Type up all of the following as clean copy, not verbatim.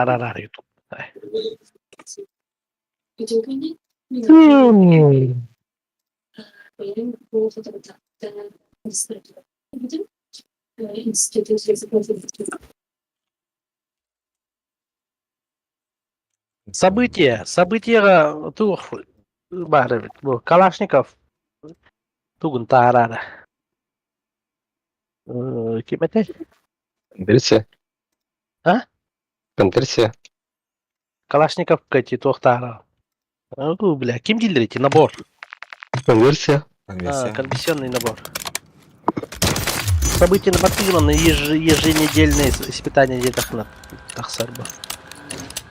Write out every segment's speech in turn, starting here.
Ararar YouTube. События тух бар Калашников тугун тарара. Kim это? Конверсия. А? Конверсия. Калашников кати тохтара. Бля, ким дилерите набор? Конверсия. Конверсионный набор. События нормативные еженедельные испытания где-то на Тахсарба.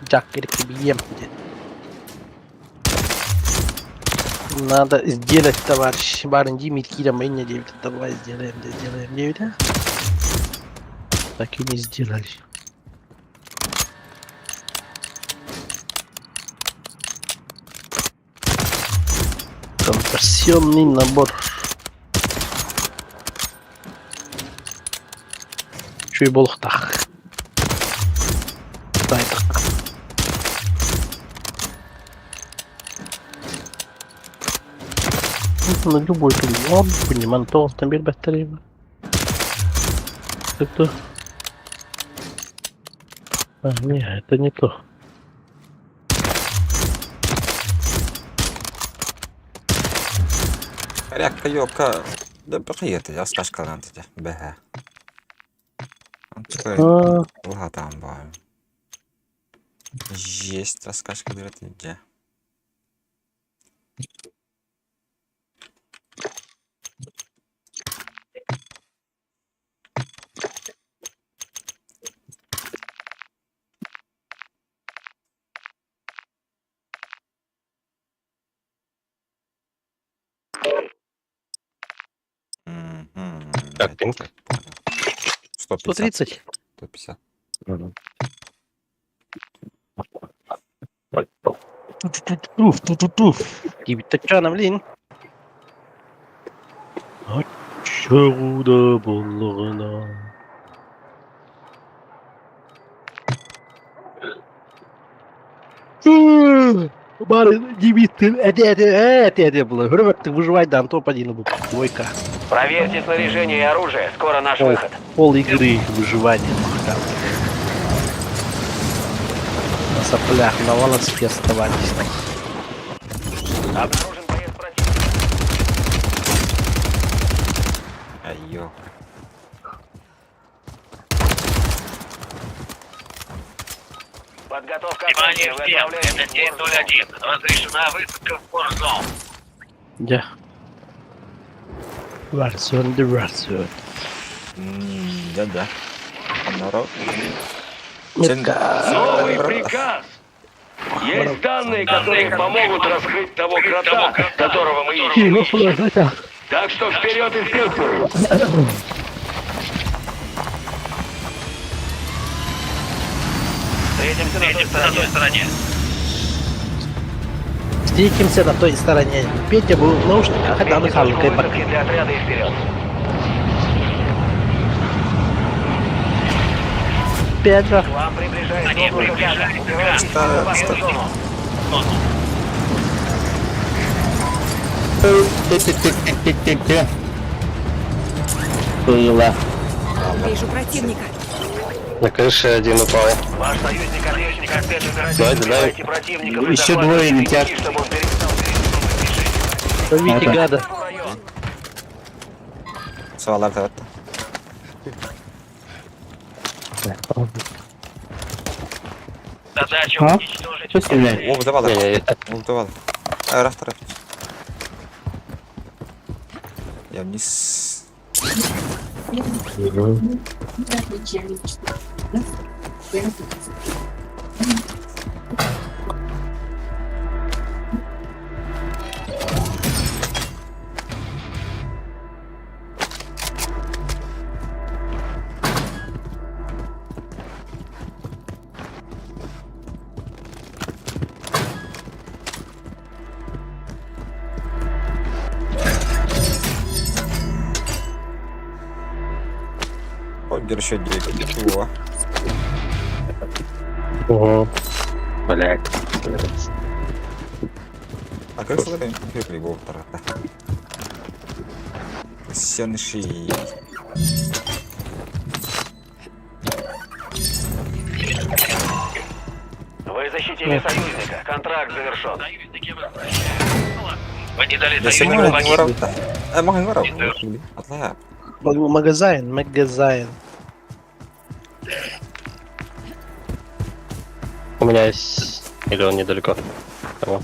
Джак Иркибием. Надо сделать, товарищ Барнди, Миткира, Мэнни 9. Давай сделаем 9, да? Так и не сделали. Конверсионный набор. Чё и болхтах. Дай так. На любой прием, понимаю, то автомобиль батарея. Это... не, это не то. Ряка йока. Да бахиет, я скажу каланте, беха. Уга там баю. Есть раскашка дратинja. Так, пинг. 150. 130. 150. Тачана, блин. Чуда болғана. Бары дебиттен әде было. Хөрмәтле выживайдан топ-1 был. Двойка. Проверьте снаряжение и оружие. Скоро наш выход. Пол игры выживания. На соплях, на волоске оставались. Обнаружен боец противника. Айо. Подготовка. Внимание всем, это день 01. Разрешена высадка в форзон. Да. Варсон, да Варсон. Да. Народ. Новый приказ. Есть данные, которые помогут раскрыть того крота, которого мы ищем. Так что вперед, инспектор! Встретимся на той стороне. Встретимся на той стороне. Петя был в наушниках, а там и Халкой пока. Для отряда и вперед. Петя. К вам приближается Они новый приближаются. Было. Вижу противника. На крыше один упал. Ваш союзник ответчик опять Давай. оперативно. Противников и Еще захватывайте двое летят. пути, чтобы он перестал передвигаться в движении. Ловите гада. Район. Sağlar evet. Задача уничтожить. Что стреляет? Вулдували. Не-не, Вулдували. Рахтар. Я вниз. Ой, еще 9. Чего? Угу. Блять. А как сказать, как ли был тарата? Сенши. Вы защитили союзника. Контракт завершен. Вы не дали Я союзнику сегодня погибнуть. воров, да. Могу воров. Отлая. Магазайн. У меня есть... Или он недалеко? Того.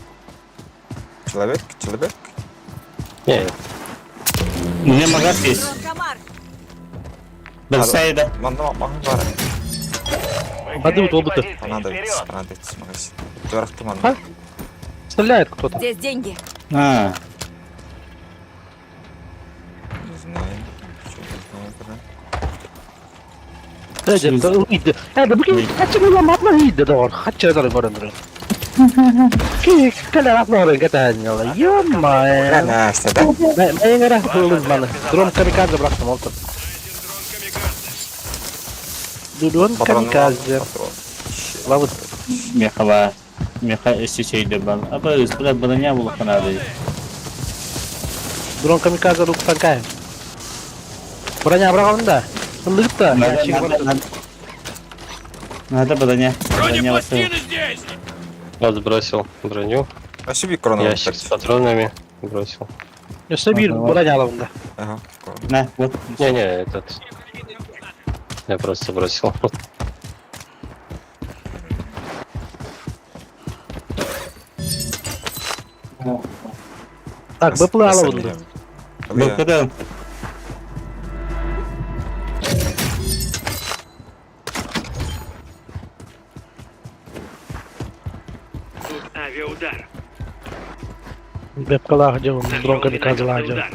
Человек. Не, У меня магаз есть. Вон комар. Бенсайда. Могу воров. Бадут, обуты. Понадобится магазин. Дорог туман. А? Стреляет кто-то. Здесь деньги. А, Не знаю. Чё, не знаю, когда. هذا بكي حتى ولا ما طلعيد دور حتى دور برندر كي كلا نور قتاني والله يما Nah, sudah. ما يقرا خلص معنا دروم كاميكازا براحته مالته دون كاميكازا لابد Меха SC бал. Apa sebelah badannya bukan ada. دروم كاميكازا لوك تانكاي برanya berapa anda Лыта, Надо badannya. Badannya wasıl. вот сбросил броню. А себе корона. Ящик с патронами бросил. Я Сабир, برanya лавында. Ага, корона. На, вот. Не, этот... Я просто бросил. Так, бэплы лавында. Был когда? Авиаудар. Бэплы лавында, дрон камиказа лавында.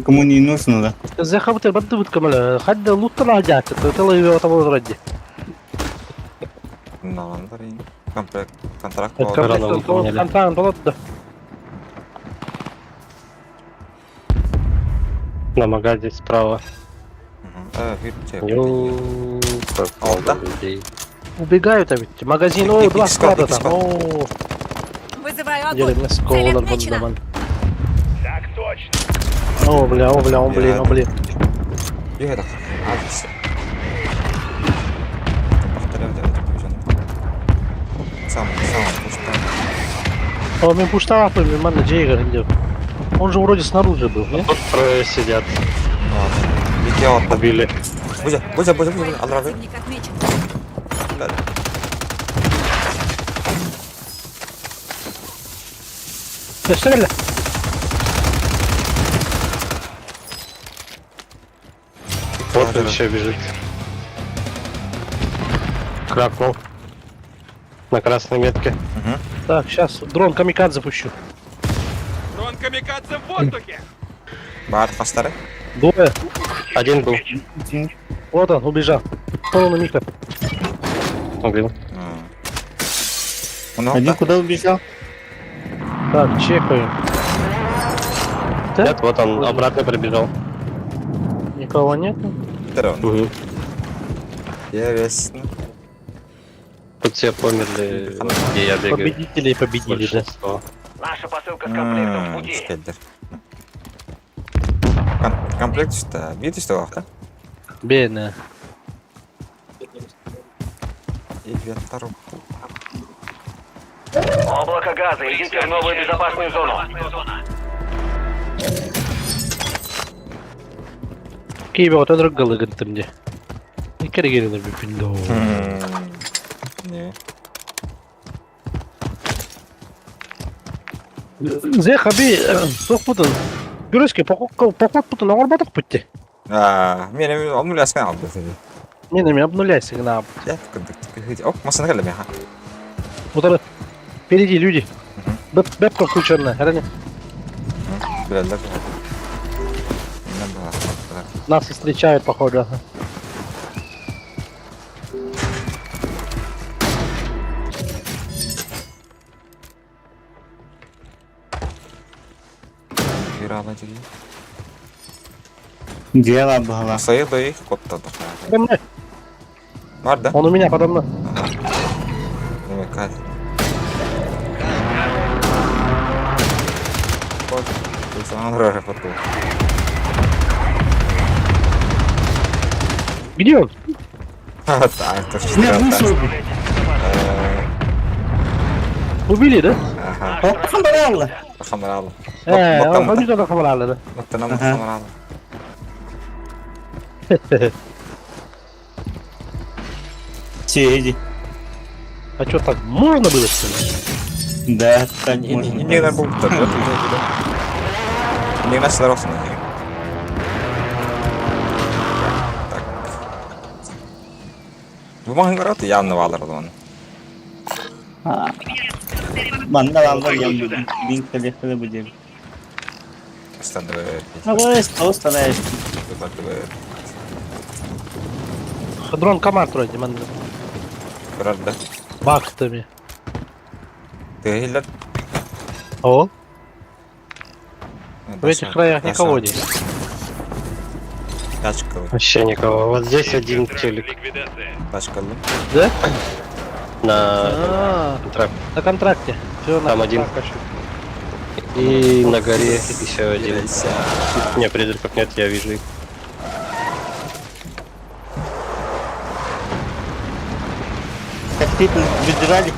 Кому не нужно, да? ازاي خبط البنت بتكمل خد لوط طلع جات طلع يعتبر ردي Нандарин. Контракт. كان فعلا طلعت ده На магазе справа. Видите. А, да? людей. убегают а ведь магазин о два склада там о Вызываю делай огонь. мне Цель сколы отмечена. Так точно. о блин Iya dah. Habis. Sama. а он пуштава мимо Джейга где он же вроде снаружи был не? Тут трое сидят. Видео. Убили. Будя. Алравы. Противник отмечен. стреляй Вот еще бежит. Крапнул. На красной метке. так сейчас дрон камикадзе запущу Дрон камикадзе в воздухе. Бар пастары. двое Один был. вот он убежал полный микро Убил. Один куда убежал? так чекаю Нет, вот он обратно прибежал. никого нет Угу. Ясно. Тут все померли, где я бегаю. победители победили да Большинство. Наша посылка с комплектом в пути. Скеддер. Комплект что? Видишь что вахта? бедная И ветру. Облако газа. Идите в новую безопасную зону. кейбе вот ödrüggалы гынтымде икери келелер бипиндо Не. зе хаби сокпутун күрөскө поход бутун оңорбодук бутти Мен обнулясқан алды. мен обнуляйся гына Я кіндік. Оп, масаны кәлі мен. вот впереди люди бэпка включенная это не Біләлер. нас встречают походу ага. Вирала жиги. Где ламба была? Sayı da iyi kodladı. Эмне? Var da. Он у меня подо мной. Намекает. Вот. Тут сам рожа фотку. Где он? Ха, так, это ж Не, четвертая. вышел. Убили, да? Ага, О, хамбаралла. хамрал. Он ходит туда хавалали, да? Вот нам Ага. хамрал. Все, иди. А что, так можно было, что ли? Да, так Не можно. надо было так. Не наш народ на них. Так. Бумагın kararı yanına alırdı onu. Mandal aldım ya. Link telefonu bu diye. Standart. А вот просто да. Дрон команд вроде, man. Karardı. Бактами. Değiller. О, в этих краях никого нет. Тачкалы. Вообще никого. Вот здесь один телек Тачкалы. Да? на контракт. На контракте. Все Там один. И на горе еще один. Не, призраков нет, я вижу их. Как ты выбирали?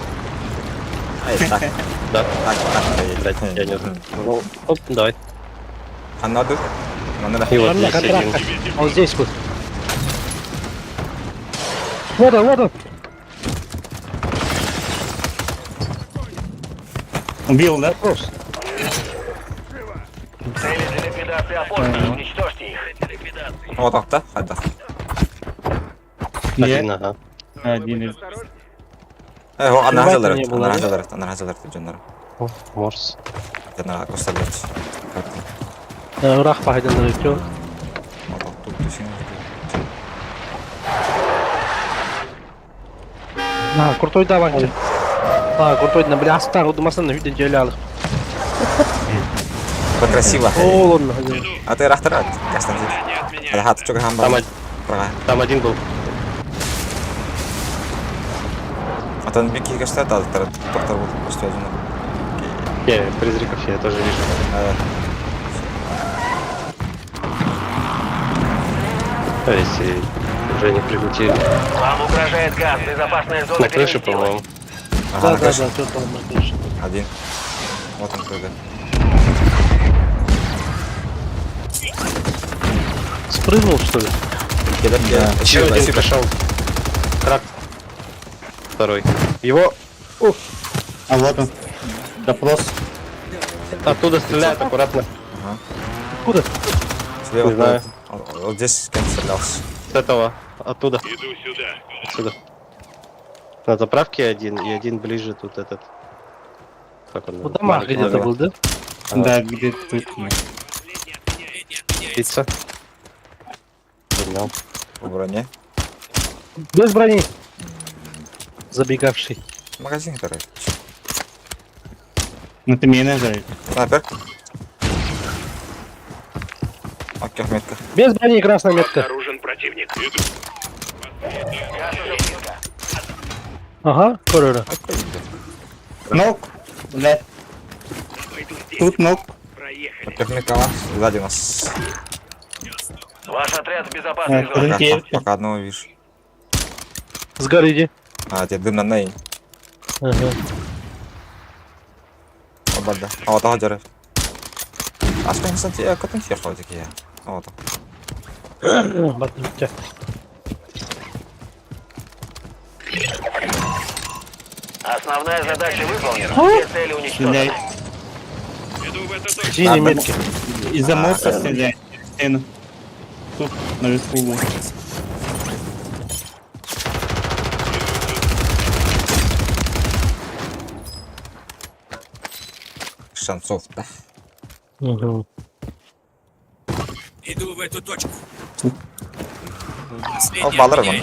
Hayır tak. Да. Tak. Блять, я не знаю. Ну, оп, давай. Anladık. Anladık. И вот Он на здесь один. контракте. Он здесь вот. Вот он, вот он. Убил, да? Просто. Цели для ликвидации опорки. Уничтожьте их. O takta. Hadi. Один, ага. Один из. O anlar Invite hazırlar. niye Anlar bunlar? hazırlar. Anlar hazırlar canlarım. О, Морс. Canlar gösterler. Враг погодил все. Тут düşünün. На, крутой давай. Крутой на бля, старый думасан на видео делал. Bak красиво. Олон. А ты рахтарат. Кастан здесь. Hadi hadi çok ham Там, var. Прага. там один был. Atan bir iki gösterdi aldıkları. Doktor buldu. Gösterdiğini. Не, призраков я тоже вижу. Evet. А если уже не прилетели. Вам угрожает газ. Безопасная зона На крыше, переместилась. по-моему. Aha, Да, да, arkadaş. да, все там на крыше. Один. Вот он прыгает. Спрыгнул, что ли? Еще один пришел. Крак. Второй. Его А вот он. Допрос. оттуда стреляют аккуратно. Куда? Слева Не знаю. прыгает. Вот здесь кем стрелялся. С этого. Оттуда. Отсюда. На заправке один и один ближе тут этот. Как он? В домах маленький где-то домик. был, да? Да, где тут. Пицца. Поднял. В броне. Без брони. Забегавший. Магазин второй. Ну ты меня нажали. Снайпер. Окей, метка. Без брони красная метка. Оружен противник. Ага, корора. Ног. Да. Тут ног. Окей, метка. Сзади нас. Ваш отряд в безопасной Так, зоне. Окей. Пока одного вижу. Сгори. А, тебе дым на ней. Ага. Обалда. А вот того дерев. А что не смотри, как он съехал такие. А вот. Батнутя. Основная задача выполнена. Все цели уничтожены. Стреляй. Синие метки. Из-за моста стреляй. Стену. Тут, наверху. Шансов, да. Угу. Al bağlarım onu.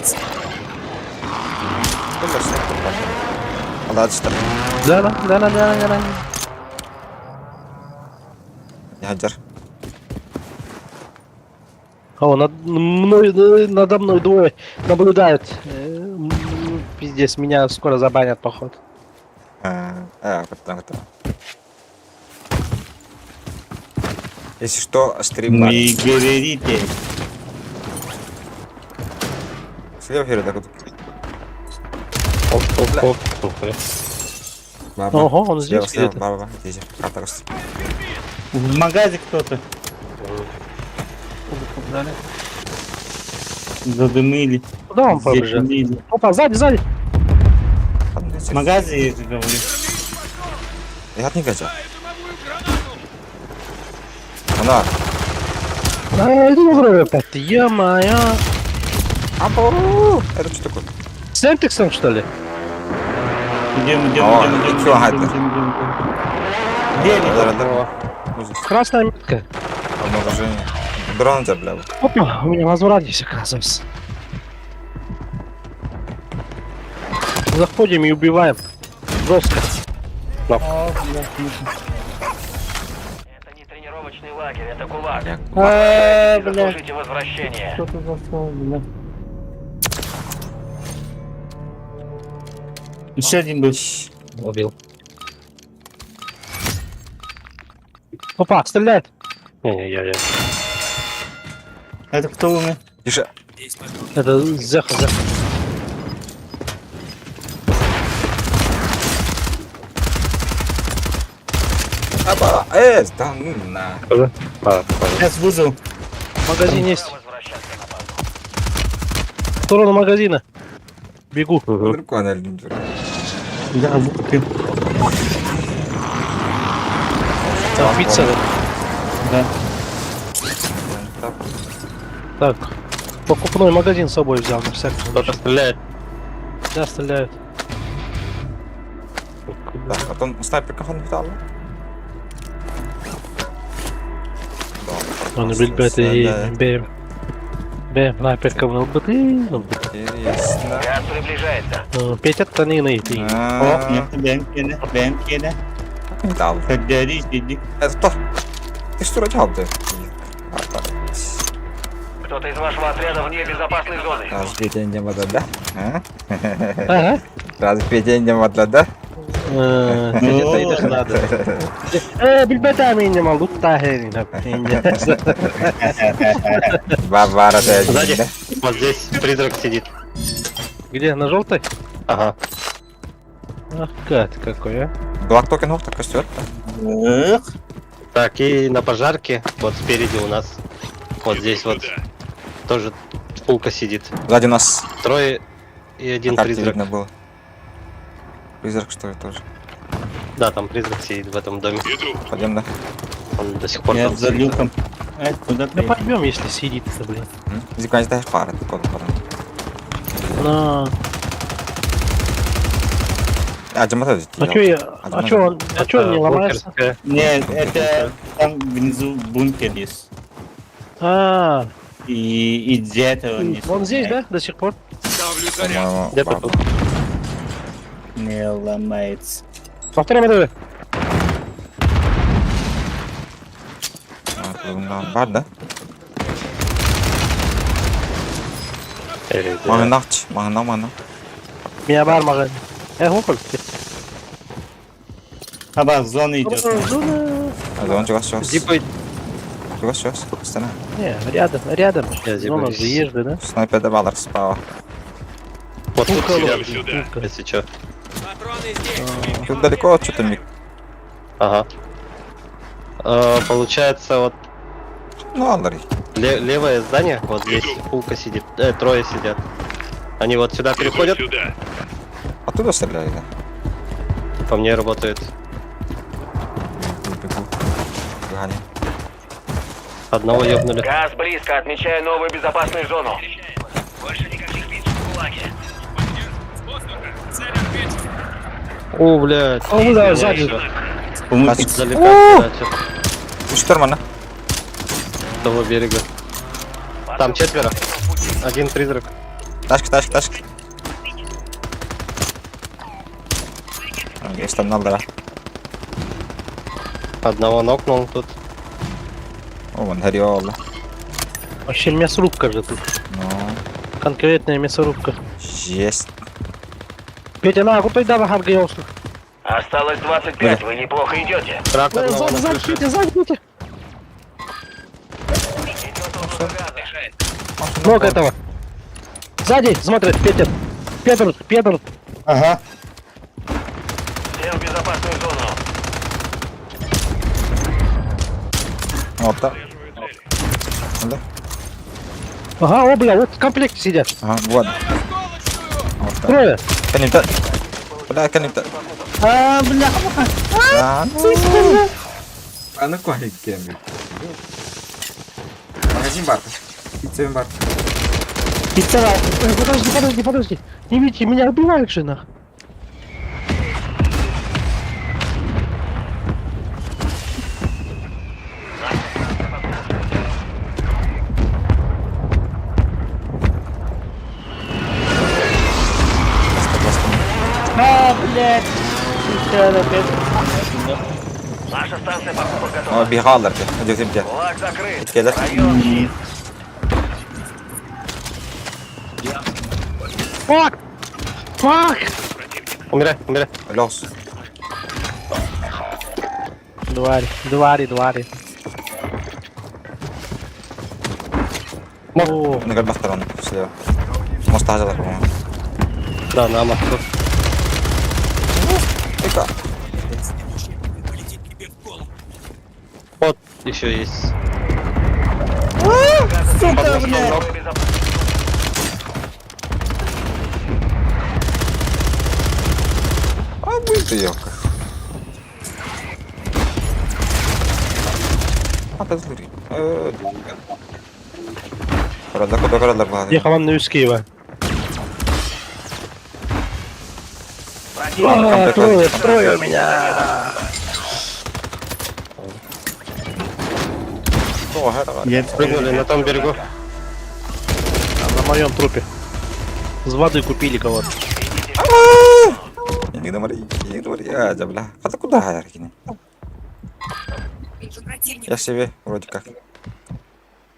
Hadi açtım. Да, да, да, да, да, да, да. Ya Hacer. О, надо мной двое наблюдают. Пиздец, меня скоро забанят, походу. Круто. Если что, стрим на... Не говорите. Слева эфире, так вот. Оп. Баба. Ого, он Слева, здесь слева, где-то. баба. Иди, карта растет. В магазе кто-то. Задымили. Куда он побежал? Задымили. Опа, сзади. В магазе, я же говорю. Я от них хотел. Она. Иди в рот опять, ё-моё. Это что такое? С Эмпиксом, что ли? Идем. Чё, Хайдер? Где Красная метка. Обнаружение. Дрон тебя, бля. Опа, у меня возврат есть, оказывается. Заходим и убиваем. Жестко. Это не тренировочный лагерь, это кулак. бля. Заслужите возвращение. Кто-то зашел, бля. Еще один был. Убил. Опа, стреляет. Не. Это кто умер? Тише. Это Зеха. Аба. Да ну на. Сейчас выжил. Магазин есть. Возвращаться на базу. В сторону магазина. Бегу. Прикольно. Да, выпил. Там пицца. Да. Так. Покупной магазин с собой взял на всякий Кто-то случай. стреляет. Да, стреляют. Так, а то снайперка хан взял. Он ребята и бем, снайперка в ЛБТ. Интересно. Газ приближается. Петя тканины. О, нет, бенкене. Не дал. Подери, иди. Это кто? Ты что ради ты? Кто-то из вашего отряда вне безопасной зоны. Разведение вода, да? Ага. Разведение вода, да? Это и даже надо. Ребята, меня малут тахерин. Бавара, Сзади. да? Вот здесь призрак сидит. Где, на желтой? Ага. Ах, гад какой, а. Блок токенов, так костер. Эх. Так, и на пожарке, вот спереди у нас, вот здесь вот, тоже фулка сидит. Сзади нас Трое и один на карте призрак. видно было. Призрак, что ли, тоже. Да, там призрак сидит в этом доме. Пойдем, да? Он до сих пор Я там за сидит. люком. Куда Да ты? пойдем, если сидит-то, блин. Зика не дай фары, ты куда пора. На. А, Джамата, А чё он не ломается? Бункерская. Нет, это там внизу бункер есть. А, И где-то он не он здесь, да, до сих пор? по-моему, Где-то баба. тут. Не ломается. Во втором этаже. Бар, да? Или Мана. Меня бар магазин. Гуколь. Аба, зона идет. А он чего сейчас? Зипы. Чего сейчас? Стена. Не, рядом. Я Зона здесь. заезжай, да? Снайпер добавил справа. Вот тут Фулка, сидят, фулка. если чё. Тут далеко что-то миг. Ага. Получается, вот Ну, Андрей. левое здание, вот здесь фулка сидит, трое сидят. Они вот сюда переходят, Оттуда стреляли, да? по мне работают. Бегу. Гани. Одного ёбнули. Газ близко, отмечаю новую безопасную зону. Больше никаких битв в кулаке. О, блядь. О, да, Меня сзади. ещё Помните? Залетать начал Ты Штермана. с того берега. Там четверо. Один призрак. Тачки. Есть там надо. Одного нокнул тут. О, вон горел. Вообще мясорубка же тут. Ну, Конкретная мясорубка. есть. Петя, на, крутой давай харга ёлсу. Осталось 25, вы неплохо идете. Трак одного на Сзади, крыше. Петя, сзади, Петя. Идет он уже газа. Много этого. Сзади, смотрит, Петя. Петр. Ага. Все в безопасную зону. Вот так. Да? Ага, о, бля, вот в комплекте сидят. Ага, вот. Вот так. Трое. Канита. Бля, канита. А, бля. А, Она квалит кемби. Магазин бар. Пиццевый бар. Пиццера. Подожди. Не видите, меня убивают же нах. А, блядь. Пиццера, опять. Наша станция покупок готова. О, бегалар. Иди к тебе. Флаг закрыт. Кеда. Район. Фак. Умирай. Лос. Двари. О, На гальбах сторона. Слева. Мост хазалар, по-моему. Да, на мосту. Тика. Вот еще есть. сука, блядь. А вы ты ёлка. А, подожди. Корадlar var. Я командный из Киева. Трое у меня. О, här. Я Прыгнули на том берегу. На моем трупе. С воды купили кого-то. Не говори. А, да, бля. А ты куда, Яркин? Вижу противника. Я себе вроде как.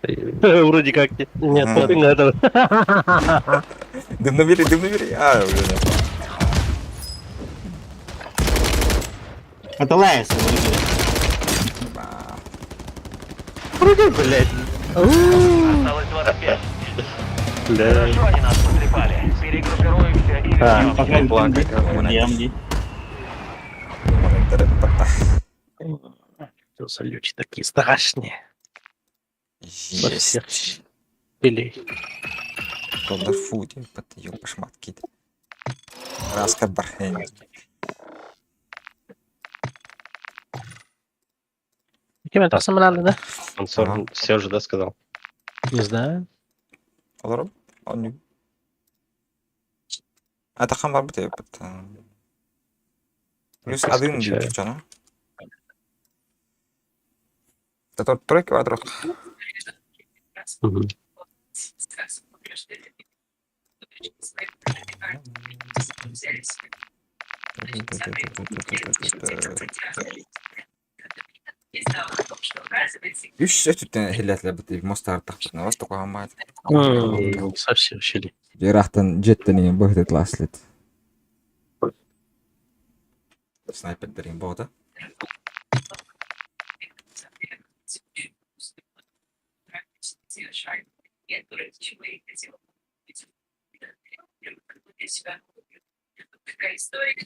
Вроде как нет. Нет, Ага. вот именно этого. Дым набери. А, уже нет. Отолаешься, Вроде, блядь. Осталось 25. Хорошо они нас потрепали. Перегруппируемся и вернемся. пока плакать, DMD. Салючи такие страшные. Со всех Есть. щелей. Доллар фуди, ёб шматки. Раскар бархейн. Каким это самолет, да? Он Ага. все же, да, сказал? Не знаю. Олар, он. Это хамар бит. Плюс Пока один скачаю. дичана. Это тройка квадрат. Üç ötütten hillatlar bitti. Mostar tahtına vas toqamaydı. Совсем щели. Jarahtan jetteni böhdet laslit. Sniperlerin boda. Такая история.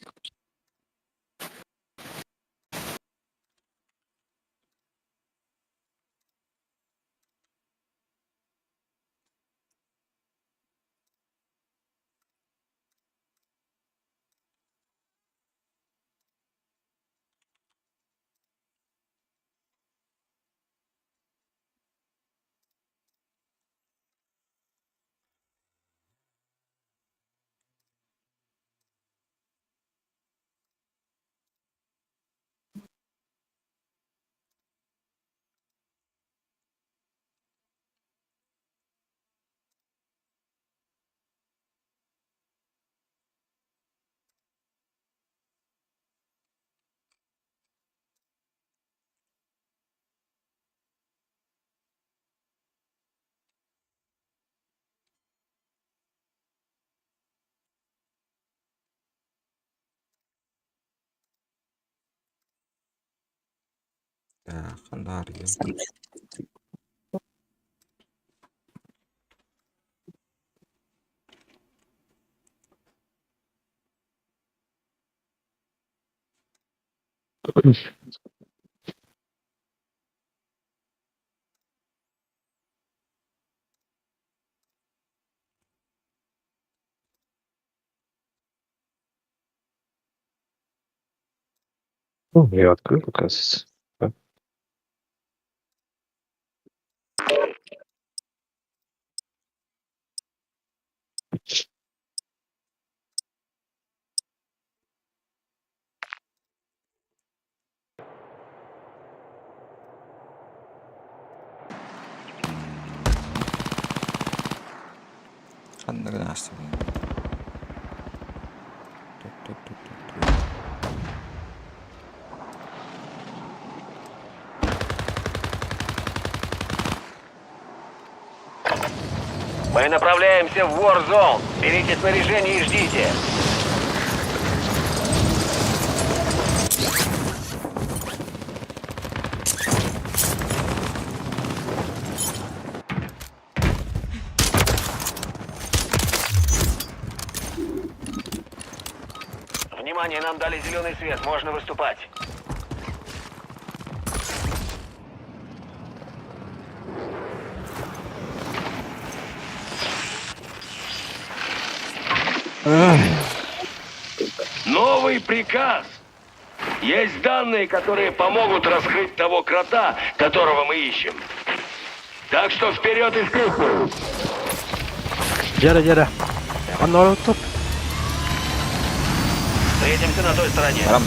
Так, хандар'я. Ну, я открыл, оказывается. Да. Хандар nähst. Мы направляемся в Warzone. Берите снаряжение и ждите. Внимание, нам дали зеленый свет. Можно выступать. Новый приказ. Есть данные, которые помогут раскрыть того крота, которого мы ищем. Так что вперед и вперед. Jere. On olettu. Встретимся на той стороне. Ram.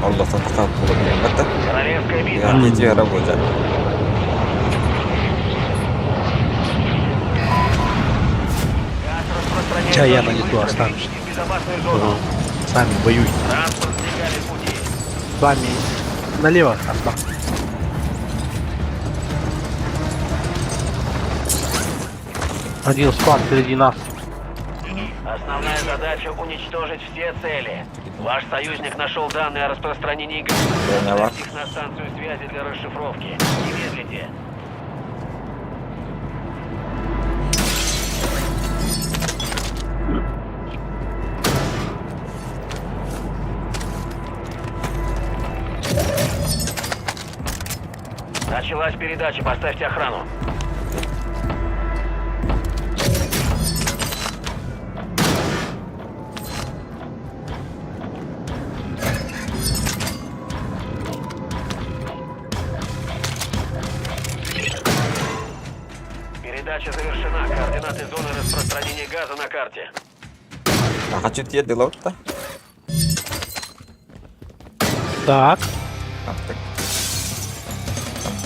Allah'tan kitap bulabildim. Hatta Королевская битва. ya gece yara bulacak. Газ распространяется. Ча, я на лету останусь. В безопасную зону. Сами воюй. Транспорт сдвигали с пути. С вами налево, Асма. Один склад впереди нас. Основная задача — уничтожить все цели. Ваш союзник нашел данные о распространении газа. Поняла. Их на станцию связи для расшифровки. Не медлите. Началась передача, поставьте охрану. Передача завершена. Координаты зоны распространения газа на карте. Хочу тебе делать-то. Так.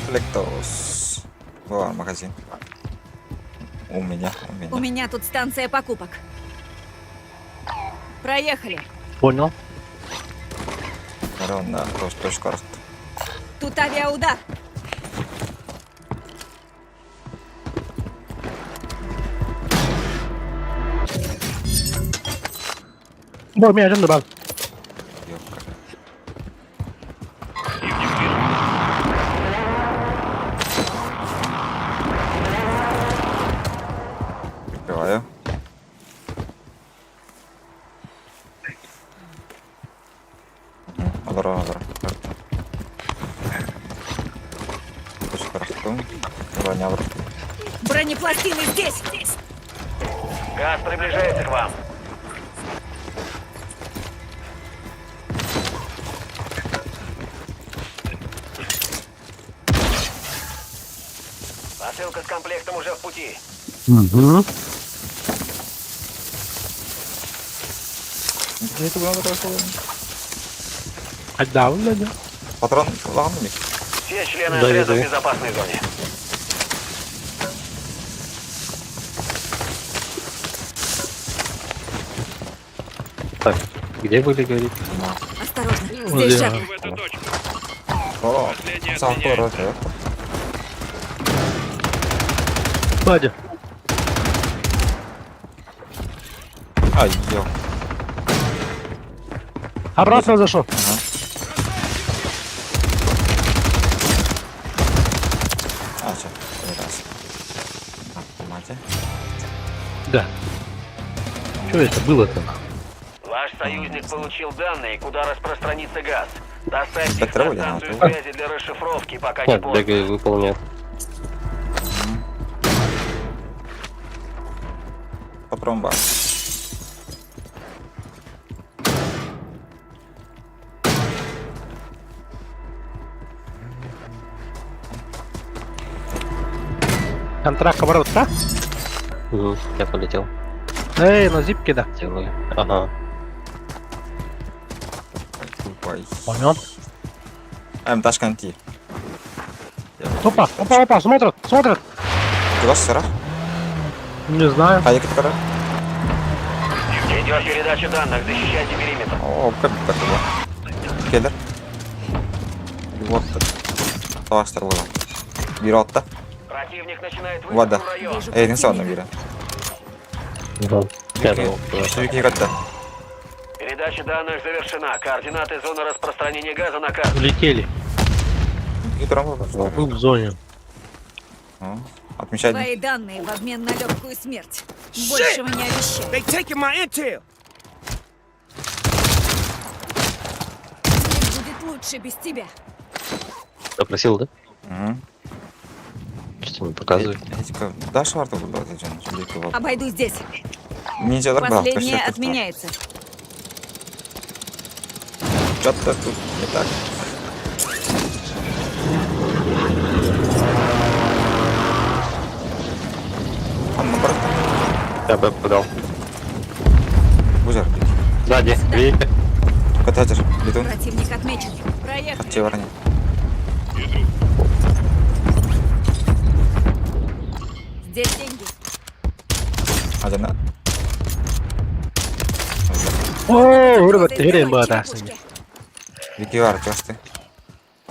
Комплектос. Во, магазин. У меня. У меня тут станция покупок. Проехали. Понял. Ровно Ростошкарт. Тут авиаудар. Бой, меня ждем добавь. Ёпка. Прикрываю. Алара. Ростошкартом. Бронявр. Бронепластины здесь. Газ приближается к вам. Посылка с комплектом уже в пути. Угу. Где это было такое? Отдал, да. Патрон лаганник. Все члены Да, отряда да. в безопасной зоне. Так, где были, говорит? Осторожно. Вот Здесь я. шаг. О, Сахара, да. Сзади. Ай, ё. Обратно зашел. Ага. Да. Что это было-то? Ваш союзник получил данные, куда распространится газ. Доставьте их Петроль, на станцию да. связи для расшифровки, пока не Нет, поздно. бегай, выполняй. Попробуем бар. Контракт оборот, да? Угу, я полетел. Эй, на зипке, да. Делаю. Ага. Ой. Понял. Ташкенти. Опа, опа, опа, смотрят, смотрят. Куда сыра? Не знаю. Hayır git kara. Идет передача данных, защищайте периметр. Oo bu kadar takılma. Gelir. Bir botta. Savaşlar burada. Biri altta. Противник начинает Вода. высадку в район. Вижу Eğitim sağında противника. biri. Первый. Sürekli katta. Передача данных завершена. Координаты зоны распространения газа на карту. Улетели. Bir duran var. Был в зоне. Atmış Твои данные в обмен на легкую смерть. Большего не обещаю. They taking my intel. Мне будет лучше без тебя. Запросил, да? Hı. Что мне показывает? Daş vardı burada canım. Sürekli var. Обойду здесь. Ninjalar bırak. Последнее отменяется. Çatlar тут. Не так. Amma bırak. Я бы подал. Güzel. Сзади. Видите? Kata hazır. Lütfen. Противник отмечен. Проехали. Atçı var hani. Здесь деньги. Hadi lan. О, вырвать, Сделай грень была, да. черепушки. Viki var açıkçası.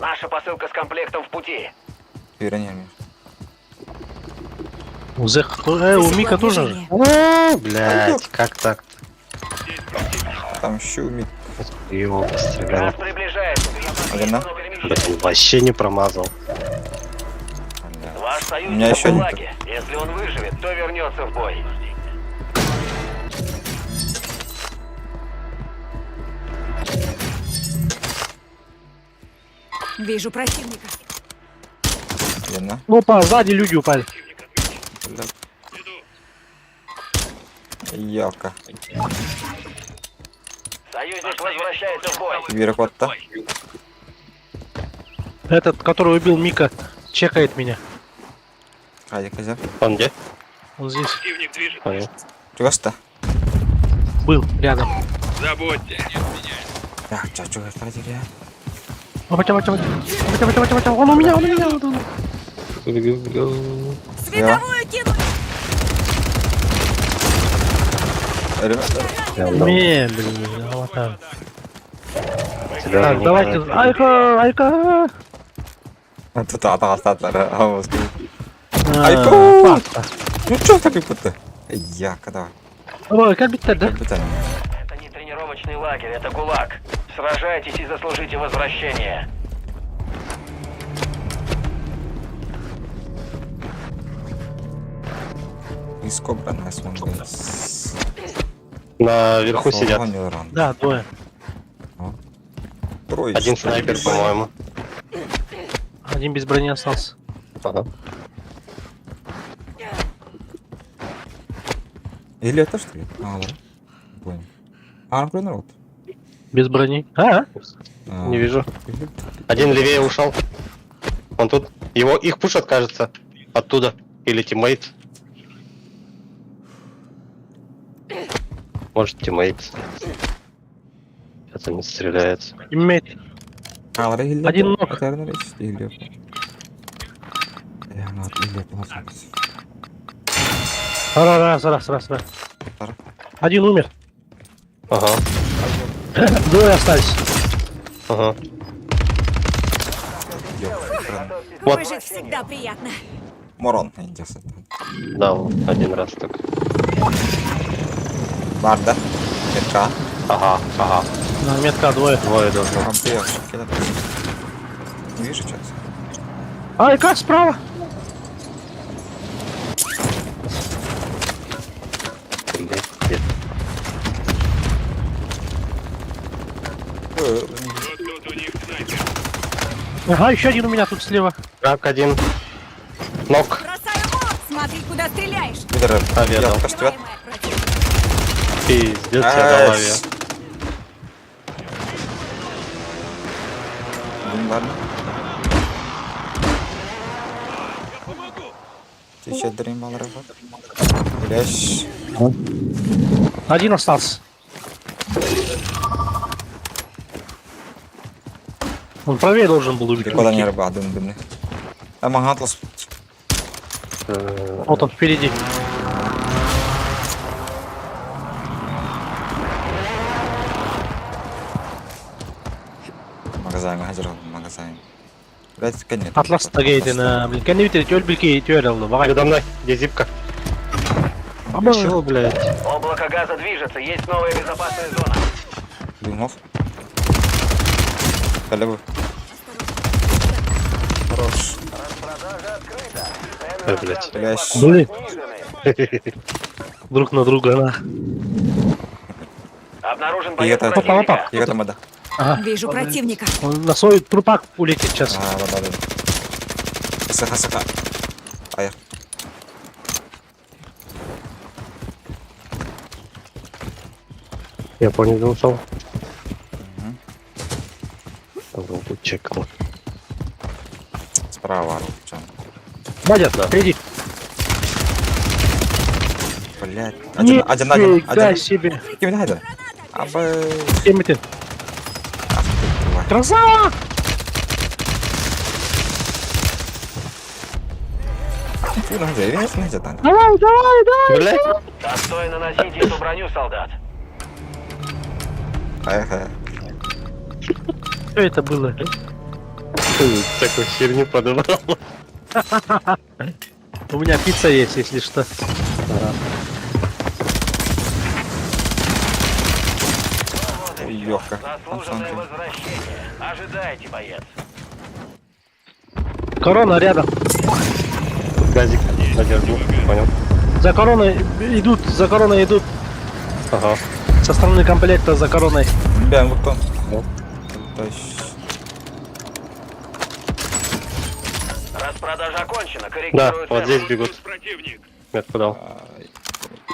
Наша посылка с комплектом в пути. Öğreniyorum. У Зеха, у Мика тоже. Движение. О, блядь, как так? Там şu mid. Его Газ стрелял. приближается. Hadi lan. Блин, вообще не промазал. Ваш У меня союзник еще в нет. лаге. Если он выживет, то вернется в бой. Вижу противника. Hadi lan. Опа, сзади люди упали. Yaka. Союзник возвращается в бой. Biri kotta. Этот, который убил Мика, чекает меня. Hadi kızım. Он где? Он здесь Понял. Çıkasta. был, рядом. Ya çocuk hadi ya. Опа, опа, опа, опа, опа, опа, опа, он у меня, он у меня. Он. Световую кинули. Ölüme. Медленно, вот так. Тебя Так, не давайте, знаю. айка, айка. Тут атаклар. Havuz. А, Айку! паста. Ну чё так будто? Яка давай. Ой, как бить-то, да? Bir tane. Это не тренировочный лагерь, это ГУЛАГ. Сражайтесь и заслужите возвращение. Из кобра нас вон блядь. Наверху сидят. Да, двое. Трое. Один снайпер, по-моему. Один без брони остался. Ага. Или это что ли? А, да. Понял. А, например, вот. Без брони. А? Не вижу. Один левее ушел. Он тут. Их пушат, кажется. Оттуда. Или тиммейт. Может, тиммейт. Это не стреляется. Имеет. Ağlara hile Один yapıyor. nok. Atarına da işte hile yapıyor. Yani hile yapamaz. Раз. Один умер. Ага. Двое остались. Ага. Вот. Выжить всегда приятно. Moron incesi. Да, вот, один раз так. Vardı. Tekrar. Ага. На метка двое. Двое должно. Kampı yok. Не вижу сейчас. Айка справа. Ага, еще один у меня тут слева. Крак один. Нок. Бросаю молот! Смотри, куда стреляешь! Лидер, Авиа дал. я стюет. Моя противника. Пиздец, я дал авиа. Ладно. Еще дреймбал работает. Блядь. Один остался. Он правее должен был убить. Прикола не рыба, один бедный. Мага атлас. Вот он впереди. Магазин, магазин. Блядь, конечно. Атлас тагейтина. Блин, кәне бит төл билки төл алды. Багай. Передо мной, где зипка? Чего, блядь? Облако газа движется, есть новая безопасная зона. Дымов. Колебы. Хорош. Распродажа открыта. Блядь. Блядь. Блин. Друг на друга, на. Обнаружен И боец это... противника. И это мода. Ага. Вижу противника. Он на свой трупак улетит сейчас. Да. Саха. Ая. Я понял, ушел. Тут чекнул. Справа, Рубчан. Бадят, впереди. Блядь. Один. Нифига себе. Кем не хайда? Абы... Кем ты? Красава! Ты на где? Видишь, на где там? Давай! Блядь. Достойно носить эту броню, солдат. Ая. Что это было? Такую херню подобрал. У меня пицца есть, если что. Лёгко. Заслуженное возвращение. Ожидайте, боец. Корона рядом. Газик. Задержу. Понял. За короной идут. Ага. Со стороны комплекта за короной. Бен, вот он. Да. То есть... Распродажа окончена. Да, Корректирую вот цену. здесь бегут. Метку дал.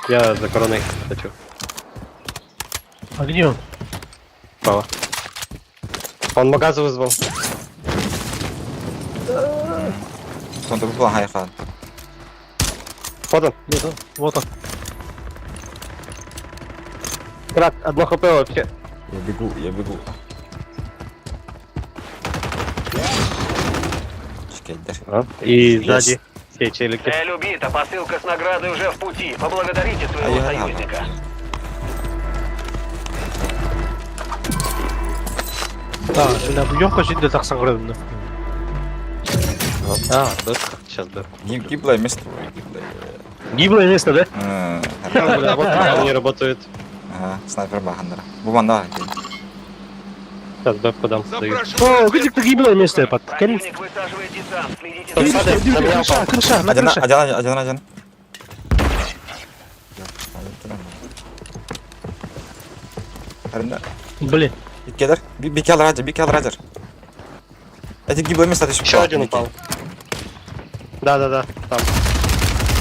Я за короной хочу. А где он? Справа. Он магазы вызвал. Он тут был, ага, хан. Вот он. Где-то. Вот он. Крак, одно хп вообще. Я бегу. А? И Есть. сзади все челики. Цель убита. Посылка с наградой уже в пути. Поблагодарите своего Ай-яй-яй. союзника. Да, бля, ёмкость жить так согревно. А, да. Сейчас да. Гиблое место. Гиблое место, да? Бля, вот он не работает. Ага, снайпер Бахандра. Буман, давай. Сейчас бэпку дам. Даю. О, видите, гиблое место, под. Противник высаживает десант. Следите Тут за... падает, на меня упал. Крыша, на крыше. Один. Блин. Бикедер. Бикел Раджер. Эти гиблое место ты Еще один упал. Да, там.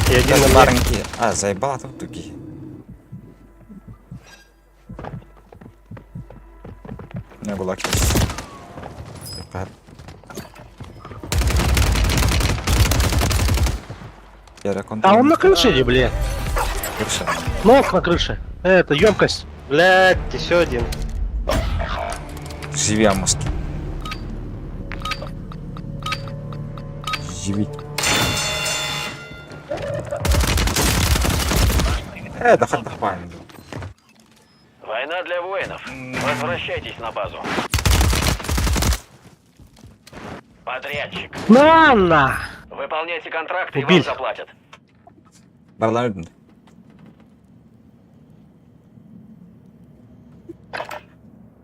И один на мне. Маленький. А, заебал тут другие. Не было кис. А он на крыше или, блин? Крыша. Ног на крыше. Это емкость. Блять, еще один. Живи, Амоски. Живи. Да хоть нормально. Война для воинов. Возвращайтесь на базу. Подрядчик. На! Выполняйте контракт, и вам Убили. заплатят. Барлауд.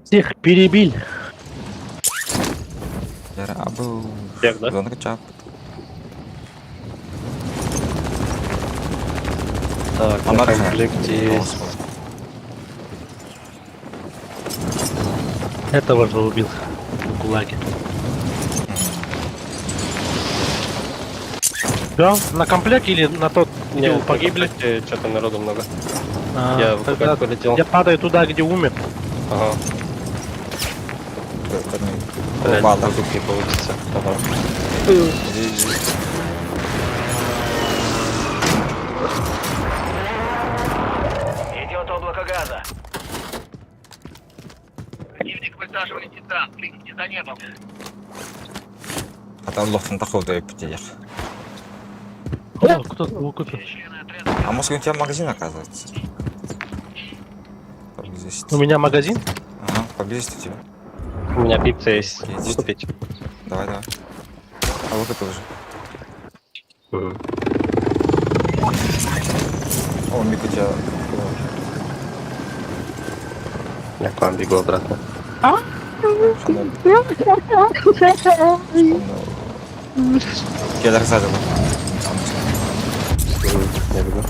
Всех перебил. Я абу. Всех, да? Зона качап. Так, Он на наружу. комплекте есть. Этого же убил. В кулаке. Да? На комплект или на тот, где вы погибли? Что-то народу много. А, Я в тогда КП полетел. я падаю туда, где умер. Ага. Блядь, Бада. тут не получится. Ага. Идет облако газа. Противник высаживает титан. Следите за небом. А там лох на доходу потерял. О, кто-то. А может у тебя магазин оказывается? Поблизости. У меня магазин? Ага, поблизости у тебя. У меня пицца есть. Есть. Выступить. Давай. А вот это уже. О, Мик у тебя. Я к вам бегу обратно. Шанель. Кедр сзади. Я бегу.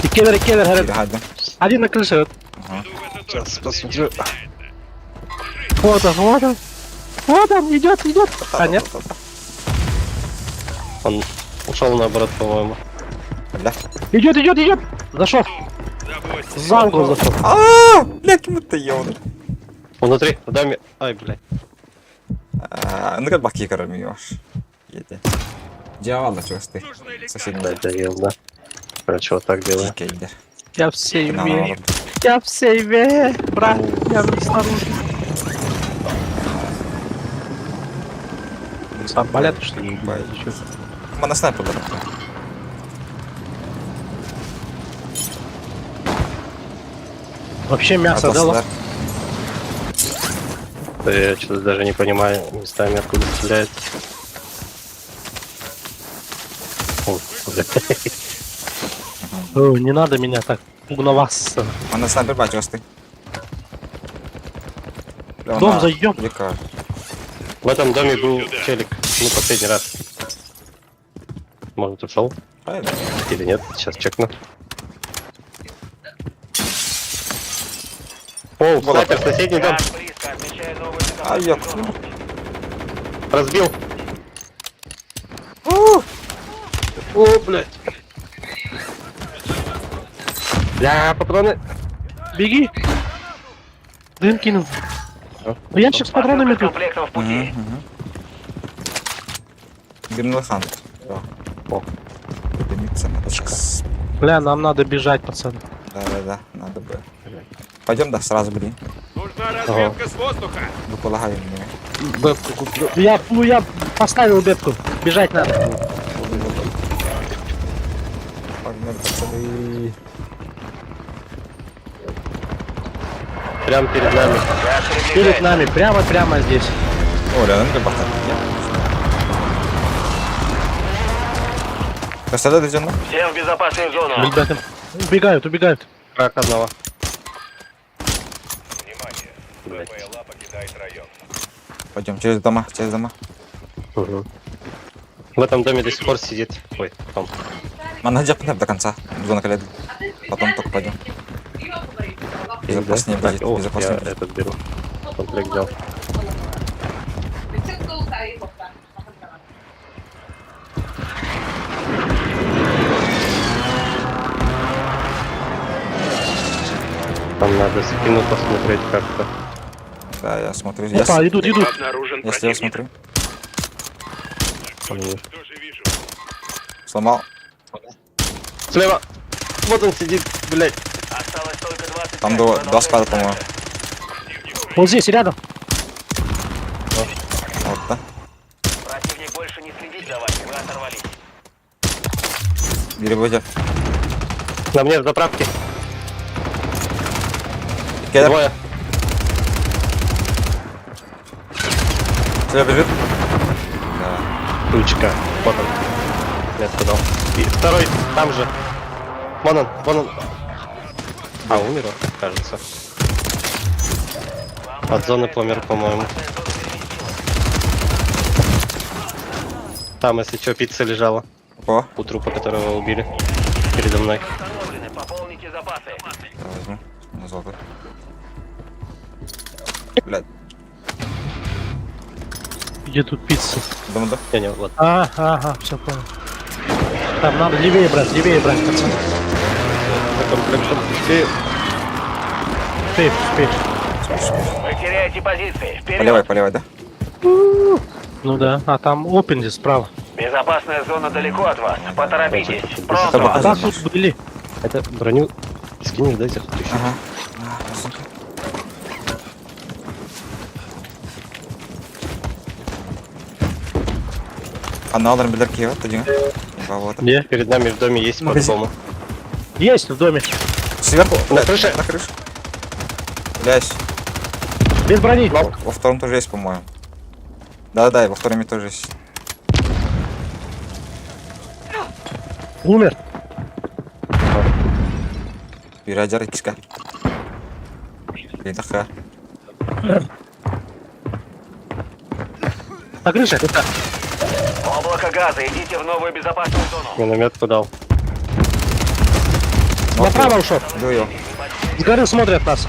И кедр, говорят. Перегадно. Один на крыше. Сейчас посмотрю. Вот он. Вот он, идет. А, нет? Он ушел наоборот, по-моему. Бля. Идет. Зашел. За угол зашел. Ааа, бля, кем-то ёвный. Он внутри, в доме. Ай, блядь. Ну-ка, баки кормишь. Еде. Дьявола, чего ты? Соседний. Блядь, доел, да. Короче, вот так делаю. Кейдер. Я в сейве. На, Я в сейве. Брат, я снаружи. Сам болят, что ли? Мана снайпер. Вообще мясо дало. Я что-то даже не понимаю местами, откуда стреляет. О, блядь. О, не надо меня так угноваться. Мана снайпер бачишь ты. Дом зайдем. Века. В этом доме был челик, ну, последний раз. Может, ушел? Правильно. Или нет? Сейчас чекну. О, снайпер, соседний дом. Газ близко, отмечаю новую А, ёп. зону. Разбил. О, блядь. Бля, патроны. Беги. Дым кинул. Ящик с патронами тут. Комплектов в пути. Гринлхан. О. Дымится. Бля, нам надо бежать, пацаны. Да, надо бы. Пойдем, да, сразу, блин. Нужна разведка с воздуха. Вы полагаем мне. Бэбку куплю. Я поставил бэбку. Бежать надо. Погнали, пацаны. Прям перед нами. Перед нами, прямо здесь. О, рядом ребята. Красота дойдем, да? Всем в безопасную зону. Ребята, убегают. Рак одного. Пойдем через дома. Угу. В этом доме до сих пор сидит. Ой, потом. Мана джапнем до конца. Зона коледы. Потом только пойдем. Безопаснее Так, будет, о, безопаснее. я этот беру. Комплект взял. Там надо спину посмотреть как-то. Да, я смотрю. Опа, идут. Обнаружен Если я смотрю. Помню. Сломал. Слева! Вот он сидит, блядь. Осталось только 20. Там два склада, по-моему. Вот здесь, рядом. Вот, да. Противник больше не следит за вами, вы оторвались. Бери, выйдет. На мне в заправке. Кедр. Двое. Тебя бежит. Ключика. Вот он. Метку дал. И второй там же. Вон он. А, умер, кажется. От зоны помер, по-моему. Там, если что, пицца лежала. О, У трупа, которого убили. Передо мной. Установлены, пополните запасы. я возьму. На золото. Блядь, Где тут пицца? думаю, да? Не, вот. Ага, все понял. Там надо левее брать, пацан. За комплектом успею. Успеешь. Вы теряете позиции. По левой, да? Ну да, а там open здесь справа. Безопасная зона далеко от вас. Поторопитесь. Это Пронто. А покажи. так тут были. Это броню скинешь, дайте хоть еще. Ага. Она алдан билер киеват, тоді. Вот. Где? Перед нами в доме есть Магазин. по-любому. Есть в доме. Сверху, На блядь, крыше. на крыше. Блядь, Без брони. во втором тоже есть, по-моему. Да, и во втором тоже есть. Умер. Бирajар киска. Бинтаха. На крыше. Облако газа. Идите в новую безопасную зону. Минометку дал. Направо ушел. Дую. С горы смотрят нас.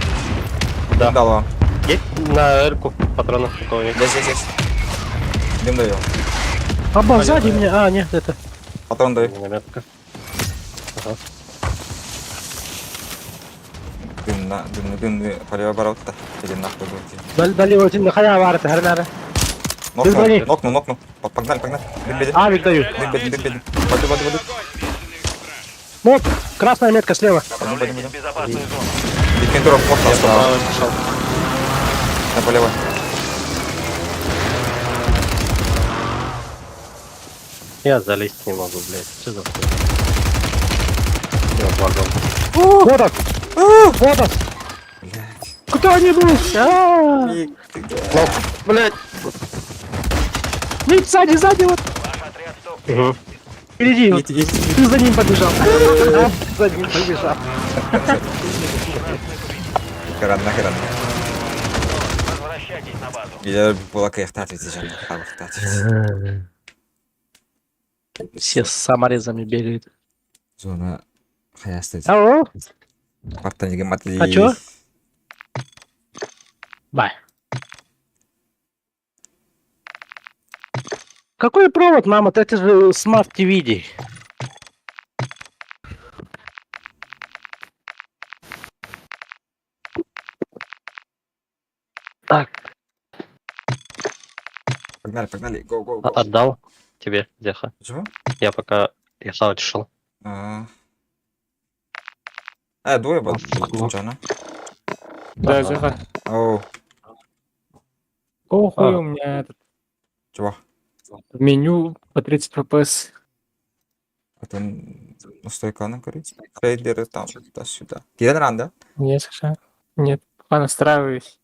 Да. Дало. Есть на эрку патронов у кого-нибудь? Здесь. Дым даю. Оба сзади меня. А, нет, это. Патрон даю. Минометка. Дым, по левой оборот-то. Иди нахуй, блядь. Дали вот на халя варит, хрена. брони. Нокну. Погнали. Дым беден. Авик дают. Дым беден. Воды. Вот, красная метка слева. Отправляйтесь в безопасную зону. Дикендуров плохо справа. На по левой. Я залезть не могу, блядь. Что за хуйня? Я вагон. Вот он. Вот он. Кто-нибудь. Блядь. Нет, сзади вот. Ваш отряд стоп. Угу. Впереди. Вот. Ты за ним побежал. За ним побежал. Нахеран. Возвращайтесь на базу. Я була кайфтати, зачем кайфтати. Все с саморезами бегают. Зона хаястать. Алло? Партанеге матли. А чё? Бай. Какой провод, мама? Это же смарт TV. Так, Погнали. Go. Отдал тебе, Деха. Чего? Я пока хавать шел. Двое было. Случайно. Да, захар. Оу, Похуй, у меня этот чего? меню по 30 FPS. Это настойка на курить. Трейдеры там, туда-сюда. Кирен ран, да? Нет, Саша. Нет, пока настраиваюсь.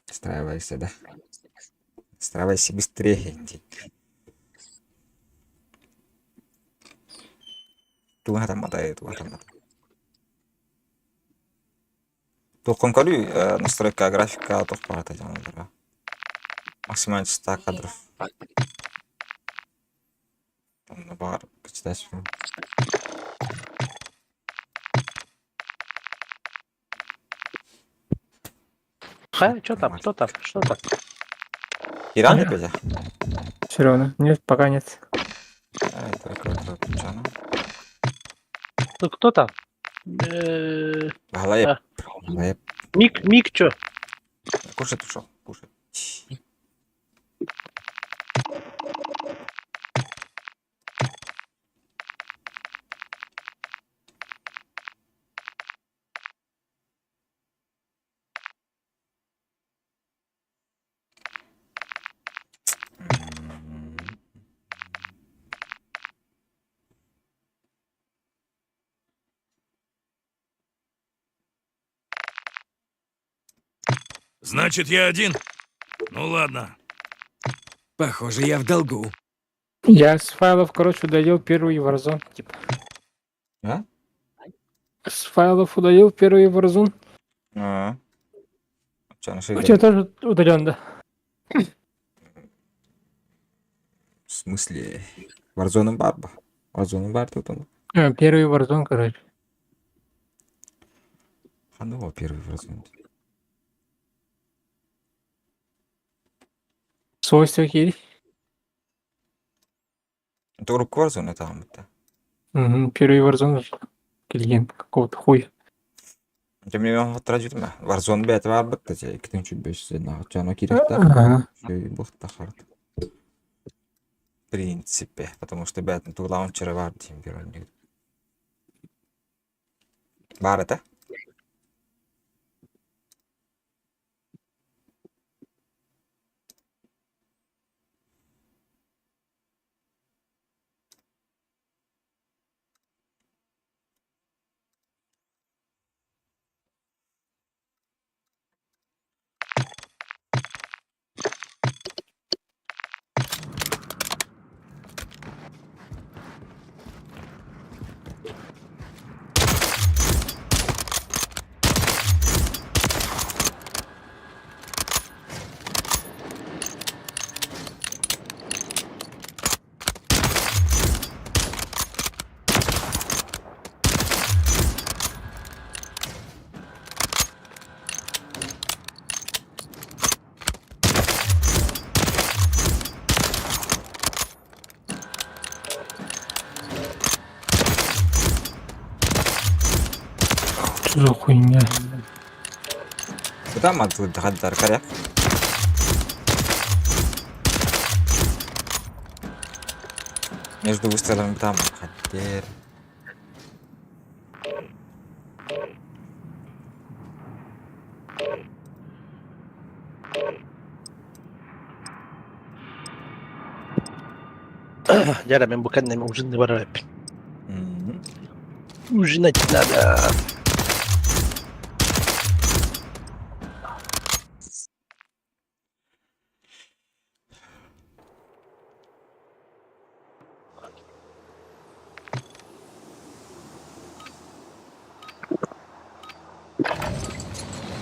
Настраивайся, да. Настраивайся быстрее. Tuhan матает. Толком колю настройка графика тоқпарата жаңағыдарға. Максимально частота кадров. Там бар, почитать. что там? Что там? Иран не петя? Все равно. Нет, пока нет. Это ключано. Ну, кто там? Галаеп. Мик, чё? Кушать ушел. Кушать. Значит, я один? Ну ладно. Похоже, я в долгу. Я с файлов, короче, удалил первый Warzone. Типа. А? С файлов удалил первый Warzone. Чё, У тебя тоже удален, да? В смысле? Warzone бар тут он. Первый Warzone, короче. Кандай был первый Warzone? Свойства какие? Тур Warzone там это. Первый Warzone келген какого-то хуя. Мен отражу ма. Warzone бәті бар бітті же. 2500 жана керек та. Ага. Şey bu takardı. Принципе, потому что бәтін тур лаунчері бар дейм берген. Бар это? Что за хуйня? Куда мы тут догадали, коряк? Между выстрелами там хотели. Дядя, мен буканными ужины воруем. Ужинать надо.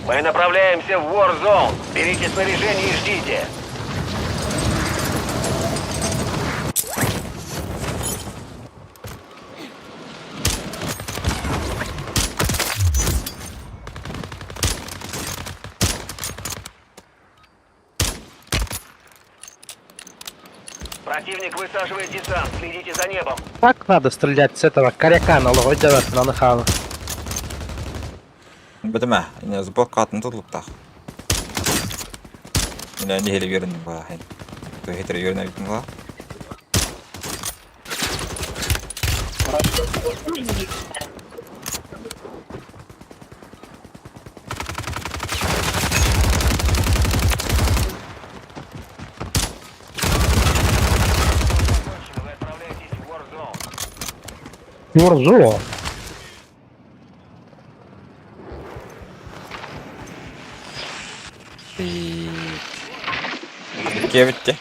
Мы направляемся в Warzone. Берите снаряжение и ждите. Противник высаживает десант. Следите за небом. Так надо стрелять с этого коряка на логодя на нахану. Бітіме, не збок қатын тұтылып тақ. Мен әнде хелі берін ба, хен. Той хетері берін әбітін ба. Вы отправляетесь в Warzone. Юрзу. Ликке бітті.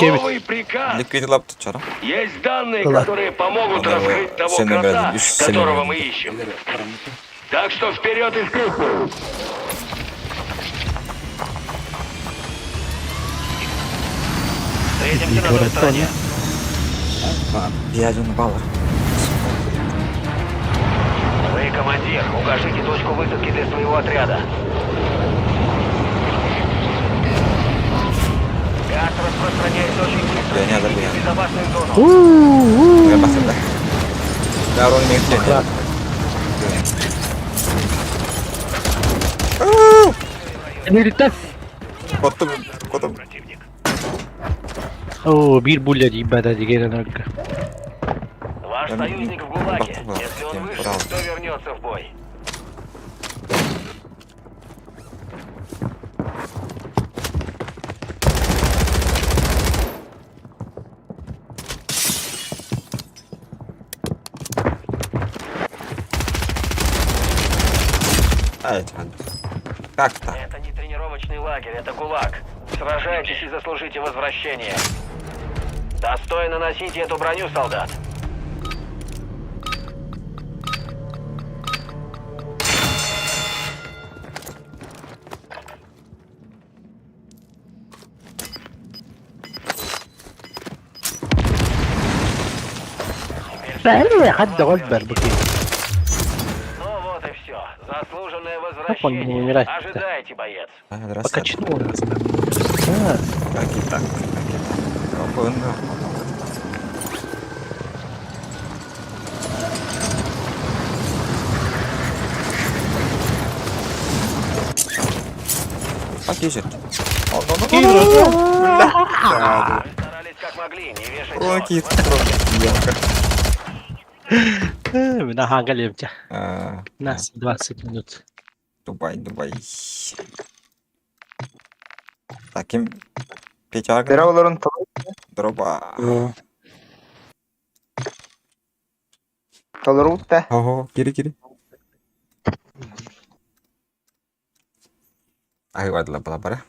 Новый приказ. Ликвиді лап тұтшарым. Есть данные, Ладно. которые помогут Ладно, раскрыть того сильно крота, братья, сильно которого мы братья. ищем. Так что вперед и вперед. Встретимся на той стороне. Я один баллар. Вы командир, укажите точку высадки для своего отряда. Газ распространяется очень быстро. Я не одобряю. Идите в безопасную зону. Я басым да. Я роль не хотел. Америка. Котом. О, bir bulya diyeyim ben hadi gelin önce. Ваш Я союзник в ГУЛАГе. Бахтова, Если он тем выживет, правда. то вернется в бой. Ай, как так? Это не тренировочный лагерь, это ГУЛАГ. Сражайтесь и заслужите возвращение. Достойно носите эту броню, солдат. Ben de hadi gol ver bakayım. Ну вот и все. Заслуживайте он не умирает. Ожидайте, боец. Покачнуло. Так и так. Опа. Покисит. Вы старались как могли, не вешайте нос. Прокит. Ага, големте. А, Нас 20 минут. Дубай. Так, ким? Пятяга. Дроба. Ого, кири. Ayo adalah pelapar ya.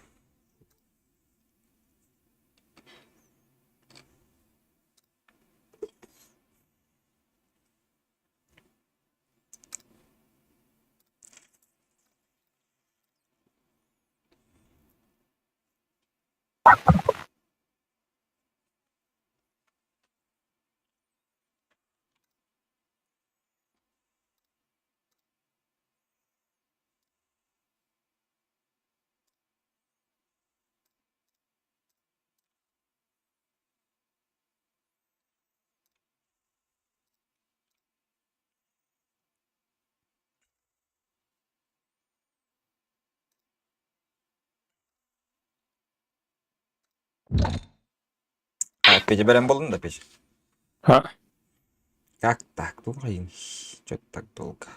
Печь берем болон да печь. А, Как так? Блин, что так долго?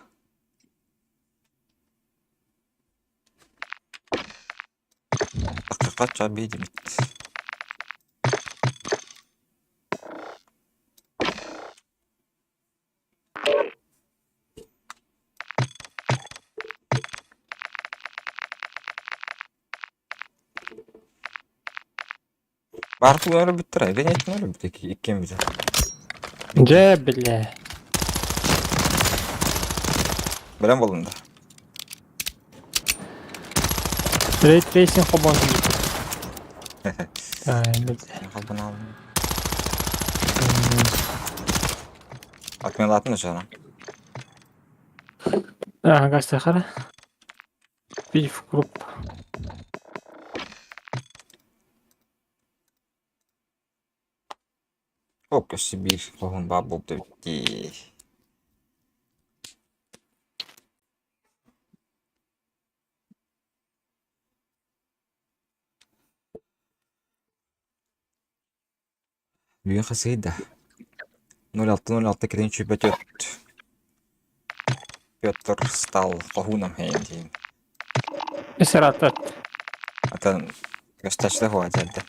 Kaç abiydi bitti. Bartu öyle bitti. Gene öyle bitti. İki bize. где, бля? Берем болон да. Рейтрейсинг хобон. Ай, бля. Kapını aldım. Atmayı mı sana? Ага, Сахара. Пив групп. Оп, Сибирь. Когон бабу bitti. Büyük hasıydı. 06 киринчи бетет. Петр стал погуном хейндин. Эсератат. Atan gösterişte hocadı.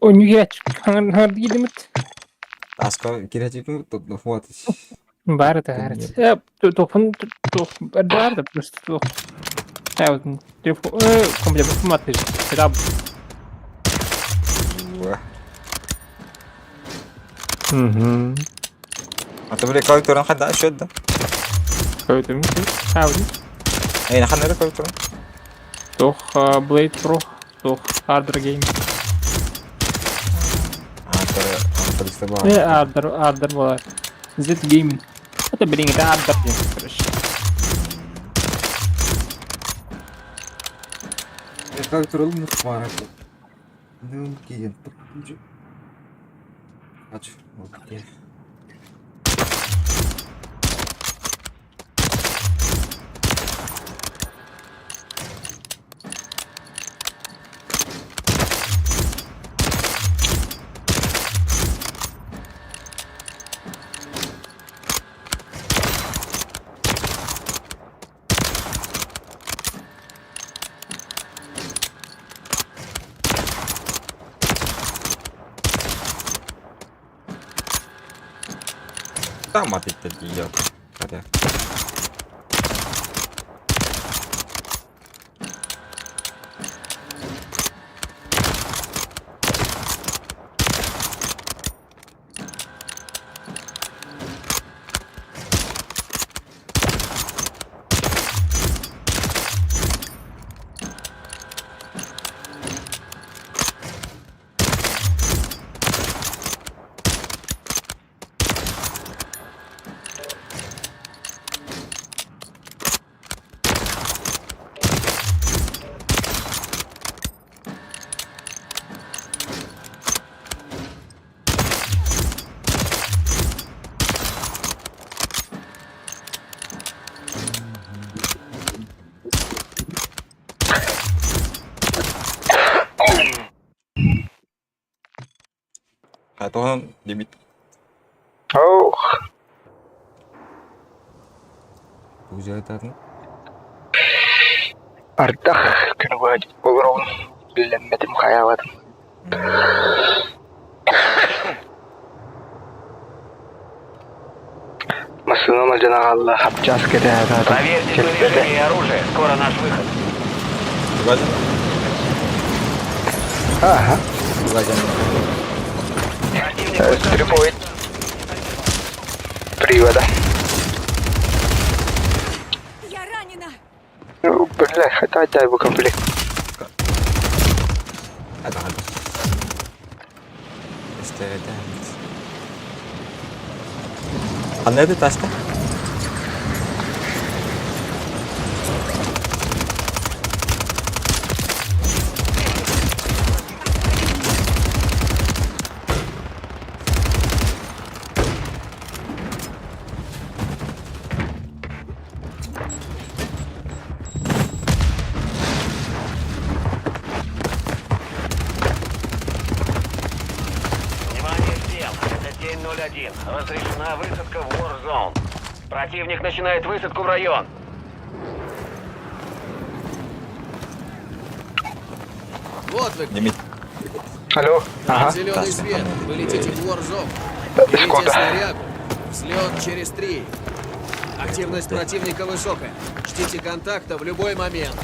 Онюяч. Ханар гидимит. Аска girecek mi tuttu вот. Бар это гарит. Тофун бар да просто. Вот телефон. Комбля автомат. Раб. Угу. Ata böyle kayıtların hadi aşağıda. Какой-то Ауди. Aynen hanere kayıtların. Тох Blade Pro. Тох Harder Game. Anta var. Harder var. Z Gaming. Это, блин, это Harder Game, короче. Kayıtların mı var? Ne giyin? Aç. Okey. Там опять идет. Хотя. Aytoğan'ın limit. Oh. Bu zaten. Ardaq günü vacip olur oğlum. Bilemedim hayavadım. Масыны жанагалла хапчас кетет. Проверьте снаряжение и оружие. Скоро наш выход. Güzel. Ага. Güzel. Трипоид. Привода. Я ранена. Ну, бля, хотя его комплект. Hadi hadi. İsteden. Anladı taşta. Внимание всем. Это день 01. Разрешена высадка в Warzone. Противник начинает высадку в район. Limit. Алло. Ага. Зеленый свет. Вы летите в Warzone. Сколько? Снаряд. Взлет через 3. Активность противника высокая. Ждите контакта в любой момент.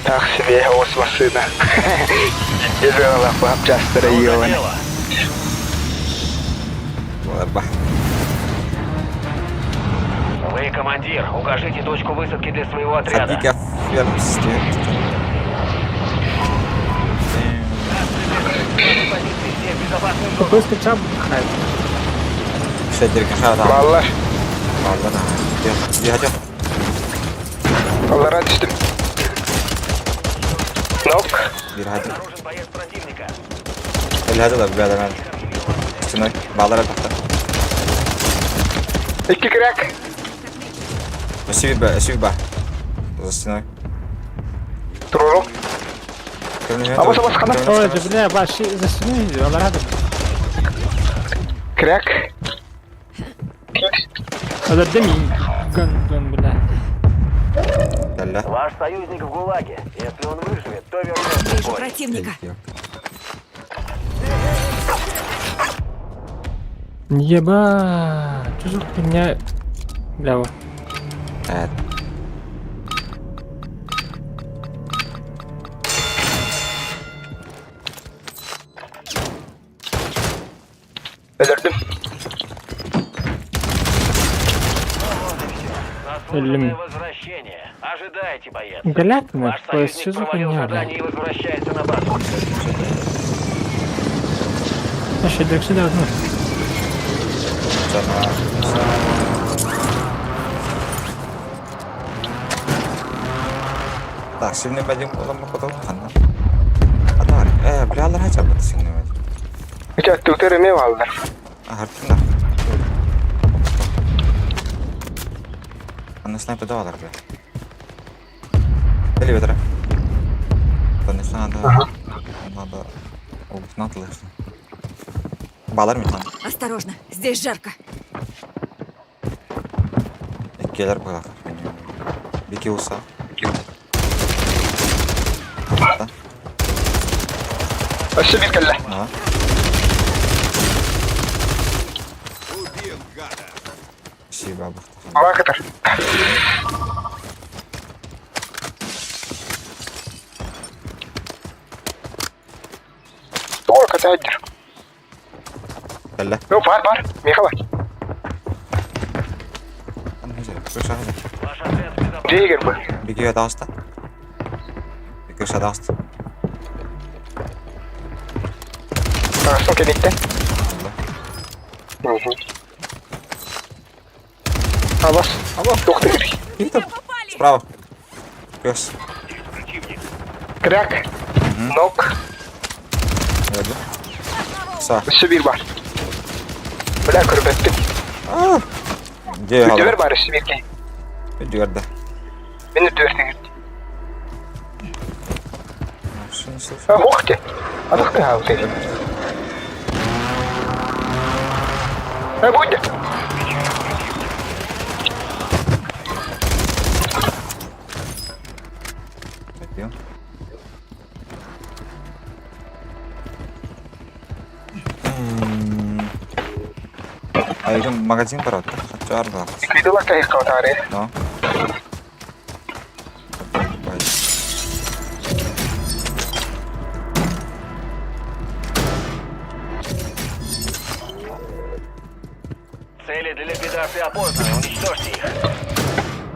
Ах себе, ось машина. Держала хапчас районе. Ладно. Вы командир. Укажите точку высадки для своего отряда. Hadi verim size. Позиции все в безопасной зоне. Быстро чап. Şey direkt aşağıda. Vallahi. Vallahi. Gel. Hadi. Vallahi düştüm. Nok. Bir hadi. Обнаружен боец противника. El hadi da bir adam. Üstüne bağlara taktı. İki crack. Сюда. За стеной. Труру. Абас хана. Ой, же, бля, ваши за стеной иди, он рядом. Crack. Это дымин. Гандон, бля. Дальше. Ваш союзник в ГУЛАГе. Если он выживет, то вернется в Вижу бой. противника. Еба. Чужок меня... Бля, вот. Evet. Öldürdüm. Заслуженное возвращение. Ожидайте, боец. Галят на Ваш пояс, союзник что за провалил хуйня, задание бля. и возвращается на базу. Вообще, так сюда, ну. Так, сильный пойдем потом потом. Атар. Бля, Allah aç aldı singini. Uçak tutarı mı varlar? Harflar. Ana sniper da var bля. Deli ветра. Конечно, надо угнать лучше. Балар mı lan? Осторожно, здесь жарко. Gelir bu kadar. Bir ki olsa. Aşağı bir kelle. Ha. Şey baba. Hava kadar. Doğru kaçacaktır. Kelle. Yok var. Miha var. Köşe hadi. Ваш отряд в безопасности. Diye gir bu. Bir ki daha hasta. Bir köşe daha hasta. Arasın kedikte. Hı hı. Abbas. Yok değil. Справа. Пес. Crack. Nok. Öldü. Sağ. Üstü bir var. Bırak kırpettim. Diye Döver hala. bari üstü bir ki. Diyordu. Beni döversin. Şimdi sırf. Ha hoştu. Adık da havlu. Будь! Такие. А идем в магазин, брат. Чарда. Видела, как их катали? Да. Цели для ликвидации опознаны. Уничтожьте их.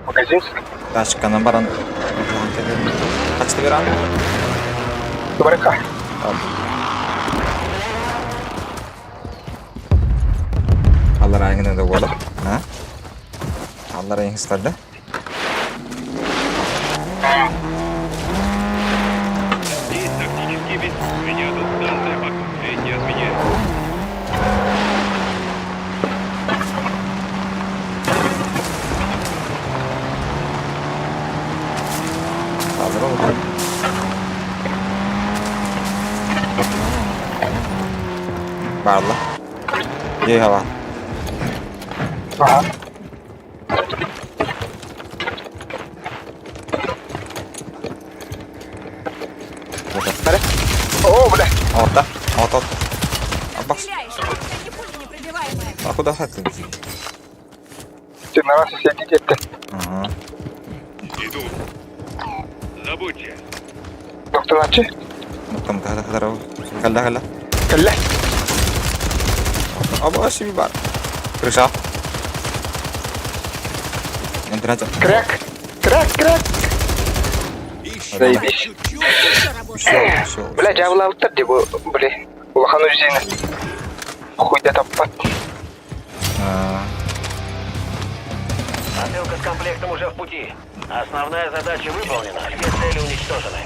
Магазин? Тачка на баран. Kaçtı bir an? Добряка. Allah rengini de koydum. Ha? Allah rengi istedi. Hazır olun. Bağla. İyi hava. Ага. О, бля. Orta. Orta. Bak. Стреляешь, это не пуля непробиваемая. Bak o da haklı. Ты на раз все эти Aha. Забудьте. Доктор Начи? Mutlu kadar o. Kalla. Калля. Ama şimdi var. Krışa. Entrance. Кряк. Кряк. Заебись. Все. Блядь, я была вот так, бля. Улахану зина. Хуй да топат. Посылка с комплектом уже в пути. Основная задача выполнена. Все цели уничтожены.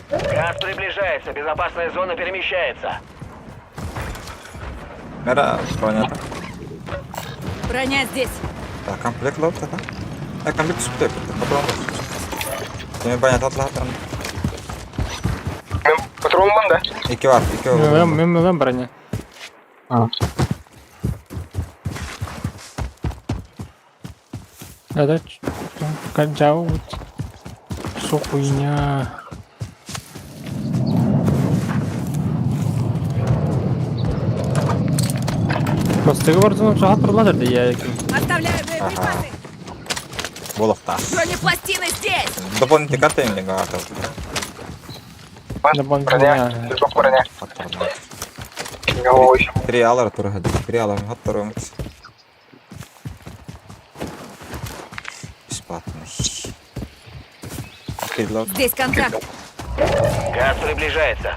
Газ приближается. Безопасная зона перемещается. Nere? Понятно. Броня здесь. Так, комплект лоб тогда. Комплект супер. Патрон. Мне понятно, отлатан. Патрон вон, да? İki var. Мен броня. Это каджау. Что хуйня? Просто говорю, что продолжать, да я. Оставляю боеприпасы. Воловта. Бронепластины здесь. Дополнительные карты мне говорят. Броня. Двух броня. Ой. 3 alır turha. 3 alır. Hatta romix. Бесплатный. Кидлок. Здесь контракт. Газ приближается.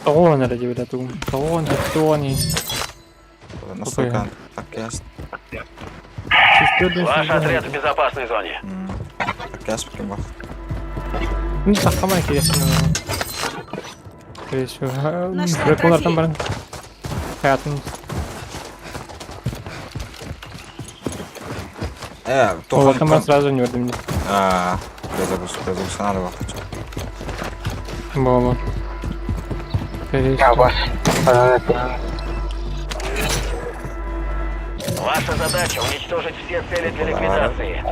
Тон ради виду. Тони. Насколько так ясно. Ваш отряд в безопасной зоне. Так ясно прямо. Ну так, камера интересно. Приколар там баран. Hayatın. Тохан. Ben сразу не verdim. Резолюция надо вахтать. Бомба. Я вас. Ваша задача уничтожить все цели для ликвидации.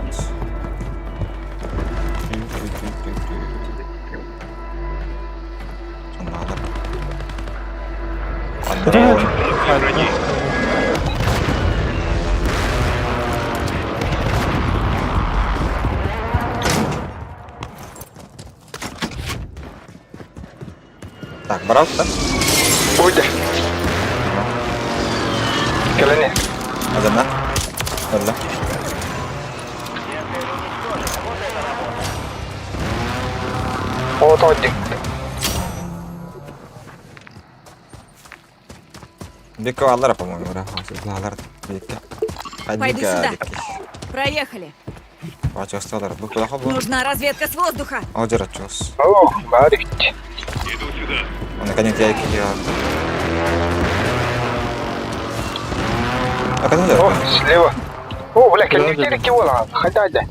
Так, брат, да? Будь. Колени. Одна. Одна. Вот один. Бека аллара, по-моему, да. Аллара. Бека. Пойду сюда. Проехали. Бачу осталар. Bu kulağa bu. Нужна разведка с воздуха. Оджер açıyoruz. О, говорит. Наконец я их А когда О, слева. О, бля, кондитерики вон, хотя да.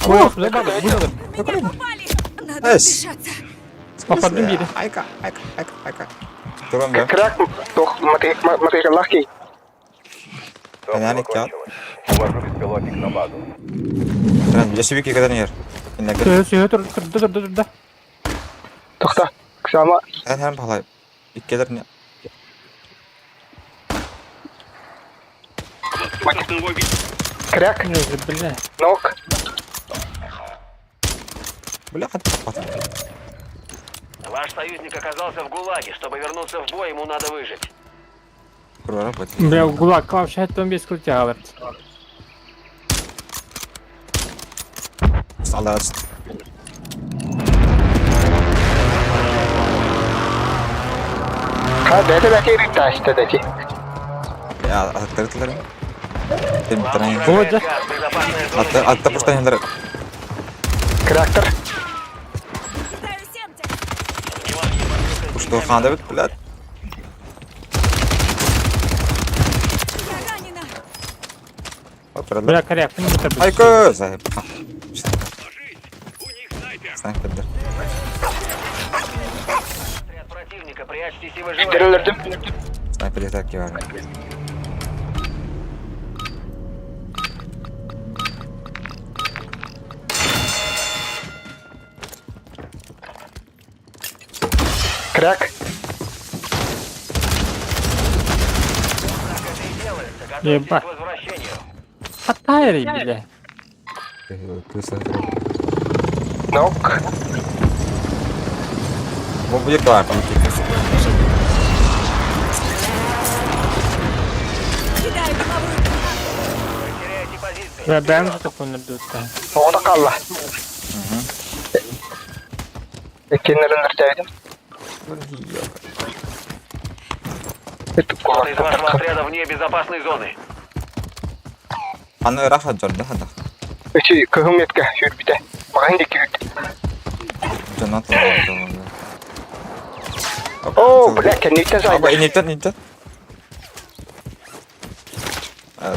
Ой, забавно, вылазил. Меня попали! Надо Эс. отдышаться. Попадем били. Айка. Durun be. Crack, toch, meteen lachje. Yani kağıt. Sen яшибики kadar yer. İnne gel. Dur. Toxta, kısama. Sen hem halay. İkkeler ne? Crack, Бля. knock. Бля, hadi kapat. Ваш союзник оказался в ГУЛАГе. Чтобы вернуться в бой, ему надо выжить. Kurara bak. Бля, в гулаг вообще это без крутя, Алерт. Salla açtı. Ha, dede belki irita işte dedi. Ya atatırtıları. Tem Вам tren. угрожает газ. Безопасная зона. Atta просто yanları. Cracker. Кидаю семки. Uçtu khanda bit bilat. Я ранена. Oturalım. Бля, коряк, ты не это Ayko sahip. Снайперdir. Отряд противника. Прячьтесь и выживайте. İndirilirdim. Sniper yeter ki var. Crack. Готовьтесь Ебать. к возвращению. Хатайри, бля. Knock. Bu bıyık var. Кидаю дымовую. Теряйте позиции. Бля, ben de takım öldürdü. O da kalla. İkinlerin irteydim. Кто-то из вашего отряда вне безопасной зоны. Anı rahat canlı hadi. Üçü kıhım yetka yürü bir de. Bakın dikkat et. Canat var. Oo, black nitten Apa saydı. ini?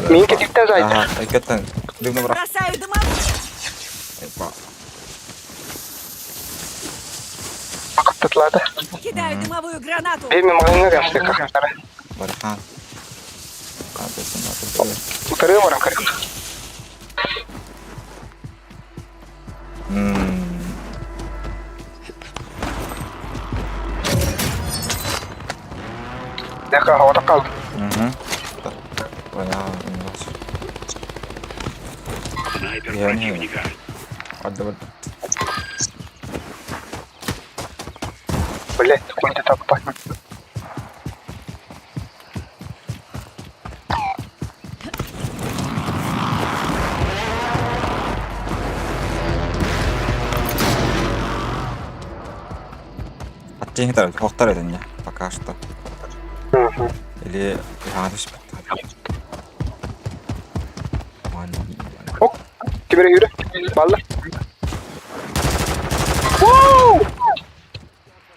Minke nitten saydı. Aha, hakikaten. Dümdüz bırak. Бросаю дымовую. Bakıp tıkladı. Кидаю дымовую гранату. Benim mağına kaçtı kakaklara. Barhan. Kardeşim hatırlıyor. Utarıyor var akarım. Dakika havada kaldı. Bayağı yani. Hadi bak. Блять, какой-то так пахнет. Отдельный тарель, хохтар это не, пока что. Или радость. Hop, kibire yürü. Valla.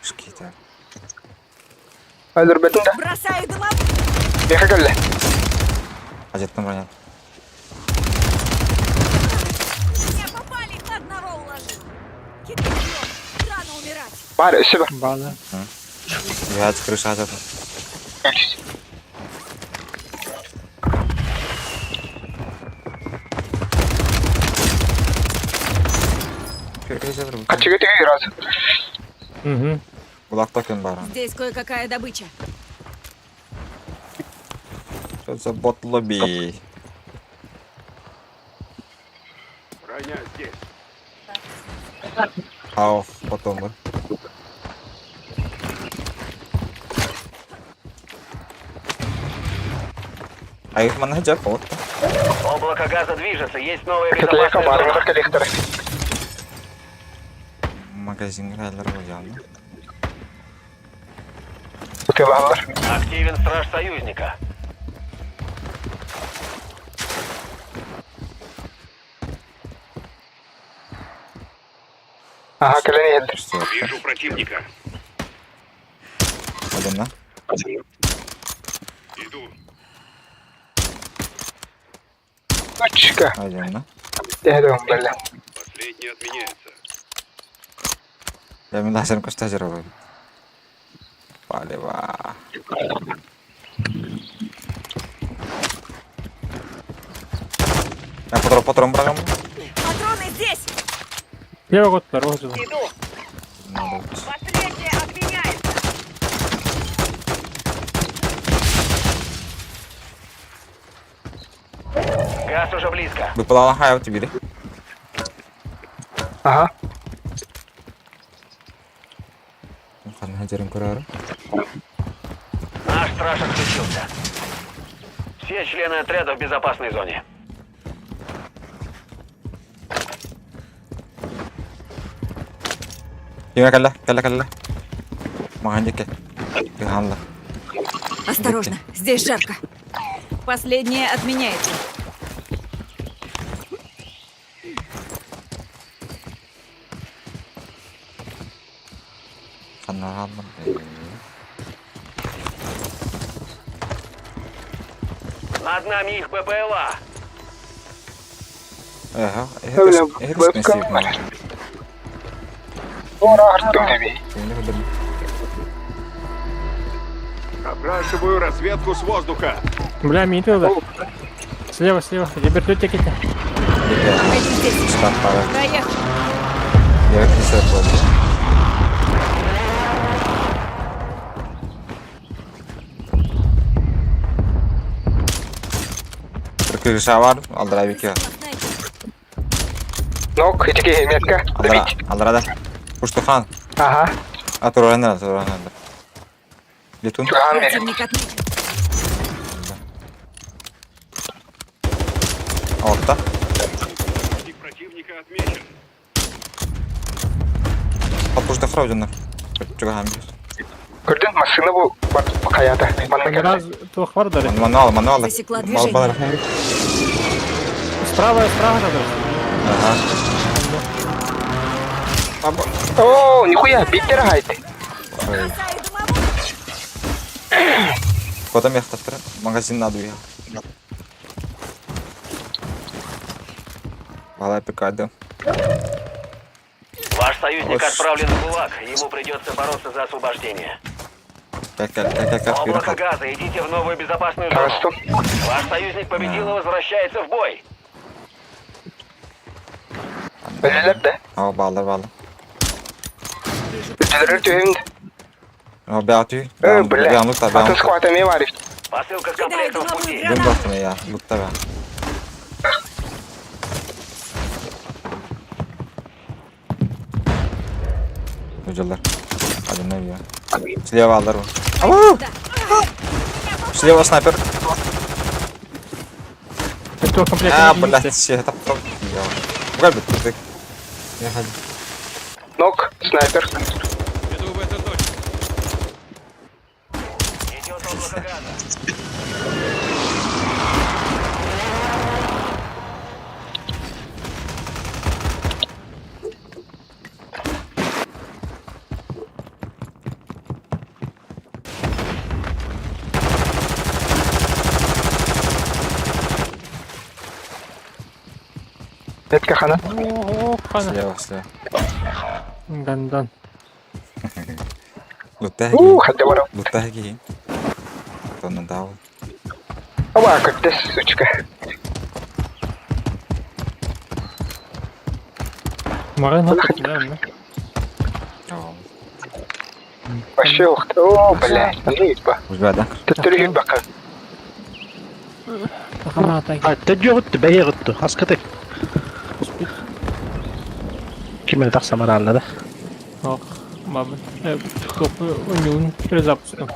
Шкита. Öldür bedin de. Бросаю дымовую. Yaka geldi. Acıttım bana. Меня попали. Одного уложил. Кидаю. Рано умирать. Bari üstü bak. Бала. Я крыша acıttım. Kaçı götürüyor biraz. Угу. Kulakta kim var? Здесь кое-какая добыча. Что за бот лобби? Броня здесь. Ау, потом бы. А их менеджер вот. Облако газа движется. Есть новая Kötü yaka безопасная bari. зона. Bakar elektrik. Магазин райлер явно. Kutuya bağlar. Активен страж союзника. Aha, geleni geldi. Вижу противника. Один на. Иду. Üçka. Один на. Dedim böyle. Я мен лазером кашта жирабы. Палева. Я патрон брагам. Патроны здесь! Лево год дорогу. Иду! Надо. Последняя отменяется! Газ уже близко. Выпала хай от тебе. Ага. Хан хазерин курар. Наш страж отключился. Все члены отряда в безопасной зоне. Кime калла. Маханьке. Киханла. Осторожно, здесь жарко. Последняя отменяется. Ханна. Над нами их БПЛА. Ага. Опрашиваю разведку с воздуха. Бля, мид туда. Слева. Вертолетик это. Проехали. Я не знаю. Крыша var. Aldıra bitiyor. Nok, içki metka. Aldıra da. Puştuhan. Ага. Atırılanlar. Летун. Противник отмечен. Orta. Противника отмечен. Atmışta Frozen'lar. Çok hamile. Gördün машина bu bak kayada. Bana Раз плохо var da. Manual. Засекла движение. Справа надо. Ага. О, нихуя, Питер гайти. Бросаю дымовую. Куда место второе? Магазин надо я. Вала пикады. Ваш союзник отправлен в ГУЛАГ. Ему придется бороться за освобождение. Как Облако газа, идите в новую безопасную зону. Ваш союзник победил и возвращается в бой. Ölüler de. Ama bağlar. Ütüleri tüyümdü. Ama beatü. Бля. Yanlıkta Atın squat'ı var işte. Посылка с Кидаю комплектом в дымовую пути. Dün гранату. baktım ya. Lukta ben. Hocalar. Hadi ne ya. Слева aldılar mı? Да. Слева снайпер. Это комплект. Блядь, все это просто. Пугай, блядь, я ходил. Nok, снайпер. Иду в эту точку. Идет облако газа. Метка хана. О, хана. Слева. Гандан. Лутта Хадда варам. хеги. Кто надал? Ава, как ты, сучка. Марина. Вообще ух ты. О, блядь, ну ебать. Уже да? Ты турик бака. Хана атаки. تجوت بيغت اسكتك كم تحسن مرة على ده Ох, бабы. Топы унюн. Перезапуском.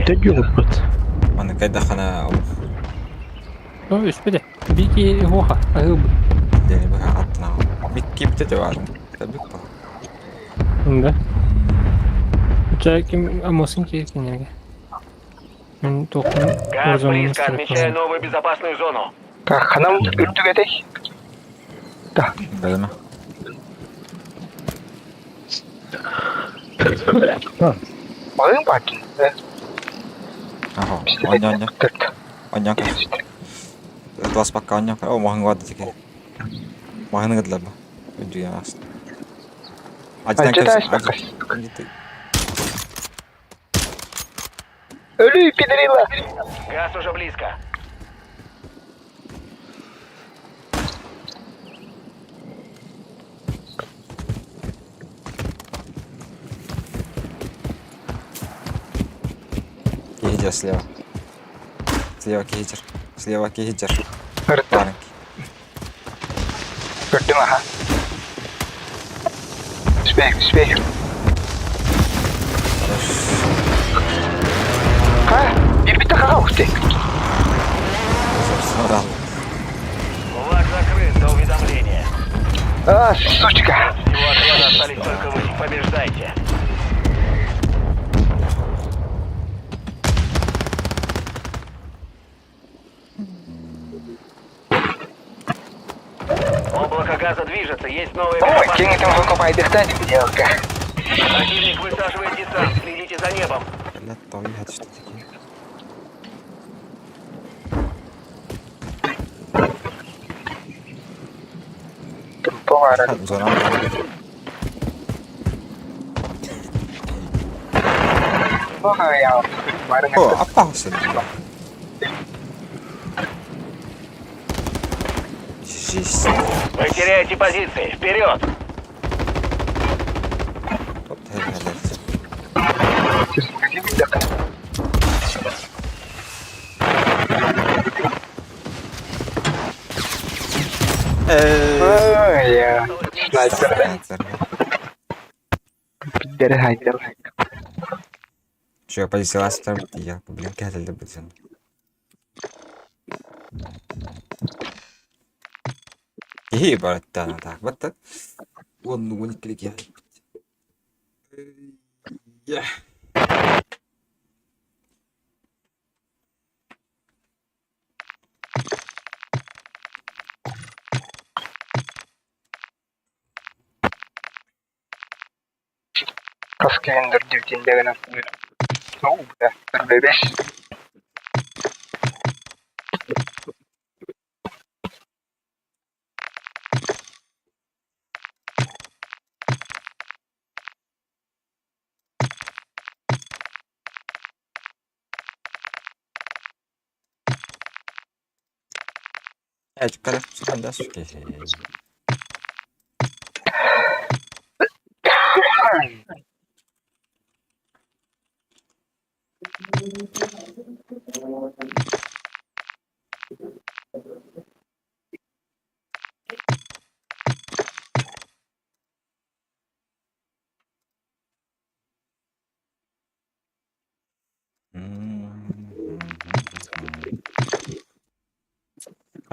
تجوت أنا كده دخلنا Ну, господи. Бики гоха. Рыбы. день бы отна. Бикки птицы важно. Это бикка. Да. Чайки, а мосинки книги. Только Газ близко, отмечаю новую безопасную зону. Так, ханам үртүгетек. Gelme. Paling pagi. Aho, onyo. Onyo ka. Tuas pakai onyo ka. Oh, mau ngawat sih kayak. Mau nggak laba. Itu ya mas. Aja gitu. Ölü пидорила. Газ уже близко. Кигитер слева. Слева кигитер. Слева кигитер. Кырты. Маленький. Gördüm aha. Успех. Bir такая ух ты. Рано. Кулак закрыт до уведомления. Сучка. Всего от вас остались только вы. Побеждайте. Облако газа движется, есть новые Ой, кинь там выкопай дыхтать, девушка. Противник высаживает десант, следите за небом. Блядь, то ехать что такие. Повара. Зона. Я. О, опасен. Жесть. Вы теряете позиции. Вперед! Вот это, Я. Снайпер. Пидоры хайдер. Что, позиция вас ставить? Я, блин, кятель добытен. И братан, так, вот так. Вон, ну, не клики. Kaskı indirdiğinde gene. Oh be. Bebeş. Evet, kadar sen de su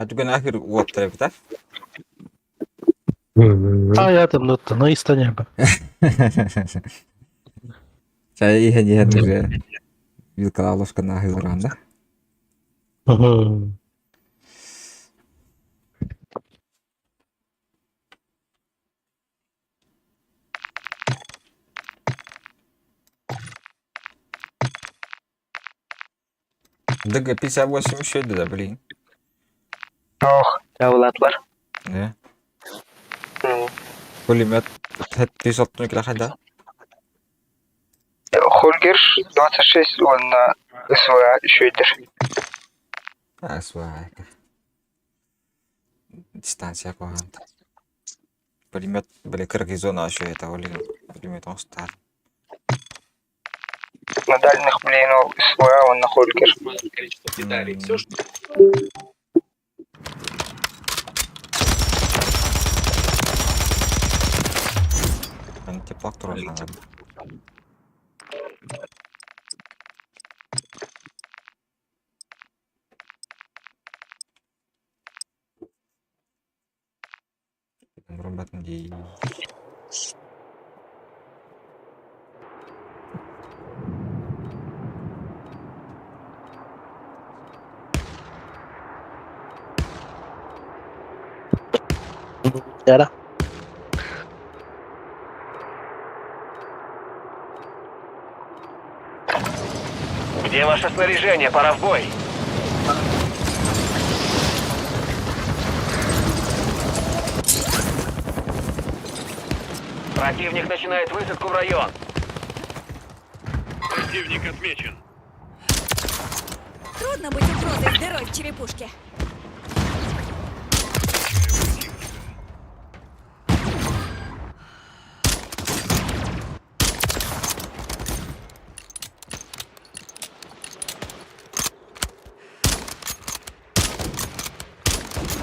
Aduh, akhir water kita. Hayatım nuttu. No istaniemy. Saya ihan juga wilkala ложка на akhir да? ДГ-58 еще и да, блин. Ох, avlatlar. Не. Пулемет. T-60 килоха, да? Холгер 26, он на СВА шейдер. А, свай. Дистанция квант. Пулемет, блин, Кыргызона еще это, блин. Пулемет он стар. На дальних, блин, СВА, он на Холгер. Количество деталей. Все, что... Теплак тоже надо. Робот надеюсь. Era. Где ваше снаряжение? Пора в бой. Противник начинает высадку в район. Противник отмечен. Трудно быть угрозой дырой в черепушке.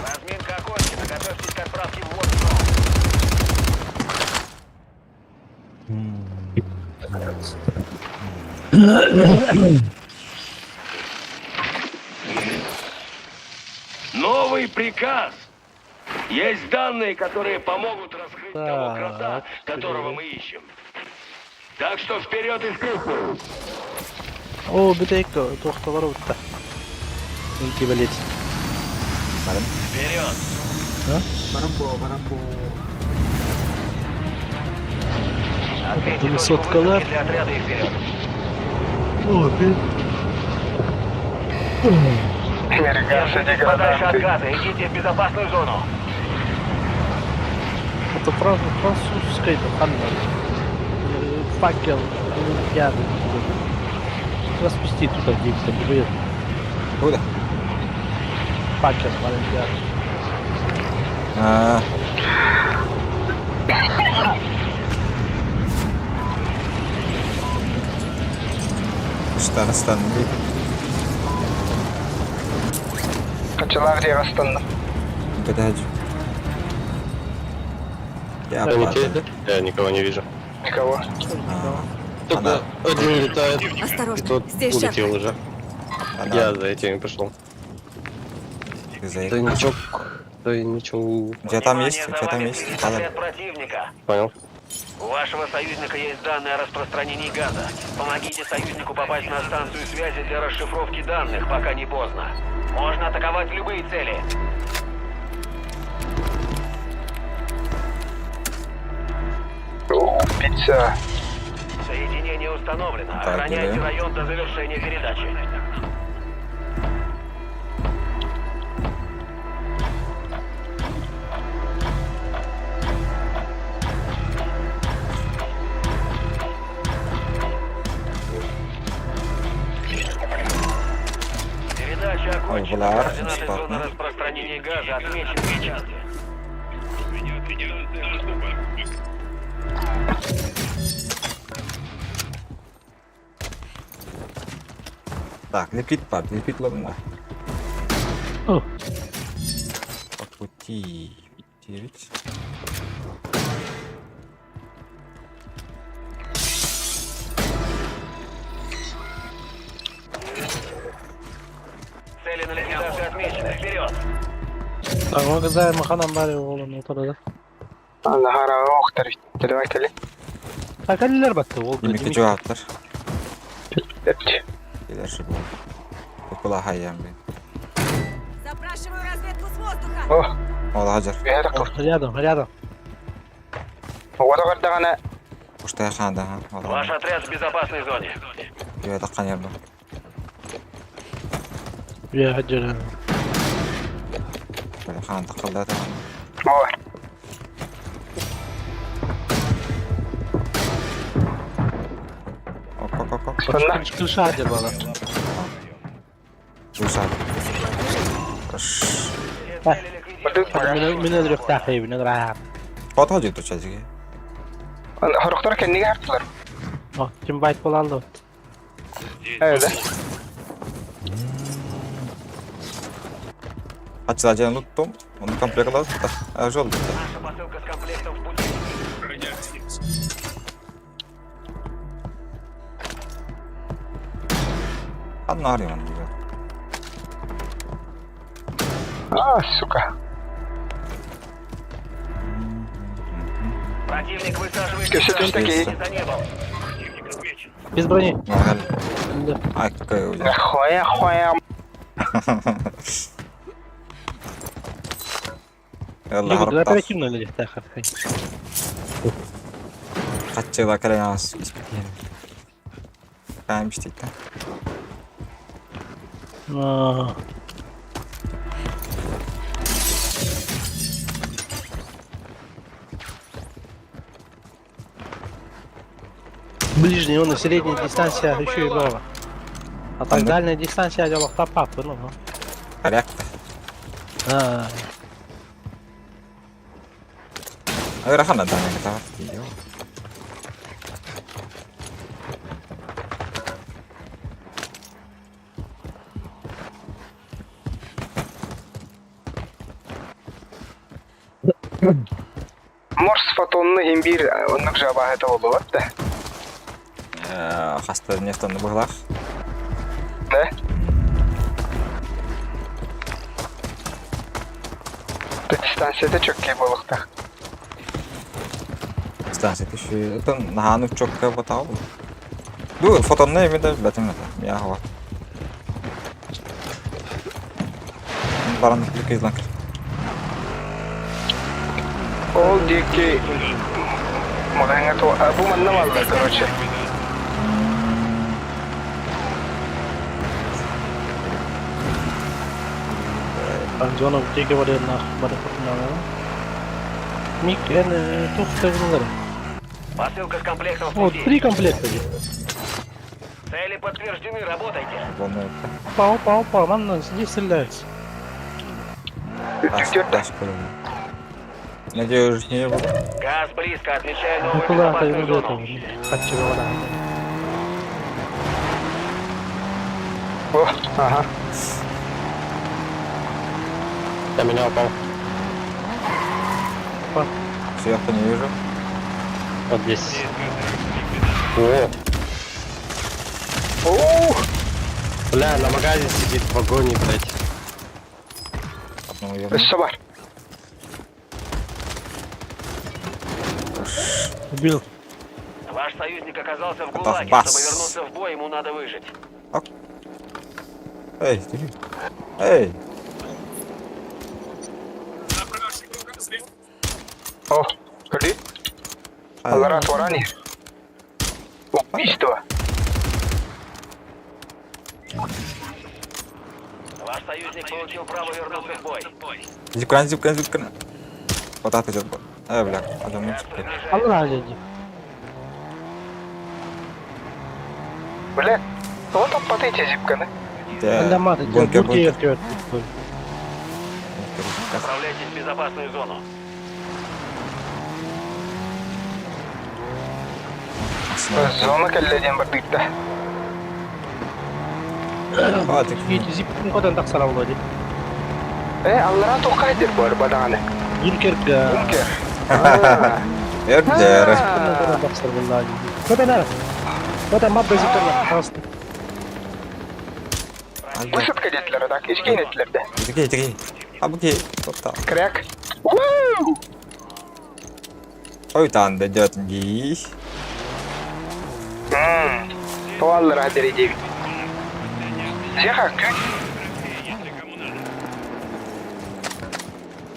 Разминка окончена. Готовьтесь к отправке в воздух. Новый приказ. Есть данные, которые помогут раскрыть того крота, которого мы ищем. Так что вперед и вперед. Oo bir dakika to'xtalar o'tdi. Inki bilet. Вперед. Ответьте Bunu только sotkalar. высадки для отряда и вперед. Держитесь подальше от газа. Идите в безопасную зону. Это французская духанна. Факел. Я распусти туда где-то будет. Куда? Факел маленький. А, Штарстан. Подожди. Я Они падаю. те? Я никого не вижу. А, Только она, один летает. И Осторожно, тот здесь шеф. улетел уже. она, Я за этими пришел. ты заехал. Тайничок. У тебя там есть? Внимание, У тебя за там вами есть? движется Падай. отряд противника. Понял. У вашего союзника есть данные о распространении газа. Помогите союзнику попасть на станцию связи для расшифровки данных, пока не поздно. Можно атаковать любые цели. Соединение установлено. Так, Охраняйте да. район до завершения передачи. Передача окончена. Ангуляр, Координаты бесплатно. зоны распространения газа отмечены в чарте. Так, лепит пап, лепит лобна. О. По пути 9. Цели на ликвидацию отмечены. Вперед! Tamam güzel makanam var ya oğlum ortada. Hakalliler baktı oldu. Yemek cevaplar. Gelir şu bu. Okula hayyan ben. Запрашиваю разведку с воздуха. Ola hacer. Рядом. Kuşta yaşandı ha. Ваш отряд в безопасной зоне. Göğe takkan yerde. Ya hacı. Böyle kan takıldı da. Ok. Çıkış hacı bana. Güzel. من ادري افتح خيب نقدر عام. Foto hacı çocuk. Kim bayt bulaldı. Açılacağını unuttum. Onu komple kıladı da. Öyle oldu. Наша посылка с комплектом в пути. Kan arıyor onu güzel. Противник высаживается за небом. Без брони. Normal. Да. Ay kakaya hocam. Yallah Yok, harap оперативно или так. kaç yıl akara yalnız. Beğenmiştik de. А. Ближний, он и средняя дистанция еще и лова. А так Да. дальняя дистанция делал топапы, ну. Корректно. А. Rahan ada yang kita video. Морс фотонны имбир, оннук жаба это болот да. Хаста нефтен буглах. Да? Дистанцияда чөкке болукта. Станция тиши. Это нагану чокка батау. Ду фотонны имеда бәтем это. Я хава. Баран клик излан. Ол деки модanga то абу манна малда, короче. Анжонов тегі бар еді нах, бар еді. Мик, туфты вылыр. Посылка с комплектом в Вот, пути. 3 комплекта дейді. Цели подтверждены, работайте. Bunu Опа, опа, мана, здесь стреляется. taş koyalım. Ne diyoruz niye bu? Газ близко, отмечаю Ну новую куда-то безопасную иду зону. этого, хочу вода. О, ага. Ты меня упал. Сверху не вижу. Вот здесь. О! Бля, на магазе сидит в вагоне, блядь. Одного верну. Собар. Убил. Ваш союзник оказался в Это ГУЛАГе. бас. Чтобы вернуться в бой, ему надо выжить. Эй, ты. Эй. О, ходи. Аллара Творани. Убийство. Ваш союзник получил право вернуться в бой. Зипкан. Вот так идет. Бля, adam Газ çıktı. приближается. Allah dedi. Бля, вот подпотайте зипканы. Андаматы, Бункер, бурки бункер. вертет. Направляйтесь в безопасную зону. Зона кәлләден бір битті. Hadi. Эти зипкин кодан таксара болады. Аллара тоқайдыр бар баданы. Юнкерга. Бункер. Erder. Кодан таксара болады. Кодан ара. Кодан мабда зипкин просто. Высадка детлері, так, ешкен етлерді. Тики. Abi total. Кряк. Ой, там дойдет гись. То аллара дередегі. Зеха, күн.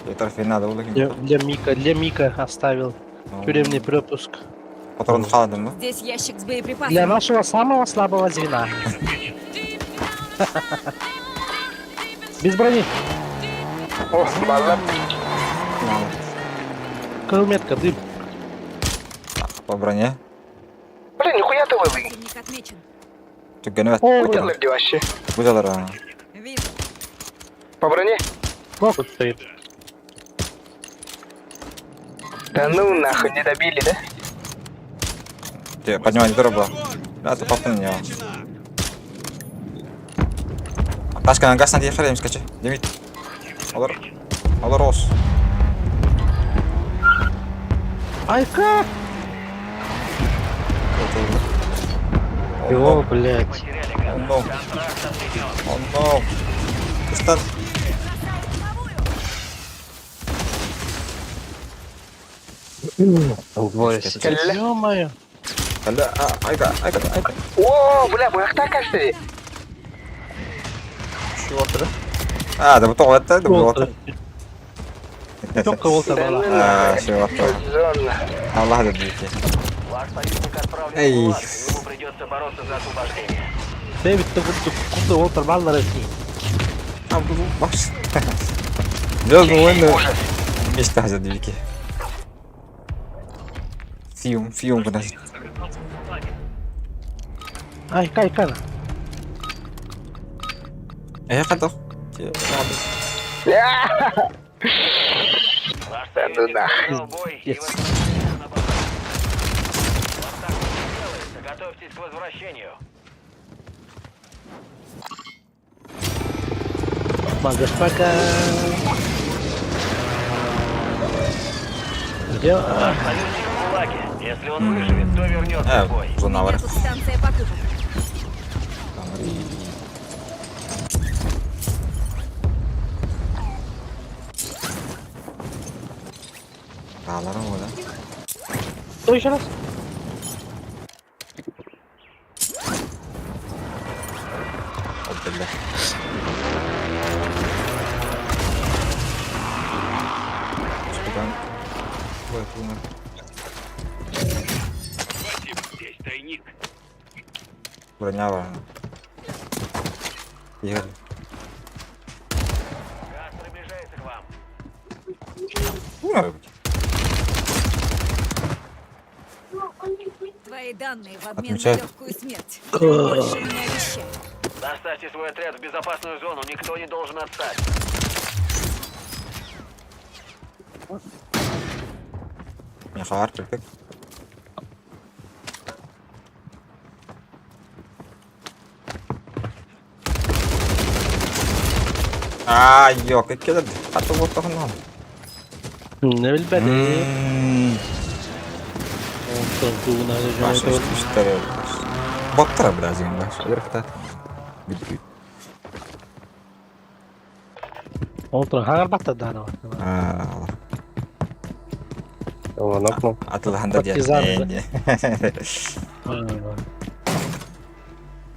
Это надо было. Для Мика оставил тюремный пропуск. Патрон халадым, да? Здесь ящик с боеприпасами. Для нашего самого слабого звена. Без брони. О, баллар. Калметка, дым. По броне. Блин, нихуя ты вылый. Противник отмечен. Тут генерат. О, Вытерлерди вообще. Бузалара. Вижу. По броне? вот тут стоит. Да ну нахуй, не добили, да? Поднимай дорого. Да, ты попал на него. Ташка на газ надо ехать, им скачи. Демид. Аларос. Ай, как? О, блядь. Потеряли газ. Он Контракт отменен. no. Está. Двое сидит. Ё-моё. Айка. О, бля, бахта кажется. Чего-то, да? Да вот это было. Тёпка волта была. Чего-то. Зона. Allah da büyük. Ваш союзник отправлен Эй. в ГУЛАГ. Ему придется бороться за освобождение. Дэвид, ты вот куда волта балла России. bu baş. Biraz bu oyunu. İşte hazır değil ki. Fium kadar. Ay kay kay. Kadar. Ваш союзник проиграл бой и возвращается на базу. Вот так вот и делается. Готовьтесь к возвращению. Motherfucker. Где? Союзник в кулаке. Если он выживет, то вернется в бой. У меня тут станция покупок. Dağlara mı lan? Что еще раз? Abdullah. Şuradan bu yapılır. Здесь тайник. Броня var. Ехали. Газ приближается к вам. Твои данные в обмен Отмечаю. на легкую смерть. Больше не обещай. Доставьте свой отряд в безопасную зону. Никто не должен отстать. Ne kadar köpek? Yok ikkada atib o'taqnam. Не bilbedi. Başka işler Baktara biraz yani. Şöyle Otur hangar battı daha. Вон окно. Атылганда Партизаны,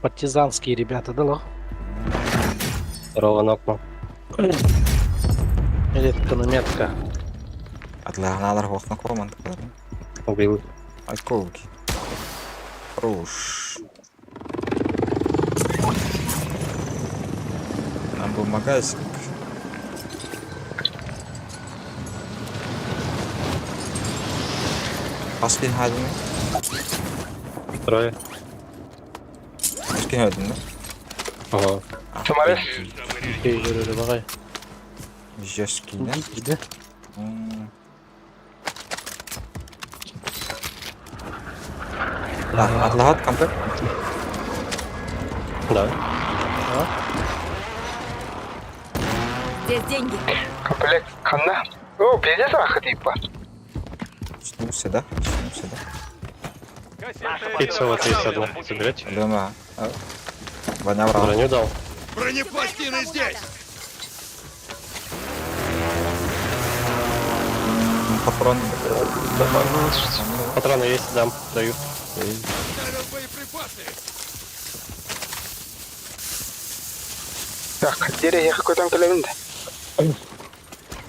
Партизанские ребята, да, лох? Второго окно. Метка. Атылгандар хокна команд. Убил. Айковки. Хорош. Нам был магазин. Аскин hadin mi? Трое. Askин hadin mi? Ага. Yürü bakay. Jeskine. Gidi. Atlahat kamper. Да. Здесь деньги. Комплект хана. О, пиздец, типа. Что сюда? Что сюда? Пиццу вот есть одна. Заберете? Лема. Ваня брал. Броню дал. Бронепластины здесь! Патрон. Патроны есть, дам. Даю. Так, деревья какой там клевент.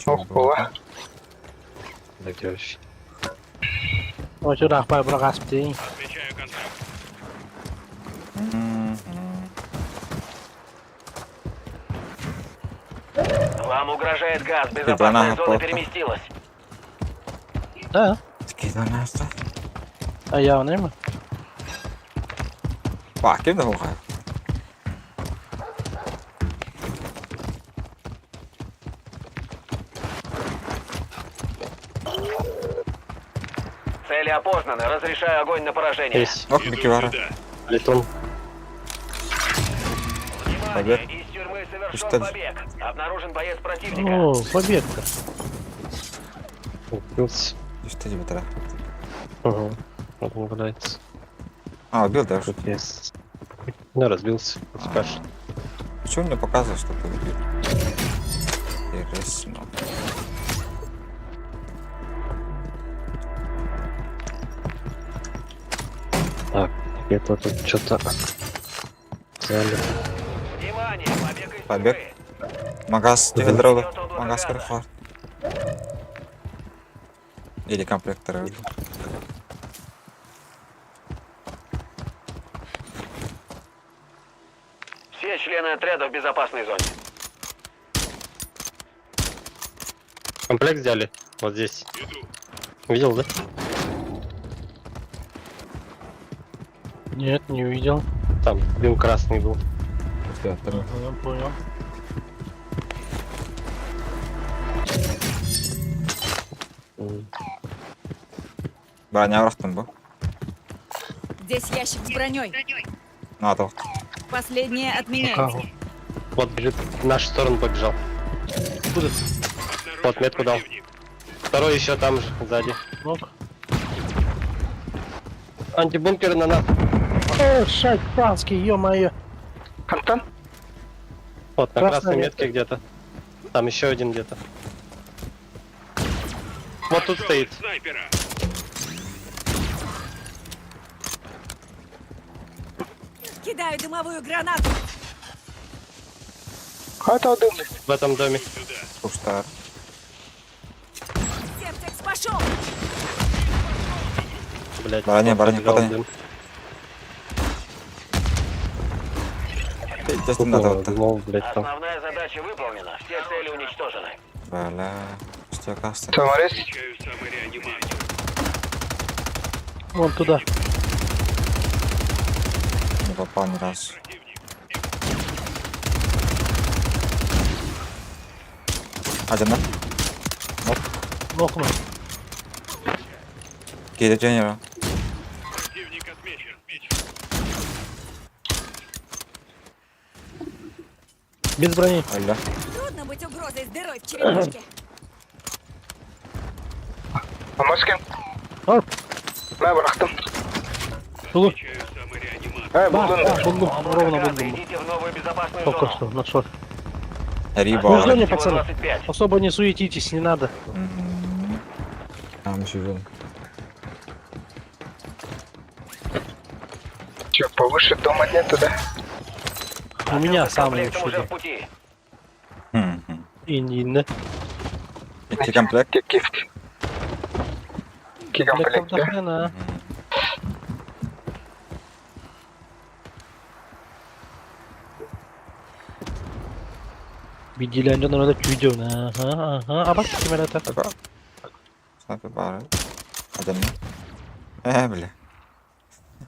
Ого. Дайте. Ой, сюда, по брагасти. Отмечаю контакт. Вам угрожает газ. Безопасная зона переместилась. Да, Такие до нас. а я не знаю. Kim de hoger. Цели опознаны. Разрешаю огонь на поражение. Есть. Ох, Бикивара. Летун. Внимание! Побег. Из тюрьмы Что совершен это? побег. Обнаружен боец противника. О, победка. Убился. Что тебе тогда? Ага. Вот он валяется. Убил даже. Тут есть. Да, разбился. Спрашивай. Почему мне показывает, что ты убил? Интересно. Так, это тут что-то... Взяли. Внимание! Побег из Побег. тюрьмы. Магаз дефилдровый. Магаз крыхар. Или комплекторы. Все члены отряда в безопасной зоне. Комплект взяли. Вот здесь. Видел, да? Нет, не увидел. Там дым красный был. Ага, понял. Броня растом был. Здесь ящик с броней. На, то. Последнее отменяется. Ага. Вот бежит, в нашу сторону побежал. Куда? Вот метку дал. Второй еще там же, сзади. Ну-ка. Антибункер на нас. О, шайтанский, ё-моё. Кантон? Вот, на Красная красной метка. метке где-то. Там еще один где-то. Вот тут стоит. Кидаю дымовую гранату. Это дым. В этом доме. Пусто. Септекс пошел. Блять. Броня, броня, броня. дым. Здесь не надо вот так. Думал, блять, там. Основная задача выполнена. Все цели уничтожены. Бля. Что кажется? Вон туда. Не попал ни разу. Один, да? Нокну. Какие деньги? Без брони. Бля. Трудно быть угрозой с дырой в черепушке. Ар. Шулу. Да, Шулу. Ровно бундум. Идите в новую безопасную Только зону. что, нашел. Риба. Ну, зоне, Всего пацаны. 25. Особо не суетитесь, не надо. Там еще жил. Че, повыше дома нету, да? У меня С самый комплектом лучший уже в дом. пути. И Какие комплект? комплектов до хрена. Видели, они надо видео. Ага, ага. А бак кем это? Такое. Снайпер бары. Один. Бля.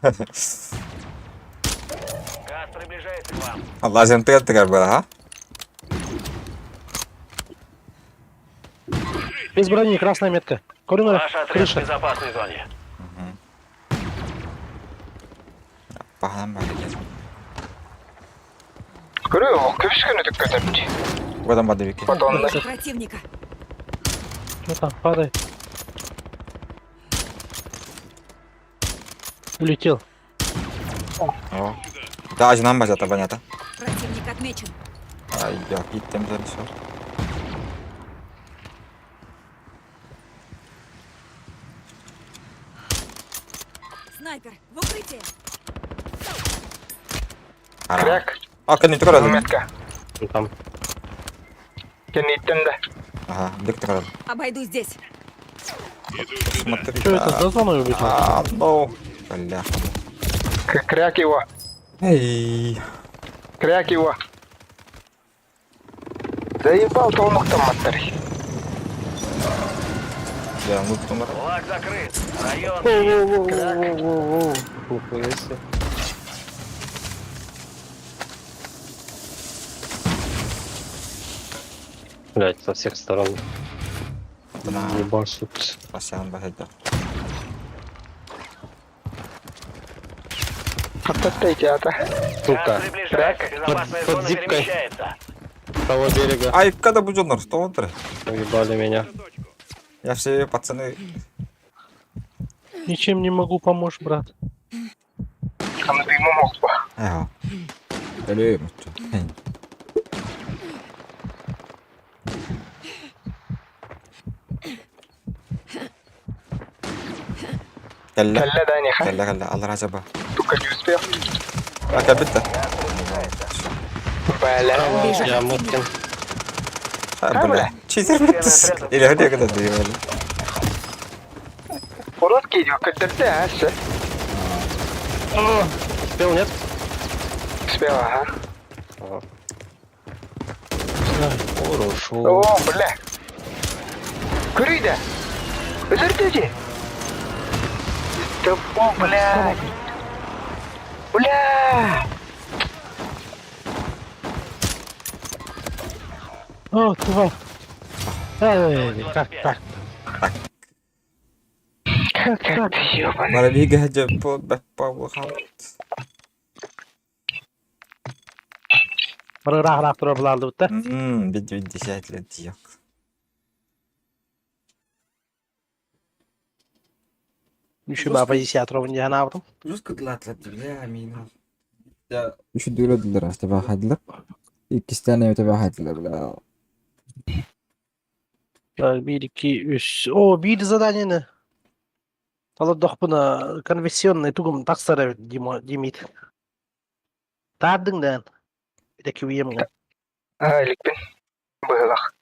Газ приближается к вам. А лазим ты это как бы, ага? Без брони, красная метка. Коридор, Ваш отряд в крыша. безопасной зоне. Погнали, блядь. В этом бодовике. Вижу противника. Что там, падай. Улетел. О. Да, нам база понятно. Противник отмечен. Ай, я гittim sen şu. Снайпер, в укрытие. Крак. Akan itu kan? Там. Ага, дик kan. Обойду здесь. Смотри. Что это за зону убежал? А, ну. Бля. Кряк его. Эй. Кряк его. Заебал-то он там мотори. Я ну там. Флаг закрыт. Район. Нихуя себе. Блять, со всех сторон Buna ебашут. pasiyan baheda. Сука. Газ приближается. Безопасная под зона зипкой. перемещается. С того берега. Ай, когда будет нор, что он тре? Уебали меня. Я все пацаны. Ничем не могу помочь, брат. Эго. Или كلا كلا كلا الله رجبه كبدة Я Моткин. بلا чизер битс или где когда ты его Успел, нет? Хорошо. Куйда! Подождите! Да блядь! Бля! О, тварь! Эй, как так? Как так, ёбаный? Маравига по бэкпауэр халт. Рах турабылалды бутта. Бид шайтлер тияк. Üçü baba inisiyatorun yana aldım. Плюс катлатлар бля мина. Я еще дөрөдүлөр астаба хайдылар. İkisinden öte haydılar bля. 1, 2, 3. О, bir задание ne? Taladık buna konvensiyonlu tugum taksara demeydi. Tardın bir de kiviyem ya. Айликпен быйлах.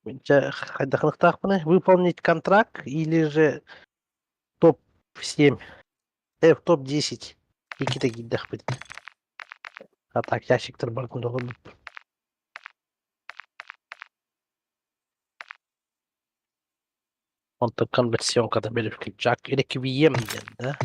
Бенче хайдахнықтақ бұны выполнить контракт или же топ-7. Топ-10. İki de giddik bir. Hatta gerçekten bakın doğru. Onta konversiyon kadar belirtilecek. Ele kiviyem dedi.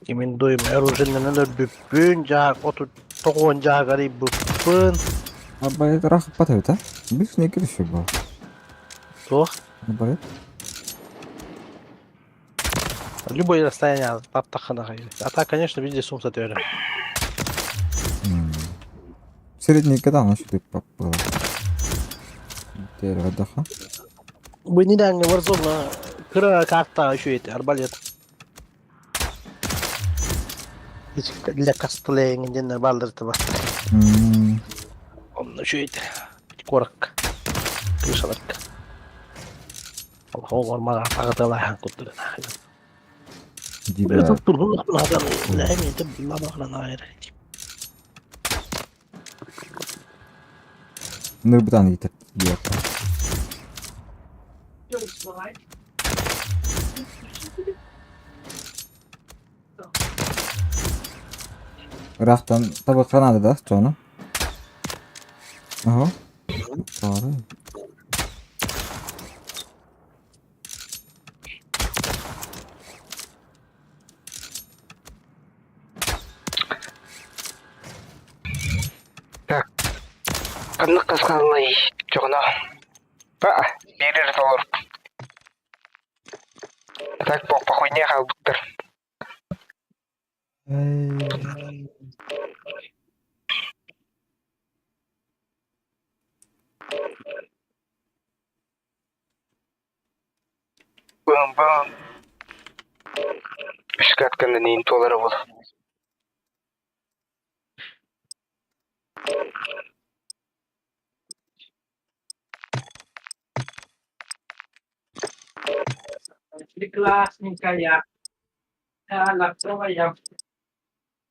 Kimin doyum erojenden büpün cahak otur toğun cahagari büpün. Абай рахып батай та. Биш не кириш бо. Тох. Абай. Любое расстояние таптахана. А так, конечно, везде сумса теория. Средний когда она что-то попала. Теперь отдыха. Вы не дали варзона. Кыра карта еще эти арбалет. Для косплея где-то балдер-то. Он еще эти корок. Крышаларка. Аллаху акбар агаталахан кутту. Диба. Это тургун хада. لا يعني تب لا بخنا ناير. Нырбытан етіп. Диба. Рахтан табы канады да, жону. Ага. Бары. Так. Кандык касканлай жогона. Берер доллар. Так похуй не халдыктыр. Бам-бам. Ішкі атканда нейін толары бол. Прекрасненькая. Она твоя.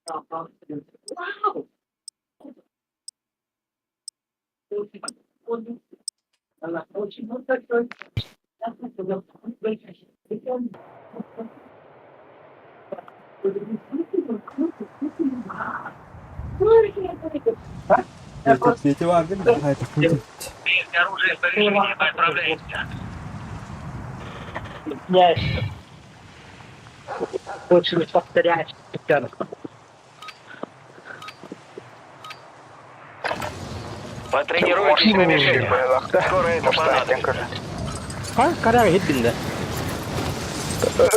Вау! Она очень вот такой. Эти вагоны, да, это круто. Есть оружие снаряжение, мы отправляемся. Я очень повторять. Потренируйтесь на мишени. Скоро это понадобится. Карар hepinde.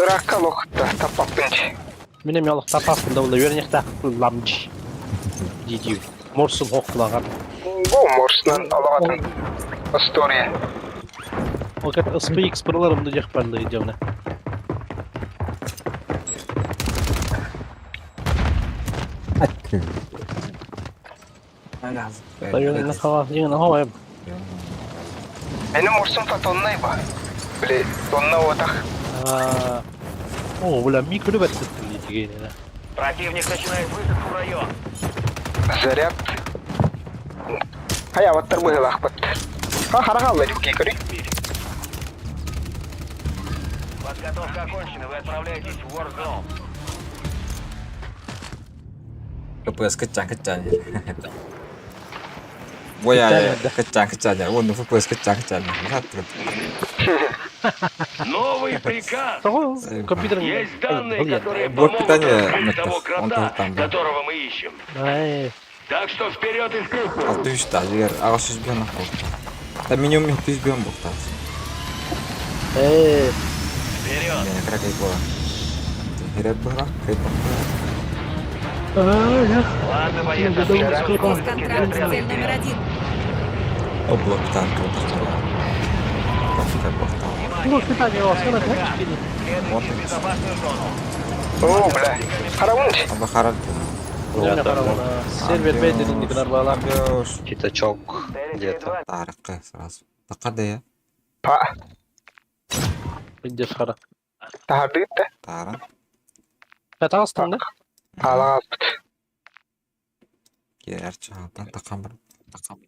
Ракка лохта таппаппынчы. Benim yoluk tapasında oluyor. Yörnekte lamcı. Диди. Морсум хоқлаған. Бұл морсынан алағатын история. Ол как SPX пырларымды жақпанды идеуіне. Открыл. Тайоны қала, еңін ағау әм. Менің морсым фотоннай ба. Біле, тонна отақ. О, бля, микро бәттіттілі дегеніне. Противник начинает высадку в район. Заряд. Хаяваттар бұғылақ бұд. Харағаллы жүкей көрі. Подготовка окончена, вы отправляетесь в Warzone. FPS kecang-kecang. Boya kecang-kecang ya. Wonder FPS kecang-kecang. Satu. Новый приказ. Компьютер. Есть данные, которые Вот помогут питание, раскрыть того Мэтт, он крота, там, да. которого мы ищем. Так что вперед из крыши. 600 та жер ағаш жүзбен ақыл. Та минимум 600 бұқтат. Вперед. Мен кракай бола. Херет бұға, крайт бұға. Ладно, военный. Контракт, цель номер 1. Облак танка бұқтат. Кафе бұқтат. Ну, питание у вас, она Вот. О, бля. Қарауыншы. Аба харат. сервер бейдеринде kadar bağlan. Читачок где-то. Тарыққа сразу. Тақада я. Па. Где шара? Тағабитті. Тара. Это астында. Алағас біт. Керчі алтан тақам бір. Тақам.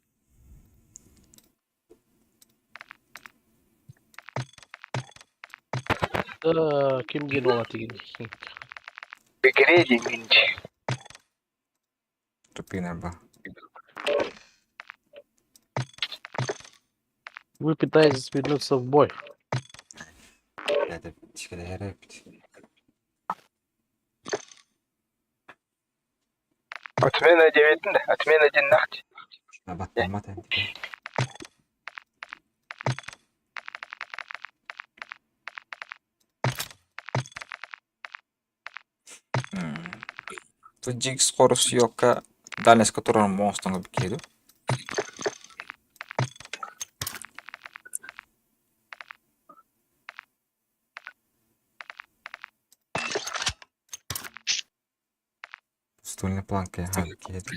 Kim geliyor ona tigin? Бігірей деймінші. Тупинер ба. Вы пытаетесь вернуться в бой. Әді тікілі әрі біт. Отмена 9-ді. Отмена 1 нақты. Набаттамат әнді. Тут джиг скорость йока, дальность которого монстр на бикеду. Стульная планка, ага, бикеду.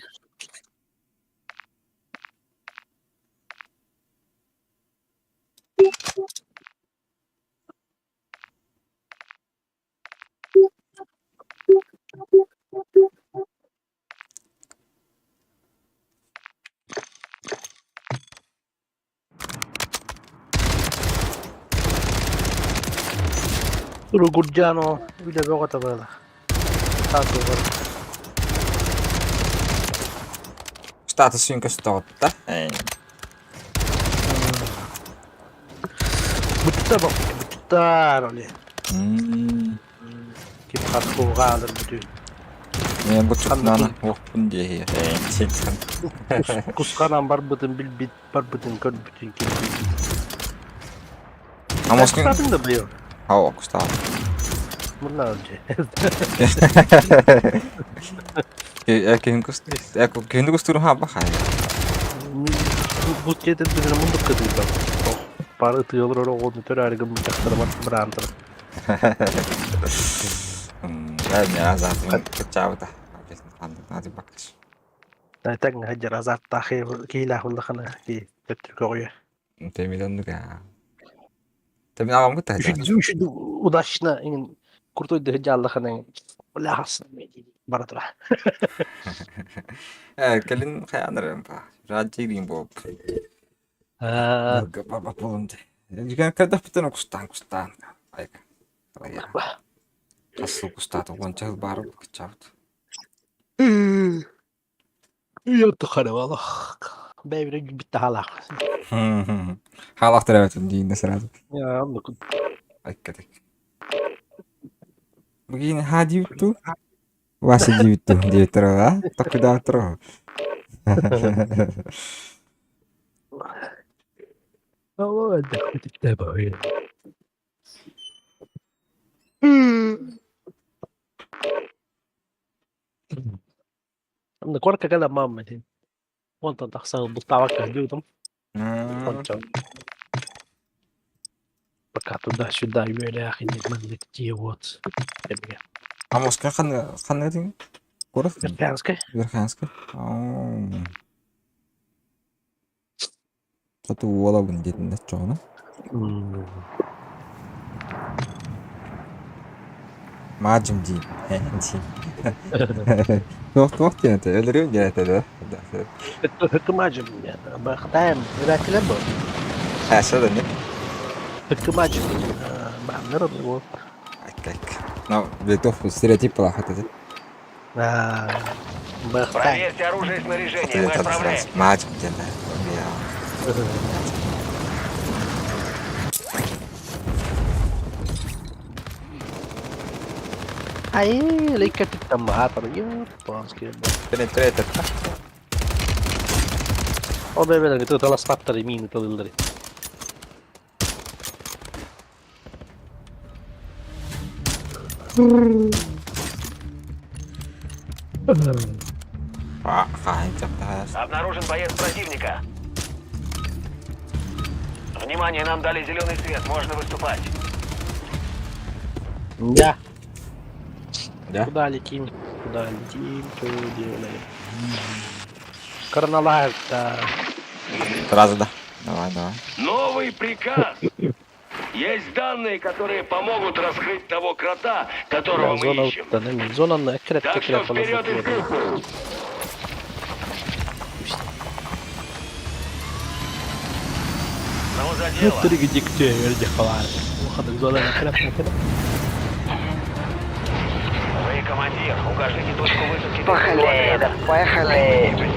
Rugurgiano, bile bogota böyle. Tanto böyle. Status synka stotta. Butta bak, butta öyle. Kim haklı kalır bütün. Ne bu tutmana okun diye ya. Çeksen. Kuskanan var bütün bil bit var bütün kör bütün kim. Ama skin Statın da biliyor. ha ok sta. Bunlar önce. Kendi kusturun ha bak. Bu çetin bir munduk kadıydı. Para tığılır oraya oldu tör her gün bıçaklarıma bırakır. Ya zaten kecau dah. Hadi bakas. Tek hajar azat tahi kilah ulah kana ki Türkiye. Temidan juga. Tapi awam kita. Şu udaşna in kurtuydu hajar kana ulah hasna baratura. Kalian kayak aneh pak. Raja rimbo. Apa pun deh. Jika kada betul kustan. Baik. Ya. Asal kustan tuh wancel baru kecau. Yattık hadi valla. Beybre bitti hala. Halak terlewatin di Nasrani. Ya anladık. Baik. Begini hadi itu. Wasi itu dia terus, tak dah terus. Allah ada kita bawa. أنا كورك كده ماما دي وأنت تخسر بتاعك هديهم أنت بكاتو ده شو ده يقول يا أخي من التيوات Amos kan itu kurus kan? Berkanske Berkanske. Oh. Satu wala pun jadi net cowok. Macam ji, ji. Waktu nanti, öldürüyor ya tadi. Hükümacım ya, baktan bırakılan bu. Hasil ne? Hükümacım, ben ne bu? Kek. No, betul stereotip lah kata tu. Бэх. Проверьте оружие и снаряжение. Ты Мы там отправляемся. сразу мать где-то. Я. Ai, lei che ti ammata, io posso che... Penetrated. Oh, beh, vedi che tu te la spatta di minuto del dritto. Обнаружен боец противника. Внимание, нам дали зеленый свет. Можно выступать. Да. Да? Куда летим? Куда летим? Что делаем? Карналайта. Сразу, да. Давай, давай. Новый приказ. Есть данные, которые помогут раскрыть того крота, которого мы Зона ищем. установлена. Зона на крепко Так что вперед и вперед. Ну, за дело. Три где где верди хвар. Уходок зона на крепко. Вы командир, укажите точку высадки. Поехали, поехали.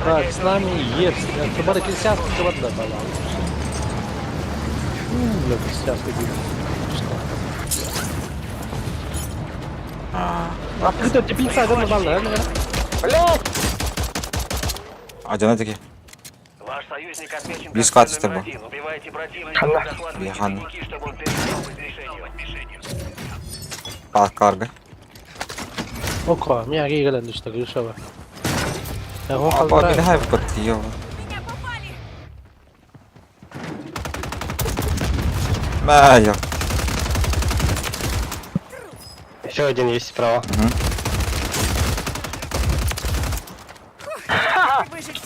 Так, с нами есть. Собор 50 вода была. Бля, 50 А ты тут 50 вода была, да? Блядь! А де вони такі? Ваш союзник отмечен как Близко от цель тебя. номер 1. Убивайте противника, Ага. захватывайте Ага. дневники, чтобы он перешел к мишенью. Карга. Око, меня гигален işte gülüşe Я А гохал побігай в коти, його. Майо. Еще один есть справа.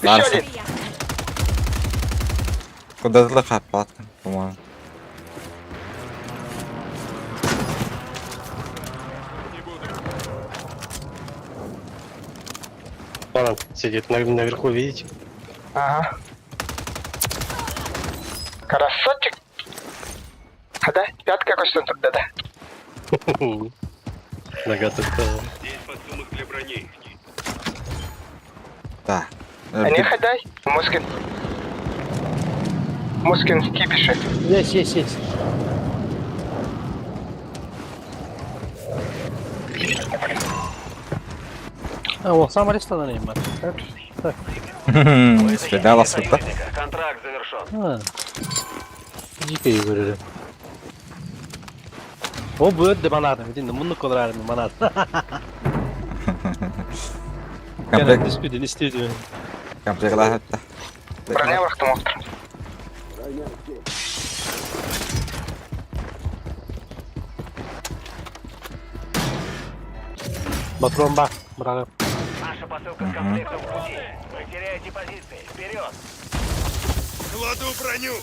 Зараз. Куди злиха палатка, по-моєму. Вон он сидит наверху, видите? Ага. Красотчик. Да, пятка костюм тогда, да. Нога только. Здесь подсумок для брони. Так. А не ходай, Мускин. Мускин в кипише. Есть. А, вот сам арестован не Так. Спідала сука. Контракт завершен. А. Дико говорили. O bu ödde bana adam. Dinle bunu kadar mı bana? Комплект. Диспидin istiyor. Комплектла хатта. Броня вахтомостр. Патрон бак. Браво. Наша посылка с комплектом в пути. Вы теряете позиции. Вперед! Кладу броню!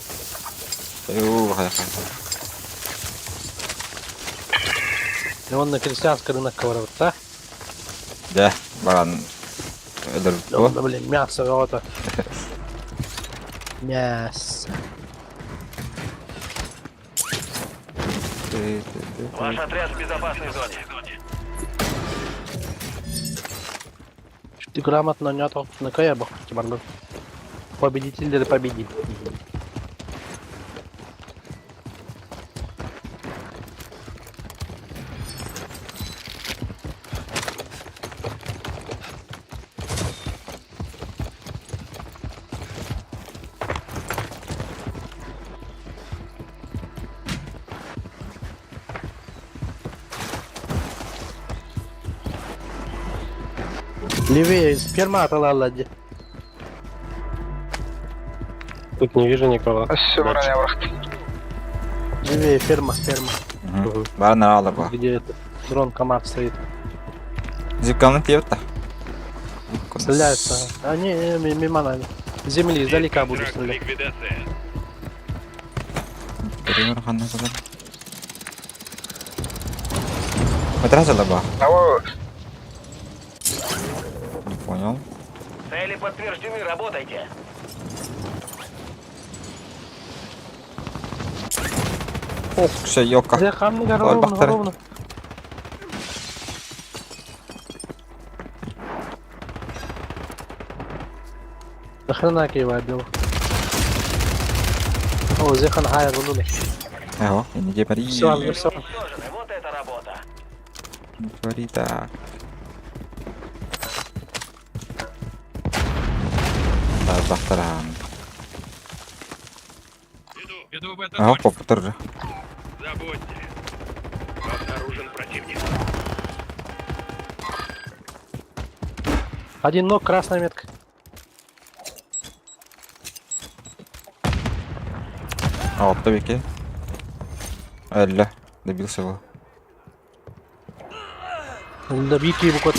И он на крестьянский рынок ковров, да? Да, баран. Да, блин, мясо вот. Мясо. Ваш отряд в безопасной зоне. Ты грамотно не отошел на каябах, Тимарган. Победитель или победит? Левее, сперма лади. Тут не вижу никого. Все, броня вахт. Левее, ферма. Баран алар ба. Где это? Дрон комар стоит. Зипканы тиевта. Стреляются. А не, мимо нами. С земли, издалека буду стрелять. Пример ханна куда. Матраса ба. А вот. Не понял. Цели подтверждены, работайте. Ох, все йока. Где хамни Ой, ровно, бахтери. ровно. Охрана кивает, да. О, зехан хая гулули. Ого, я не говори. Все. Уничтожены. Вот это работа. Не говори так. Да, бахтаран. Иду в это. Ага, попутер же. Забудьте. Обнаружен противник. Один ног, красная метка. А, вот табики. Элля. Добился его. Добейте его кот.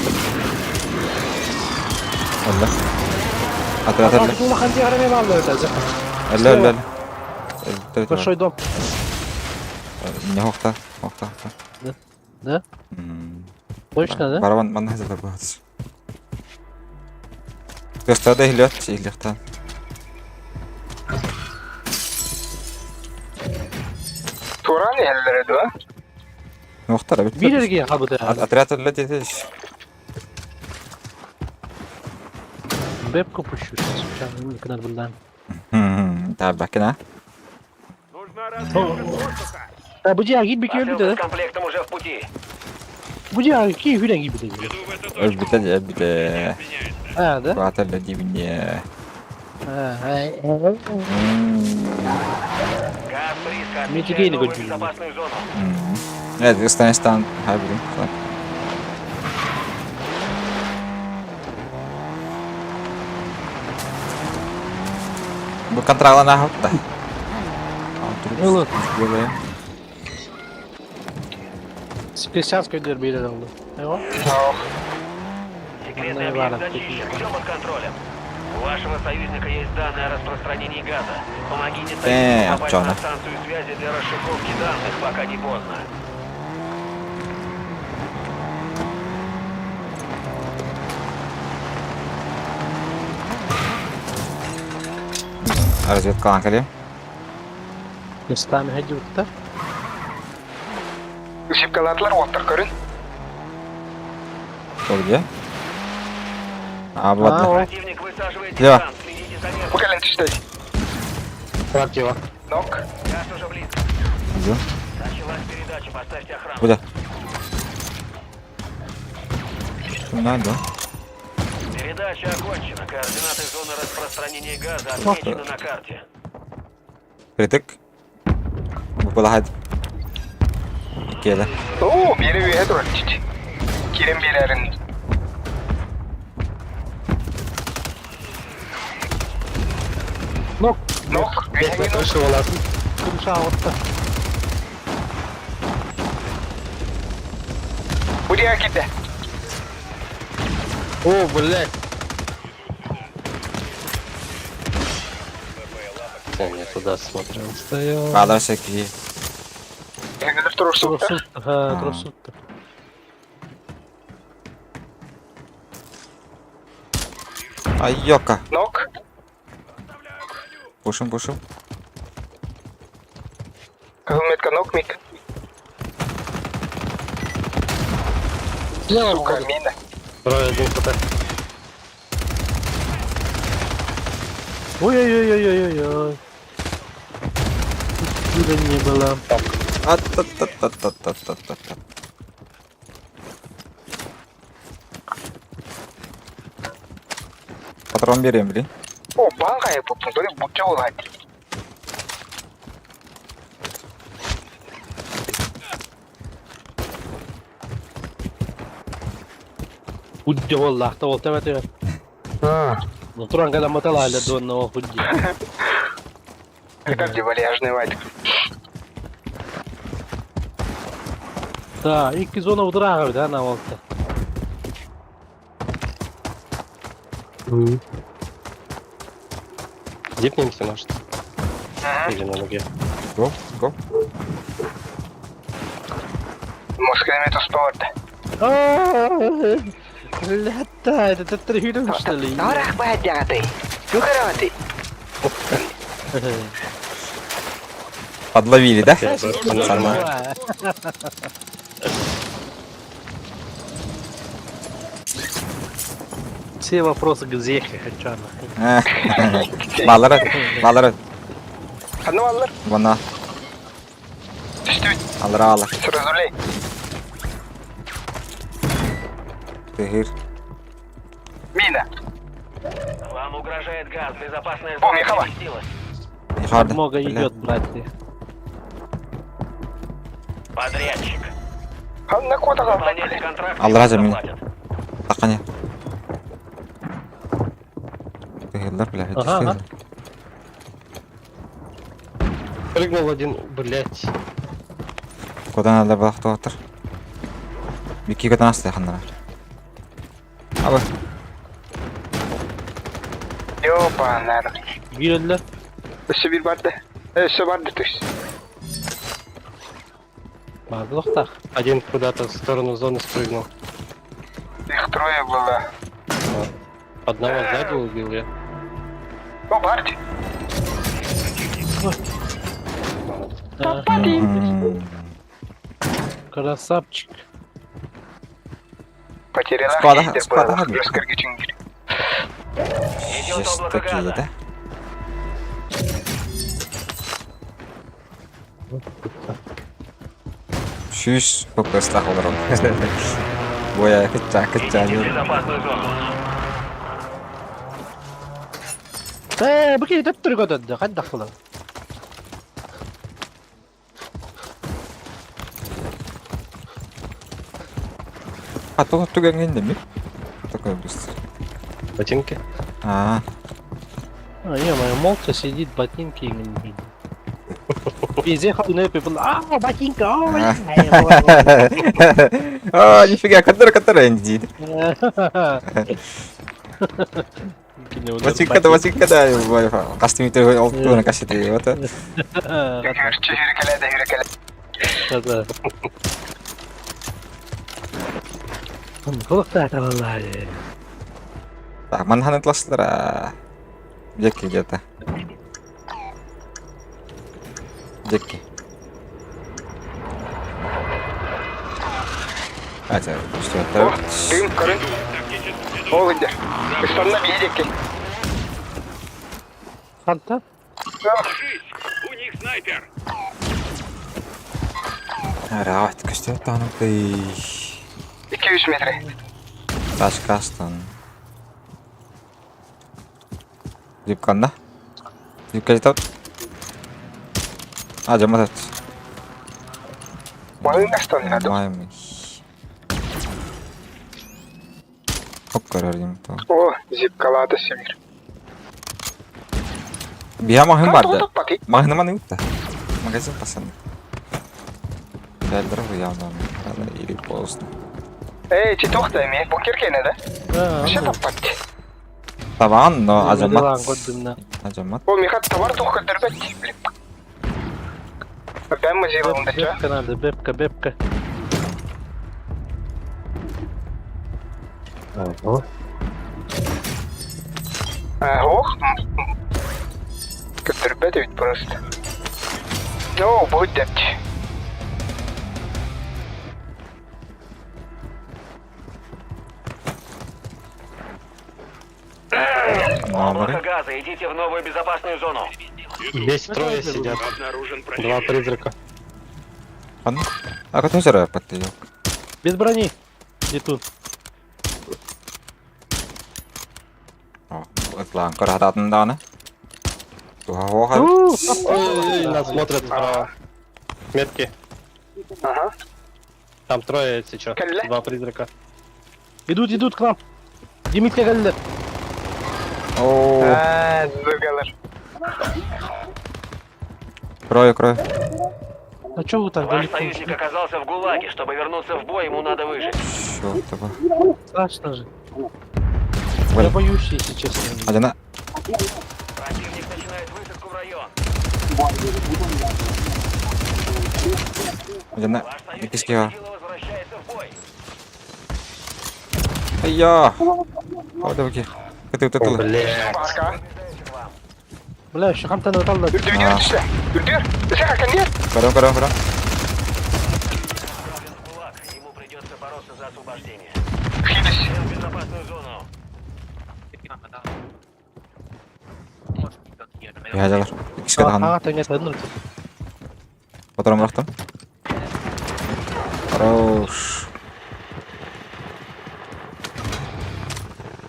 Элля. Отряд Элля. Элля, Элля. Большой дом. Не хохта. Да? Точно, да? Барабан бана hazırda bu hadis. Gösterdi ehliyet. Туран елдері, да? Muhtar abi. Bilirgi habıda. Отряд Элля dediş. Bep kopuşuyor. Sıçan ne kadar bundan. Tabi bakın. Bu diğer gibi köylü de. С комплектом уже в пути. Bu diğer ki hülen gibi de. Elbette. Ha da. Fuat Элля dibine. Ha. Газ близко. Митигейли Отмечаю новую гольбили. безопасную зону. Evet, Yunanistan harbiden. Bu kontralan ahutta. Olur. Böyle. Крестьянская дерби oldu. Ne o? Секретный Ну, ладно, объект зачищен. Все под контролем. У вашего союзника есть данные о распространении газа. Помогите союзнику попасть Артём. на станцию связи для расшифровки данных, пока не поздно. Разведка Анкаре. Местами ходил, да? Шипкалатлар оттыр көрін. Кто где? А, ладно. Противник высаживает Лева. десант. Следите за местом. Bu kelen tiştedi. Протива. Nok. Газ уже близко. Где? Началась передача. Поставьте охрану. Куда? Надо. Передача окончена. Координаты зоны распространения газа отмечены на карте. Kritik. Bu kadar hadi. Gel. Oo, biri üye dur. Kirin bir erin. Nok. Nok. Üye nok. Nasıl olasın? Kumşağı orta. Bu diğer gitti. О, блядь. Я не туда смотрел. Стоял. Bağlar şekli. Egedir durursun. Трусут. Ha, трусут. Ay yoka. Nok. Puşum. Kızılmetka nok mik. Сука, мина. Трое, один хп. Ой-ой-ой-ой-ой-ой. Чуда не было. At. Patron vereyim bile. О, банка yapıp böyle butça olaydı. Huddi vallahi da olta evet. Turan kadar matal hala donna o huddi. Как где валяжный вайт. Да, ilk kez ona udrağa bir ana olta. Дипнемся, может? Или на ноге? Go. Москвемету спорта. Hatta это трехидом что ли? Нарах бадяты. Юхараты. Подловили, да? Нормально. Все вопросы к Зехе хочу. Балары. Одну аллар. Вона. Düştü. Alır. Сразу Тыгыр. Мина. Вам угрожает газ. Безопасная О, Михаил. переместилась. Yukarıda. Много Böyle. идет, братья. Подрядчик. На кота Выполнение контракта Аллар hacı beni. заплатят. Takanya. Тыгырлар, блядь. Ага. Прыгнул один, блядь. Куда надо было кто отыр? Бики куда нас yakınlara. Abi. Ёпа, наверное. Гиреллер. Все bir vardı. Все vardı тус. Барлықтақ. Один куда-то в сторону зоны спрыгнул. Их трое было. Одного сзади убил я. О, Барти. Красавчик. Потеряла Склада- хейдер склада был. ходит. Раскоргичен. Идет Есть облако такие, газа. да? Şuş, çok ıslah olurum. Boya kıça Идите в diyorum. безопасную зону. Bu kere tuttur döndü. Hadi bakalım. А то туга не ми? Такой быстро. Ботинки. А, Не-мое, молча сидит, ботинки не. Везде ходу на people. Ботинка, О, нифига, который индит. Бачинка да, костюмите олтуна кашите вот. Hürkelede. Кулактар vallahi. Так, манхан тласлара. Джеки где-то. Джеки. Хотя, что О, это? дым, корын. О, где? Üstünde bir yedek ki. Ханта? У них снайпер. Rahat, что это оно ты? 200 metre. Taş kastın. Yukarıda. Yukarı tut. Acıma tut. Oyun kaçtan nerede? Vaymış. Çok kararlıyım tamam. O, zipkalada sevir. Bir mahım vardı. Tut bakayım. Mahınıma ne yoktu? Magazin pasanı. Geldirim bu yandan. Hala iyi olsun. Чи тоқтай ме? Букер кенеде. Ше таппатти. Tamam no acamat. Годымна. Acamat. О, мехат товар тоққа дырбет. Опять мы сделаем, да чё? Бепка надо, бепка. Ох. Дырбет ведь просто. О, будет депти. Облако газа. Идите в новую безопасную зону. Здесь трое сидят. Два призрака. Ладно. А кто зара подтянул? Без брони. И тут. О, вот лан каратан дана. Туха. Ой, нас смотрят справа. Метки. Ага. Там трое сейчас. Калле? Два призрака. Идут к нам. Димитка geldiler. О, Зыгалар. крой. А чё вы так Ваш далеко? союзник оказался в ГУЛАГе. Чтобы вернуться в бой, ему надо выжить. Что такое? Страшно же. Валь. Я боюсь, если честно. Адена. Противник начинает высадку в район. Адена. Ваш союзник Якиския. сила возвращается в бой. Айя. Hadi bakayım. Kıtı. Барка. Бля, еще хантаны талда. Үрдүр düştü. Үрдүр. Ise какан дер? Кырым. Отправлен в ГУЛАГ. Ему придется бороться за освобождение. Хилис. В безопасную зону. Bir hacalar. İkisi kadar hanım. Ага, ты не саднул. Fotoğrafı bıraktım. Хорош.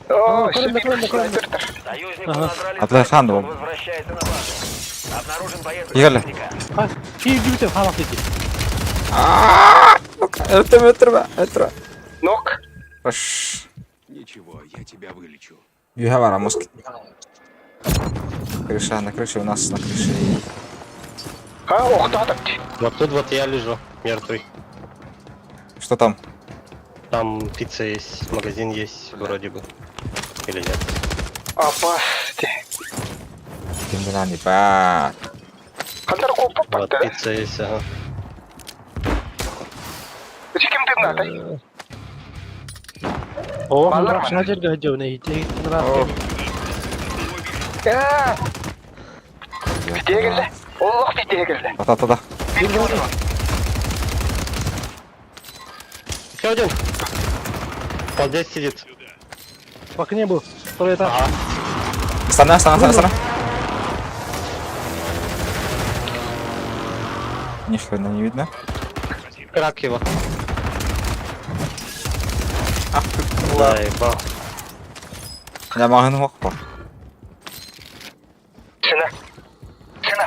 О, Колонна, колонна, колонна. Союзнику Ага. надрали Atlaysan da он oğlum. возвращается на базу. Обнаружен боец Егерle. противника. Ha, iyi bir falan dedi. Ötürme. Нок. Hoş. Ничего, я тебя вылечу. Юха var ama москит. Крыша, на крыше у нас, на крыше. А, ох, да, так. Вот тут вот я лежу, мертвый. Что там? Там пицца есть, магазин есть, вроде бы. Или нет? Опа. Kimden hani bak. Хантер копа Вот патта. пицца есть, ага. Чеким ты натай. Oh, Vallahi bak mi? şajer gahjau ne hitle hitle Oh. Biteye geldi. Allah biteye geldi. Ата. Bir de oldu. Еще один! Вот здесь сидит. Bak ne bu? Второй этаж. Sana. Ни хрена не видно. Крак его. Ах ты. Да, ебал. Ya mahını bak bak. Сына. Сына.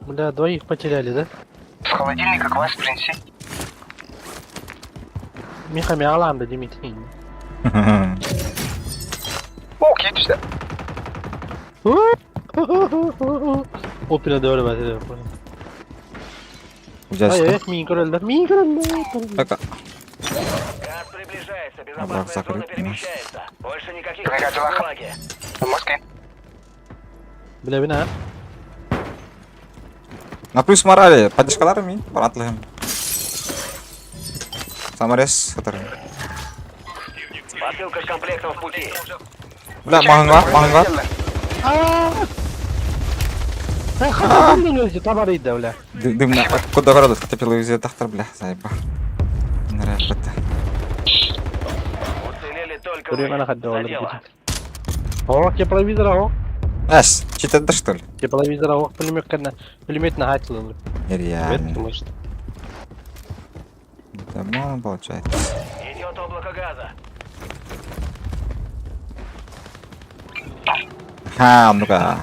Бля, двоих потеряли, да? С холодильника квас принеси. Михами Аланда, Дмитрий. О, git işte. Opera doğru ben de. Güzel Ay işte. ay, Minkrol'da. Bak. Газ приближается, Обрав безопасная зона закрыт. перемещается. Больше никаких Приготовь. бумаги. Москве. Bile bina. На плюс морали. Поддержкалар ми. Братлыгым. Саморез. Который. Посылка с комплектом в пути. Бля, mahın var. Хатамның өзі табарыйды, бля. Дымна. Куда городов? Хотел везде тахтар, бля. Заеба. Нравится это. Уцелели только Buraya вы. bana hadi За oğlum. дело. О, тепловизор, о. Эс, читать что ли? Тепловизор, о. Пулемет нагатил. Нереально. Потому что Нормально получается. Идет облако газа. Ха, ну-ка.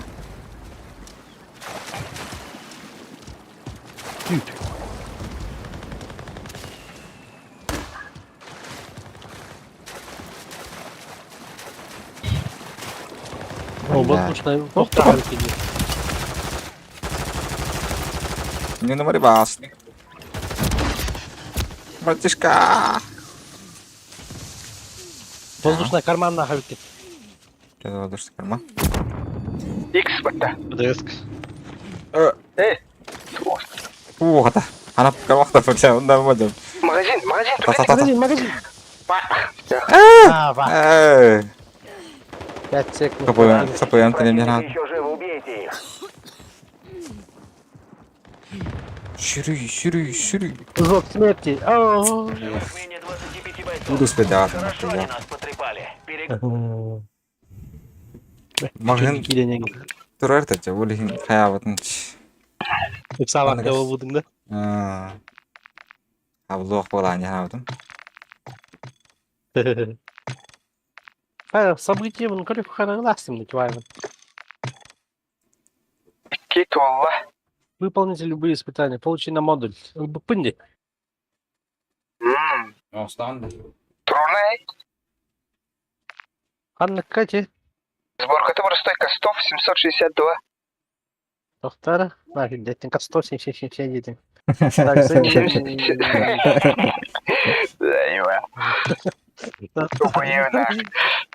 О, воздушная. Повторяю. Не на море бас. Братишка. Воздушная карманная хавки. Что это воздушный карман? X бата. ДСК. Ух, это. Она кармахта фокся, он да вводим. Магазин. Та-та-та. Магазин. А, Ва. 5 секунд. Сапуем, ты не надо. Еще живы, убейте их. Шири. Звук смерти. О. Менее 25 бойцов. Буду спидать. Хорошо они нас потрепали. Магазин Gidene. турар та более хаяватынч. Sabah da vurdun da. Abloq falan hayavatın. События в Нколе Ханагастым накиваем. Git valla. Выполните любые испытания. Получи на модуль. Пынди. Трунай. Анна Кати. Сборка товара стойка 100 762. Доктора. Нафиг, дядь, 170. Так,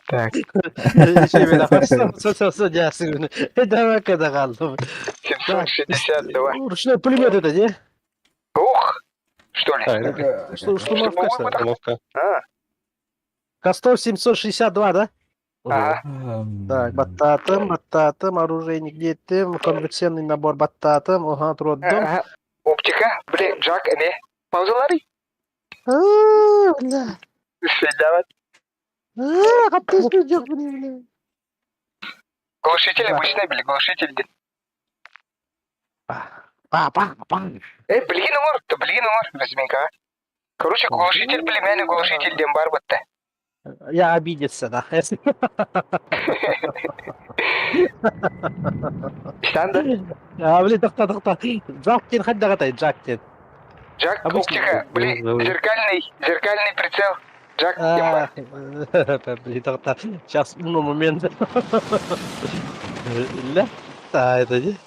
Так. Давай-ка догадывай. 762. Ручной пулемет это, не? Ух. Что ли? Штурмовка, что ли? Установка. Костов 762, да? Ага. Так, бататом, оружейник, где ты? Конверсионный набор бататом, ага, трудом. Ага. Оптика. Блин, Джак, не. Паузалари. Бля. Следовать. Капец, идёт, блин. Глушитель обычно били, глушитель. Па. Блин, умор, разминка. Короче, глушитель племянный, глушитель дембар бытта. Я обидится, да. Штанда? Блин, тохта. Джактин, хоть доготай, Джактин. Джак, Обычно- тихо, блин, зеркальный прицел. Джак, дембар. Блин, тохта. Сейчас, момент. Ля. Да, это не.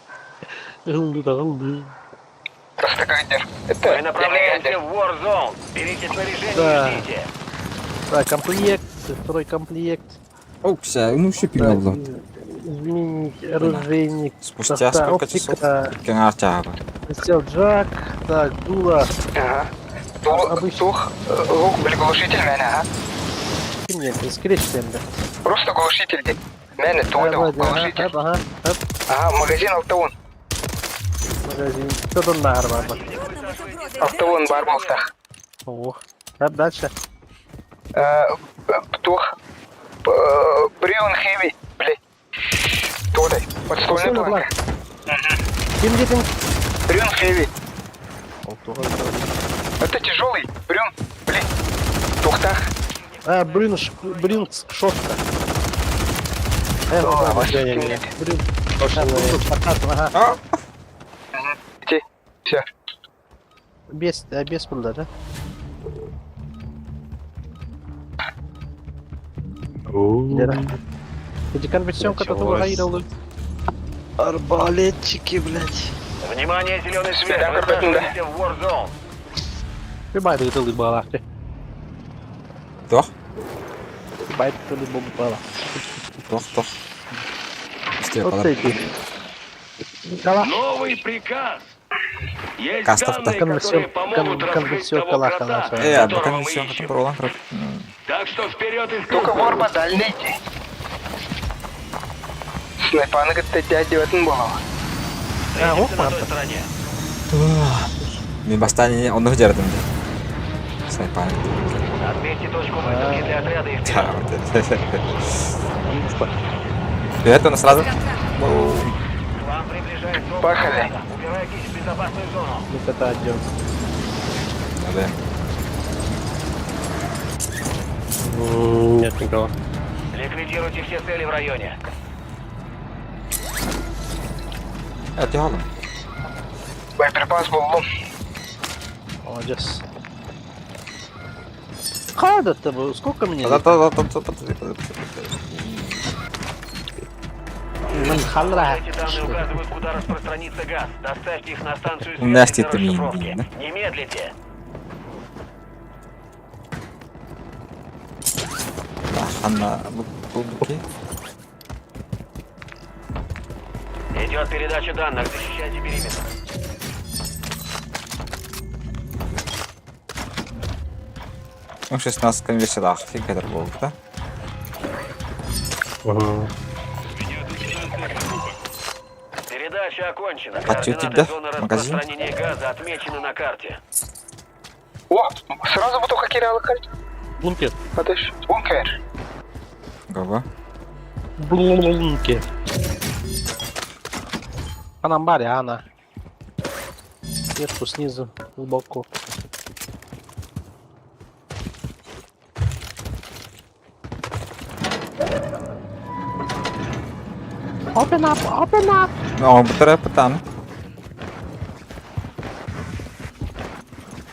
Просто гайдер. Мы Это направляемся в Warzone. Берите снаряжение Да. и ждите. Да, комплект, второй комплект. Оу, все, ну ще пінав. Изменить оружейник. Спустя сколько часов? Кена тяга. Сел Джак. Так, дуло. Ага. Обычно. Лук, блин, глушитель, мэне, ага. Мне скрещен, да. Просто глушитель, дед. Мэне, тугал, глушитель. Ага. Ага, магазин Алтаун. Магазин. Что там на арбаба? Алтаун барболтах. Ох. А дальше? Птух. Брион Хэви, блядь. Туда, подстольный планка. Кем где-то? Брион Хэви. Это тяжелый. Брион, блядь. Тухтах. А, брин шотка. Брин. Ага. Где? Все. Без пунда, да? Эти конверсионка-то выиграл. Арбалетчики, блядь. Внимание, зеленый свет. Всегда Мы корпетун, да? находимся в Warzone. Прибавь это балахты. Тох? Прибавь это балах. Тох. Степ, Вот але. эти. Калаш. Новый приказ. Есть Кастов, данные, которые помогут раскрыть конверсион того калаша крота, наша. Бо которого мы конвенціон ищем. контрола. Так что вперед и Только ворба дальний. Снайпаны, говорит, дядя в этом было. Встретимся на той стороне. Мен бастан онны жардым де. Снайпер. Отметьте точку высадки для отряда и Да, вперед. вот это. Это у нас сразу. К вам приближается опытный Пахали. отряд. Убирайтесь в безопасную зону. Вот это отдел. Да. Нет никого. Ликвидируйте все цели в районе. Это ладно. Боеприпас был лом. Молодец. Хада-то был. Сколько мне? Халра. Эти данные указывают, куда распространится газ. Доставьте их на станцию Насти связи ты для мне расшифровки. видно. Не медлите. Ханна бубки. Идет передача данных. Защищайте периметр. Ну, 16 конверсиях. Фиг это был, да? Передача окончена. А чё у Координаты тебя? зоны Магазин? распространения газа отмечены на карте. О, сразу бы только кидал кальт. Бункер. Подожди. Бункер. Гого. Бункер. Анамбаре, она. Сверху, снизу, глубоко. Open up! Ну, бутера пытан.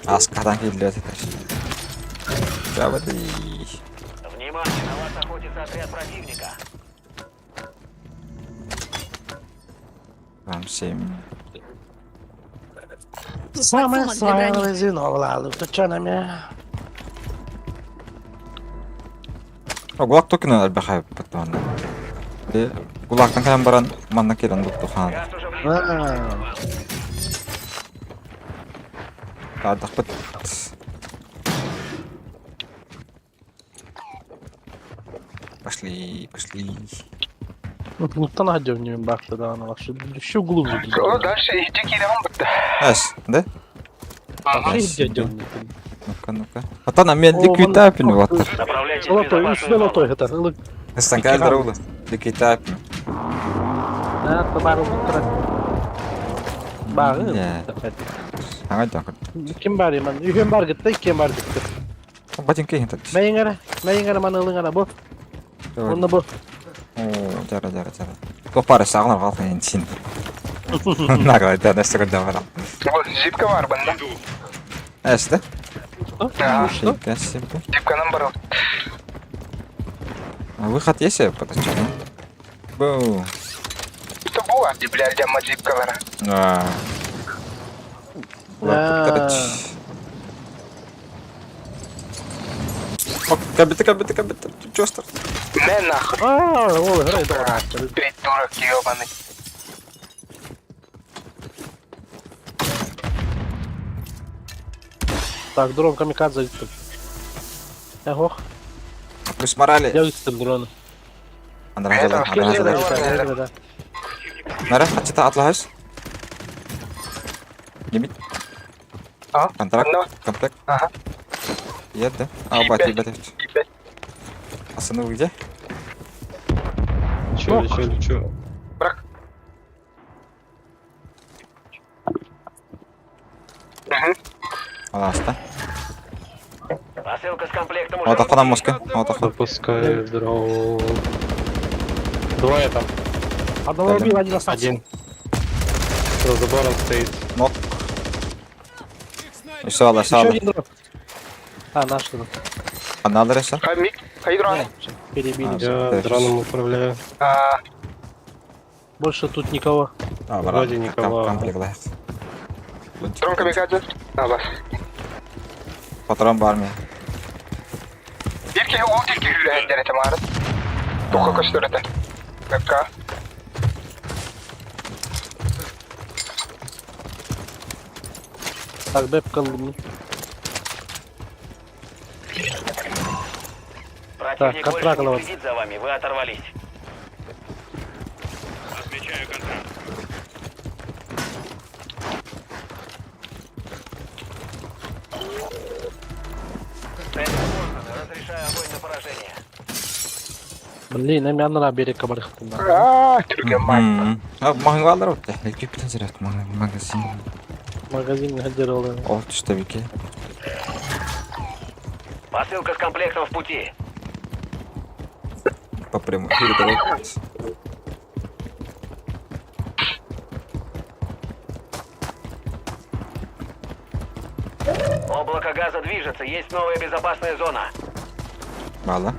А, скадан кидлет это. Чава ты. Внимание, на вас охотится отряд противника. Вам 7. Самое Патроны для брони. слабое звено, Влад, ты чё на меня? Гулак токена албахай патон. Де гулактан кайын баран манна келен бутту хан. Газ уже близко. Адах бит. Пошли. Ну, ты найдём не бахта, да, на вашу. Еще глубже. О, дальше иди кидал бы. Аш, да? Вообще Аш, идём. Ну-ка. Атана, мен ликвид тапин ваттыр. Направляйтесь в Золотой, безопасную золотой зону. это. Лык. Эстан кәлдір ұлы. Ликвид тапин. Да, табару тұра. Бағы. Не. Аңай дақыр. Кем бар еман? Үйген бар гітті, кем бар гітті. Батин кейін тәдіш. Мәйінгәрі маны ылыңара бұл. Оны бұл. О, жара. Топары сағынар қалқын енді сен. Нағылай дәнесі күнде барам. Вот, зипка бар бында. Әсті? Ага, Шейка себе. зипканың бары. Выход есть, подожди. Бу. Что было? Блядь, дяма зипкалары. Кабиты. Чё старт? Не нахуй, Ой, грай, добре. придурок ебаный. Так, дрон камикадзе гітті. Ого, Плюс морали. я гіттім дроны. Андразада. Нара, ачыта атлахайс. Лимит. А? Контракт. Одно. Комплект. Ага. Еді. Ебать. Бати. Ебать. Асыны где? Чё? Брак. Угу. Аласта. Посылка с комплектом уже... Вот охана мозга. Вот охана. Запускаю дрон. Двое там. Одного убил, один остался. Один. За забором стоит. Нок. Все, Алла, Еще один дрон. А, наш дрон. Надо реса. Хамик, хайдрон. Перебили. Я дроном управляю. Больше тут никого. Вроде никого. Комплект. Дрон камикадзе. Бас. Патрон бар мı? Bir kere ol tilki hürriyetleri temarın. Toka köstürete. Kakka. Так, бэп колумни. Противник Так, контракт больше не на вас. следит за вами, вы оторвались. Разрешаю огонь на поражение. Блин, эми анына берек кабарых. Türkiye mayın. Магазин var orada. Ekipten ziyaret magazin. Магазин гадировал. О, штабики. Посылка с комплектом в пути. По прямой. Передавай. Облако газа движется, есть новая безопасная зона. Бала.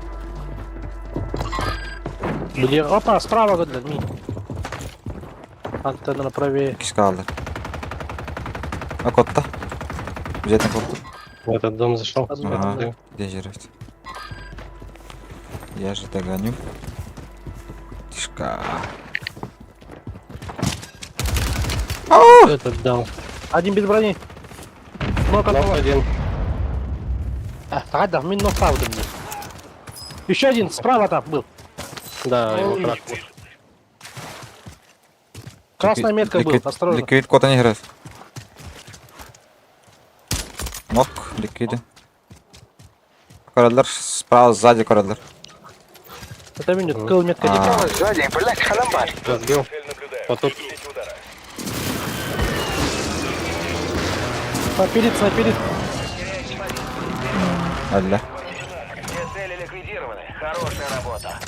Где? Опа, справа гадля, ми. Антенна правее. Kişi kaldı. Bak otta. Jet'in koptu. В этот дом зашел. Ага. Где жрать? Я же догоню. Тишка. Этот дал. Один без брони. Нок Нок одного. один. Гадда, мин нок правда мне. Еще один справа там был. Да, его Ой. крак. Красная метка был, осторожно. Ликвид кота не играет. Нок, ликвиды. Коридор справа, сзади коридор. Это минут, кыл метка не А. Сзади, блядь, халамбар. Разбил. Вот тут. Снайперит. Алля. Все цели ликвидированы. Хорошая работа.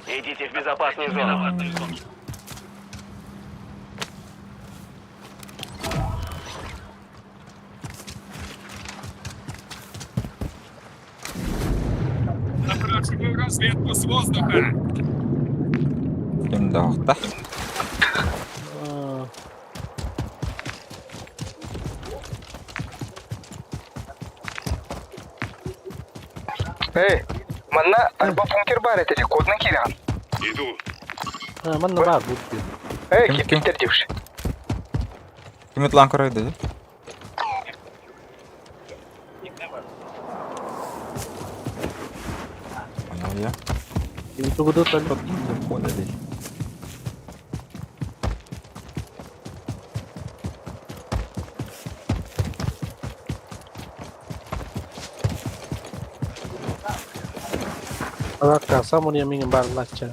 Идите в безопасную зону. Разведку с воздуха. Şimdi orta. Эй, манна арба пункер бар этих, кодный киран. Ман на бар будет. Эй, Ким? кипитер девши. Kim lan koruydu? Понял я. И тугуду только. Поняли. Ладно, сам он я миним бар лача.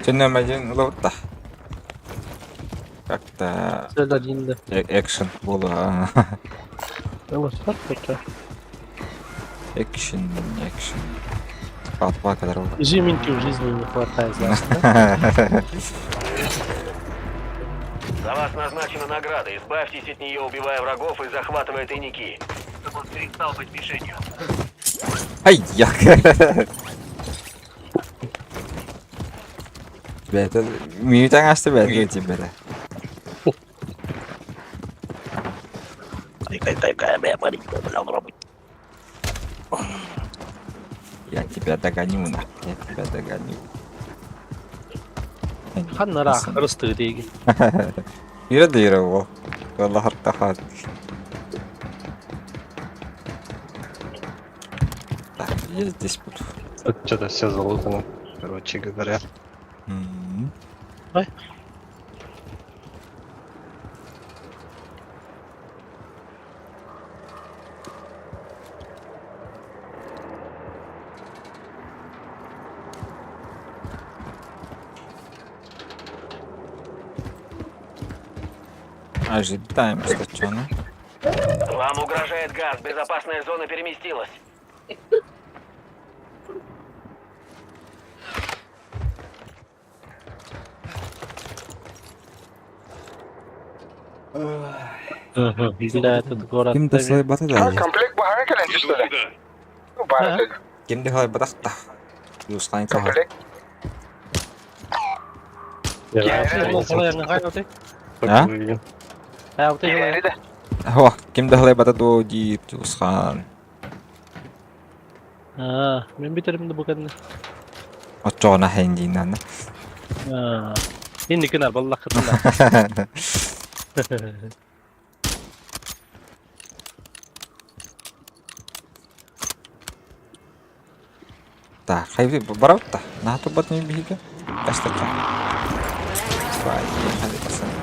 Сенем один лота. Как-то Цель один, да. экшен было. Ну, вот это. Экшен. Патва, которого. Изюминки в жизни не хватает, знаешь, да? За вас назначена награда. Избавьтесь от нее, убивая врагов и захватывая тайники. Чтобы он перестал быть мишенью. Ай, я. Тебя это... Минутан açtı belki тебе, да. Я тебя догоню, на. Я тебя догоню. Ханнара, растı değil. Yürü de yürü bu. Vallahi harita. Так, я здесь буду. Тут что-то все залутано, короче говоря. Ой. Ожидаем, что ну? Вам угрожает газ. Безопасная зона переместилась. Bila этот город. Kimde sayıbatı da ya. Комплект багажа кален что ли? Ну, бар. Kimde sayıbatı da. Yuskan kahve. Комплект. А? Генери да. О, kimde sayıbatı da o deyip Yuskan. Ben biterim de bu kadar. O çoğuna hendiğinden de. Şimdi kenar vallahi kırmızı. Так, хайби барабта. На то бат не бига. Кастака. Поехали, пацаны.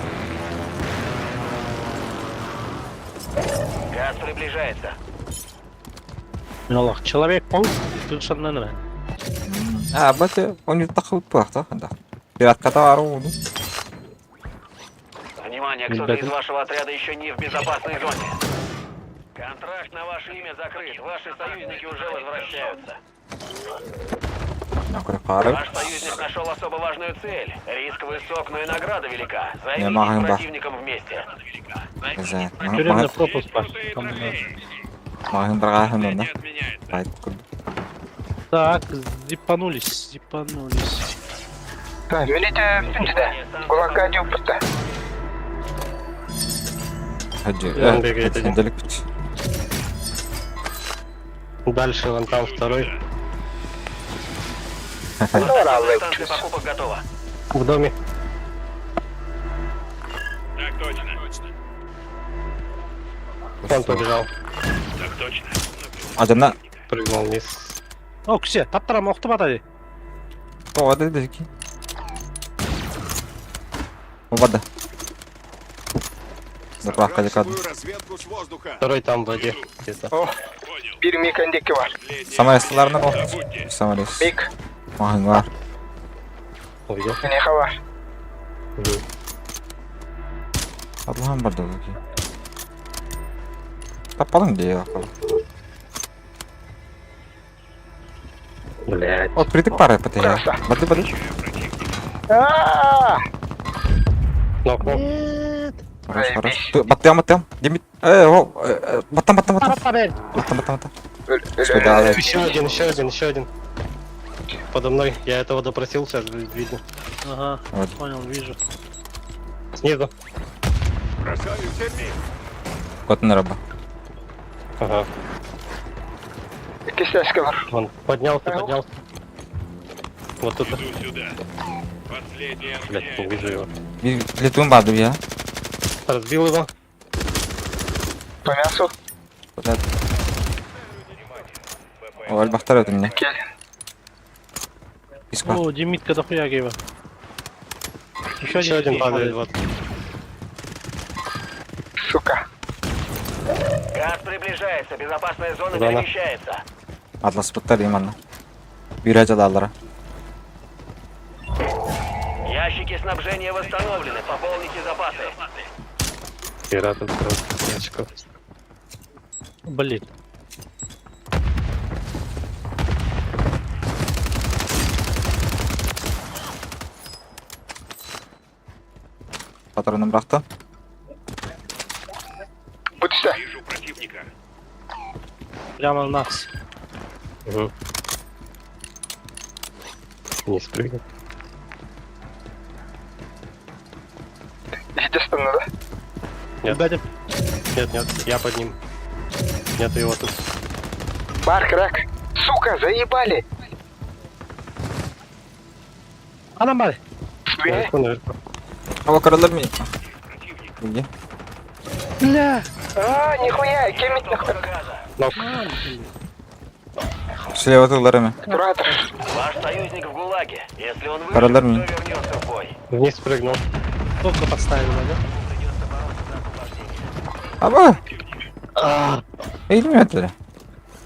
Газ приближается. Allah Человек-паук совершенно не. А, бате, он не такой пахта, да. Пират катару. Внимание, кто-то из вашего отряда еще не в безопасной зоне. Контракт на ваше имя закрыт. Ваши союзники уже возвращаются. Ваш союзник нашел особо важную цель. Риск высок, но и награда велика. Займитесь противником вместе. Тюремный пропуск. Магин да? Так, зипанулись. Так, видите, да. Кулака дюпта. Хаджи, Он бегает один. недалеко. Дальше вон там второй. Станция покупок готова. В доме. Так точно. Он побежал. Так точно. Adana. Прыгнул вниз. O kişi tattara oktu batadı. O adı dedi ki. O vada. Заправка декада. Второй там в воде. Где-то. О, bir mekandeki var. Самолетlarına bak. Самолет. Mik. Магин var. Увидел. Neha var. Allah'ım burada ki. Kapalım diye bakalım. Блять. Открытый пары потерял. Бады. Aaaa! Нокнул. Хорош. Батам. Демид. Батам. Батам. Еще один. Подо мной. Я этого допросил, сейчас видно. Ага, Вот. понял, вижу. Снизу. Кот на раба. Ага. Кистяшка var. Он поднялся. Вот тут. Блять, не вижу его. Летун баду я. Разбил его. По мясу. О, Альбахтар это меня. Gel. Искал. О, Димитка дохуя гейва. Еще один падает. Вот. Сука. Газ приближается, безопасная зона Зона. перемещается. Atlas bitti manna. Yürüyece dağlara. Ящики снабжения восстановлены, пополните запасы. Пират открыл. Очко. Блин. Патроны bıraktı. Будь что? Вижу противника. Прямо на нас. Угу. Не спрыгнул. Естественно, да? Нет. Ребята, Нет, я под ним. Нет его тут. Марк, рак. Сука, заебали. anam var. Наверху, наверху. Hava karalar mı? İyi. Бля. А, нихуя, кемить нахуй. Нок. Слева тылları mı? Куратор. Ваш союзник в ГУЛАГе. Если он Karalar выживет, mı? то вернется в бой. Вниз прыгнул. Только подставили, да? Придется бороться за освобождение. Ama. Eğilmiyor öyle.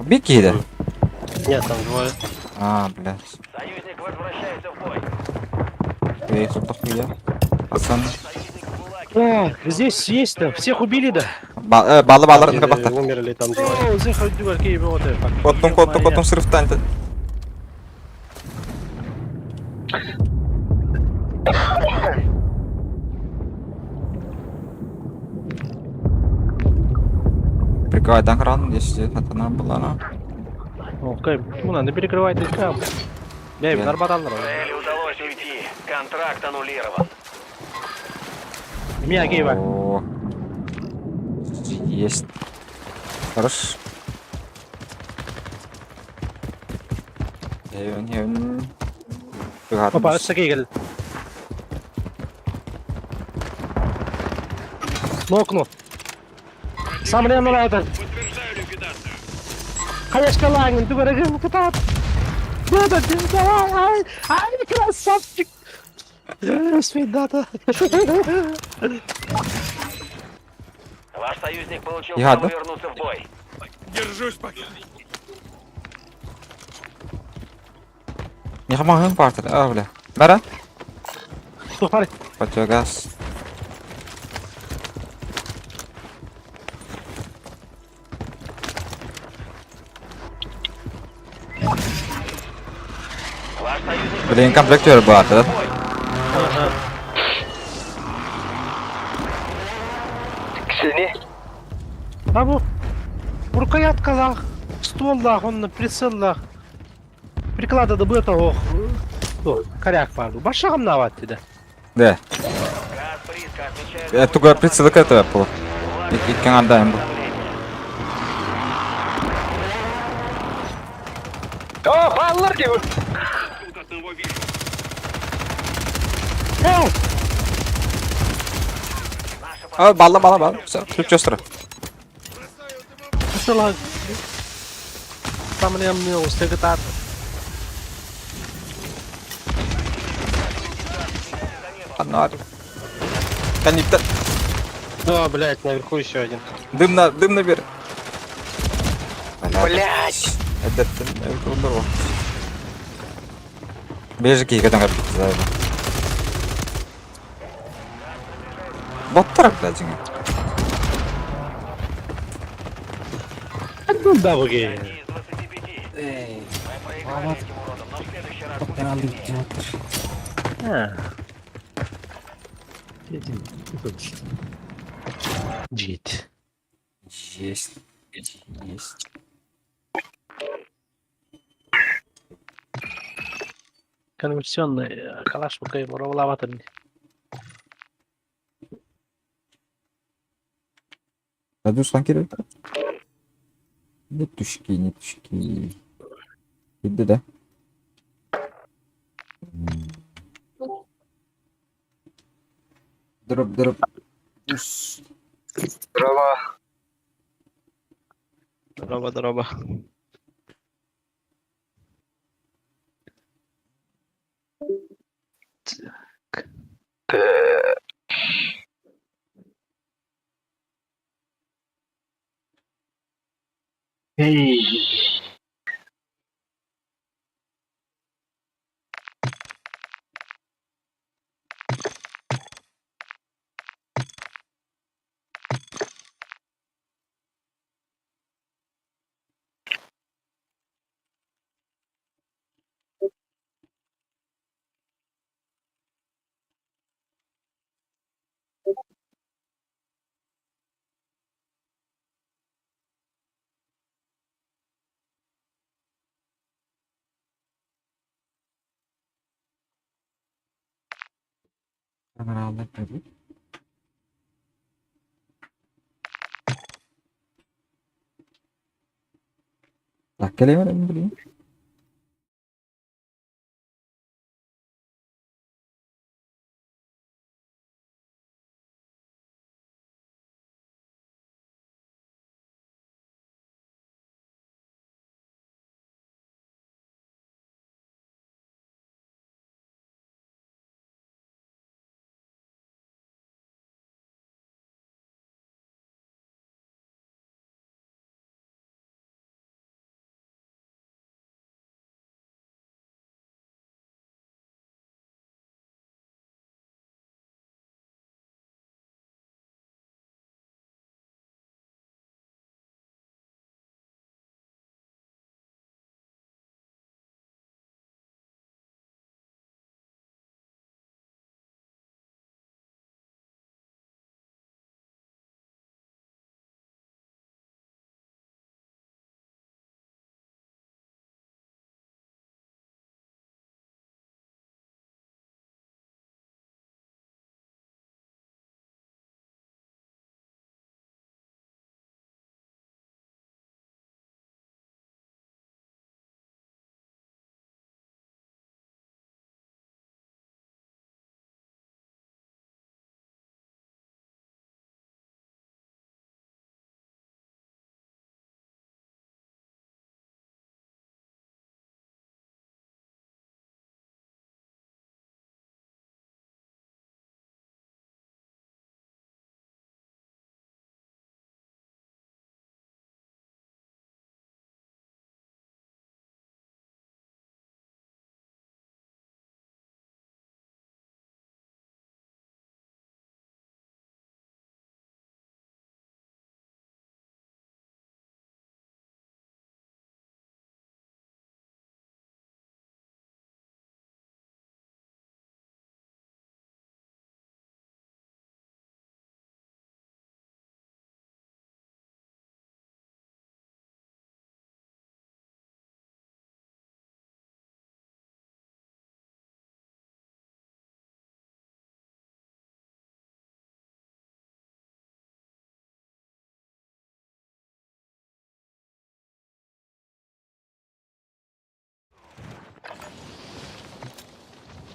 Bir kiydi. Нет, там двое. Aa блядь. Союзник возвращается в бой. İyi tuttuk ya. Hasan. Здесь есть-то. Всех убили, да? Bağlı bağlarını Или kapattı. умерли там двое. О, заходи, окей, вот это. Kotum sırıftan. Прикрывай охрану, если это нам было, но... Окей, ну надо перекрывать дышка. Я им нарбатал. Цели удалось уйти. Контракт аннулирован. Меня гейва. О, есть. Хорош. Heaven. Опа, сагейгл. Нокну. Сам рядом на это. Подтверждаю ликвидацию. Конечно, лагнем, ты выражил куда? Да, давай, ай, красавчик. Свидата. Ваш союзник получил Я, право да? вернуться в бой. Держусь пока. Не хамахын партер, бля. Бара? Сухарь. Противогаз. Ваш союзник Блин, комплектер bu arada. Ксения. А bu рукоятка стволлах, он на прицеллах. Приклада да быта ох. Коряк пару. Башагам наватти да. De. газ близко отмечает. Tuga прицелок это bu. İlk andayım bu. О, баллар gibi. Тут одного вижу. Bağla. Türkçe sıra. Села. Там мне устегатат. Фонарь. Канита. Да, блядь, наверху еще один. Дым на бер. Блять. Это здорово. Бежики и kadar güzel. Bot taraf lazım. Ну да, окей. Из 25. Мы проиграли этим уродом, но в следующий раз Джит. Есть. Конверсионный калаш пока его ровловатый. Hadi sanki de. Ne tuşki. Gitti de. Drop. Us. Дрова. Дроба. Kamerada tabii. Lah kelemedim bileyim.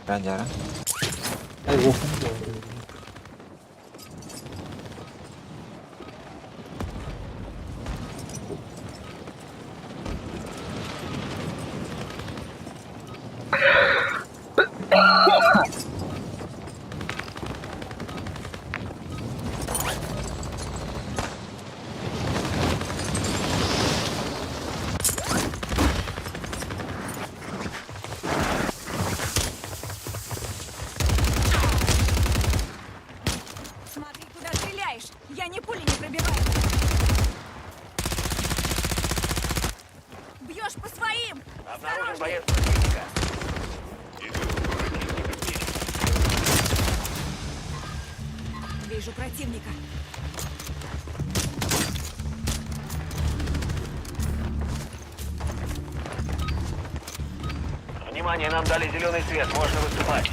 Ben jarang. Смотри, куда стреляешь. Я ни пули не пробиваю. Бьешь по своим. Обнаружен боец противника. Вижу противника. Внимание, нам дали зеленый свет, можно выступать.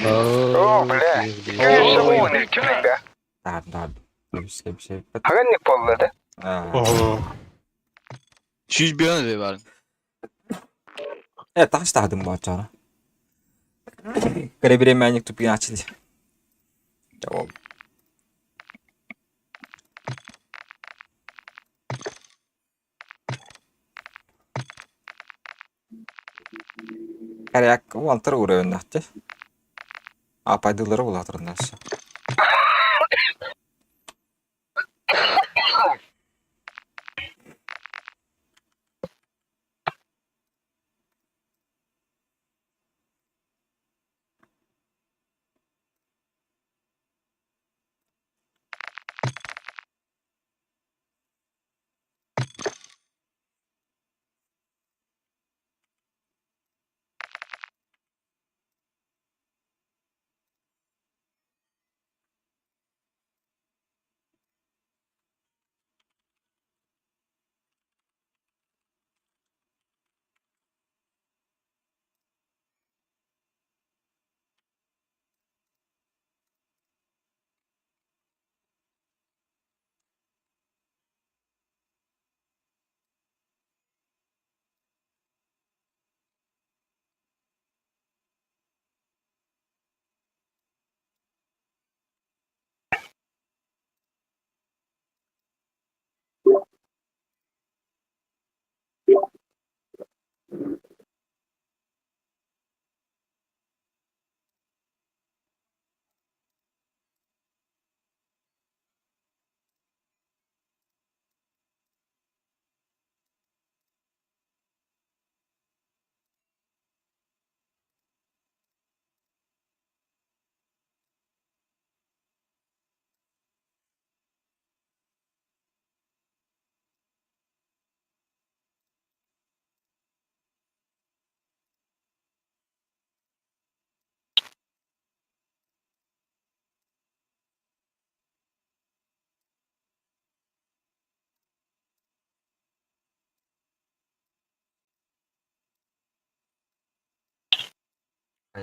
О, бля. Конечно, вон üstünde. Tahan. Bir şey. Hagan ne polladı? Чуть бьён var. Taş tahadım bu açana. Kare bir emeğini tutup yine açıldı. Tamam. Kayak Walter uğrayın nahtı. Apaydıları ulatırın nasıl.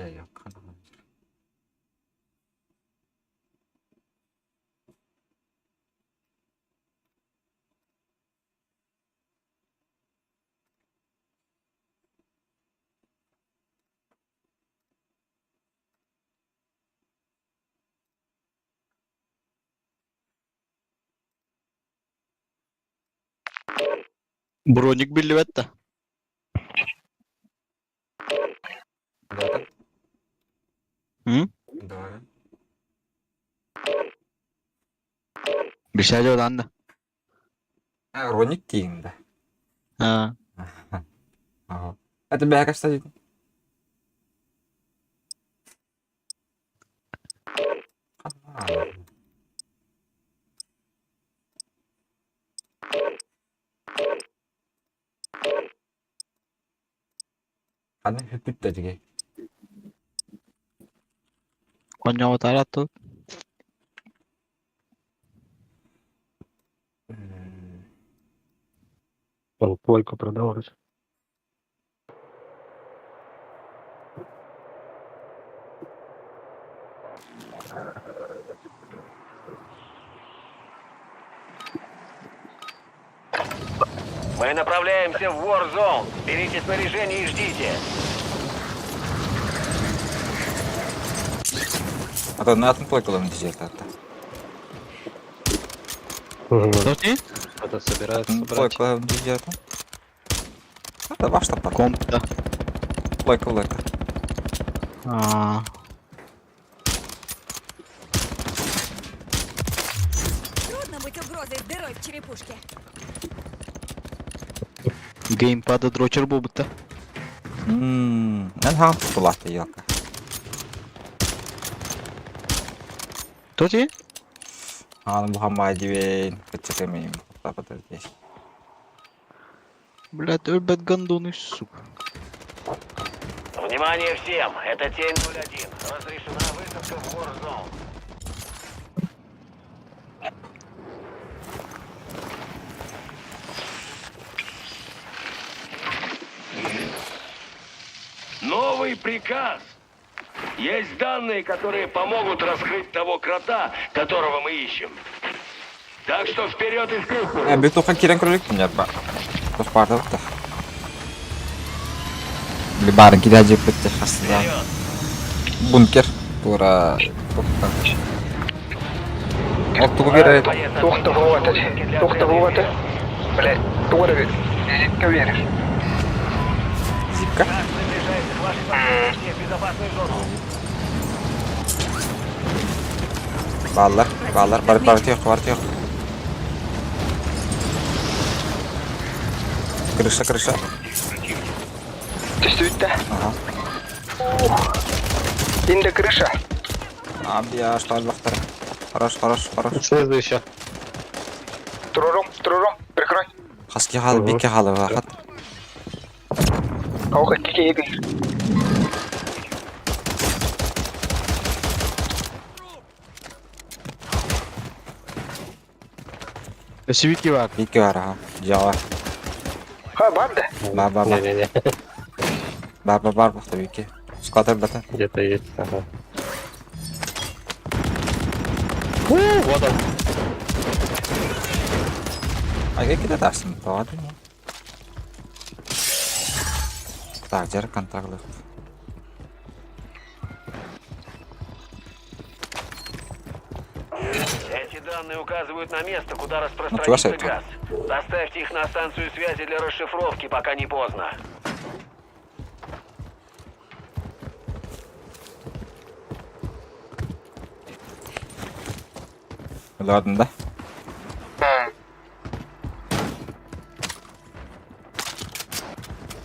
yok. Броник билбетти. Hı? Doğru. Bir şey jodan da. Роник деймін. Ha. Ага. Это бля кажется дейді. Hadi hüpüt de dige. Konya otarato. Он польку продавать. Мы направляемся в Warzone. Берите снаряжение и ждите. А то на атом плойкалым дiyecek hatta. Что ти? Это собирается собрать. Плойкалым diyecek. Это ваш топор. Компта. Плойка. А. Трудно быть угрозой с дырой в черепушке. Геймпада дрочер бубта. En hangi tutulahtı yok. Что ти? Hanım bu hamay diyen kaçakamıyım. Tapatır diye. Блядь, ölbet гандоны, сука. Внимание всем! Это Тень 01. Разрешена высадка в Warzone. Новый приказ. Есть данные, которые помогут раскрыть того крота, которого мы ищем. Так что вперед и вперед. Bir toka kiren kronik mi yapar? Kos parta bak. Bir barın gidecek bitti aslında. Bunker. Tuра. Оттуга бери. Тухта, блядь, Тора, зипка веришь. Зипка. Приближается к вашей посадке в безопасную зону. Bağlar. Barıt yok. Крыша. Действительно? Ага. Инда крыша. Abi ya şu bak. Хорош. Следующая. Турурум, прикрой. Хаски хал, бики хал вахат. Ох, какие игры. Свики var. Biki var ha. Java. Ха, банда. Ба. Не-не-не, Бар бak tabii ki. Squatter batı. где-то есть. Ага. Вот он. Aga gidersin. Doğru değil mi? Так, жарк контактлы. Эти данные указывают на место, куда чего распространится это? газ. Доставьте их на станцию связи для расшифровки, пока не поздно. Ладно, да?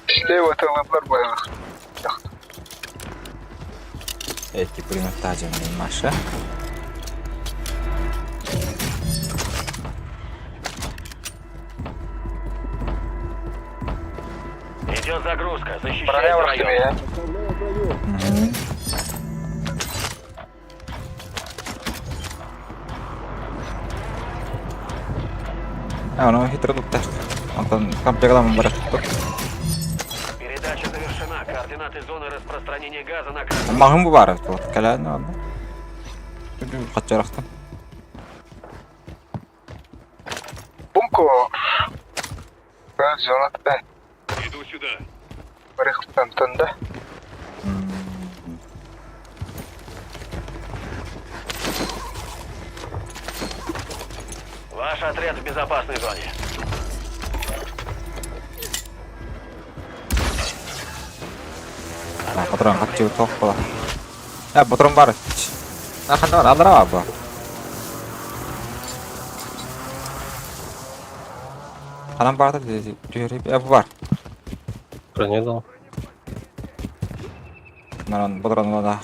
Слева ТЛБР было. Эти приматажные Маша. Идет загрузка. Защищайте Броня в район. себе. Ну, хитро тут так. Он там пегала мы барах. Передача завершена. Координаты координаты зоны распространения газа на карте. Мағым бар еді. Кәләні алды. Қат жарақтан. Бумку. Зона Т. Иду сюда. Рыхтан тонда. Ваш отряд в безопасной зоне. Патрон қат жеу тоқ бола. Патрон бар. Қанда бар, алдыра бар. Қанам барды жүріп, бұл бар. Броня дал. Наран патрон да.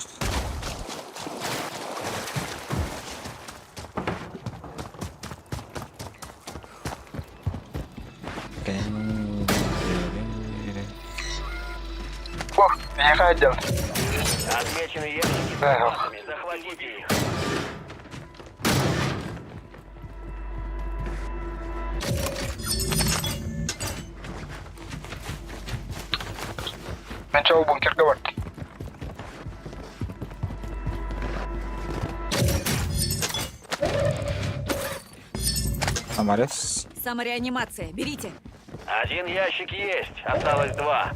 О, я ходил. Отмечены ящики с патронами. Захватите их. Начал бункер говорит. Амарес. Самореанимация. Берите. Один ящик есть. Осталось 2.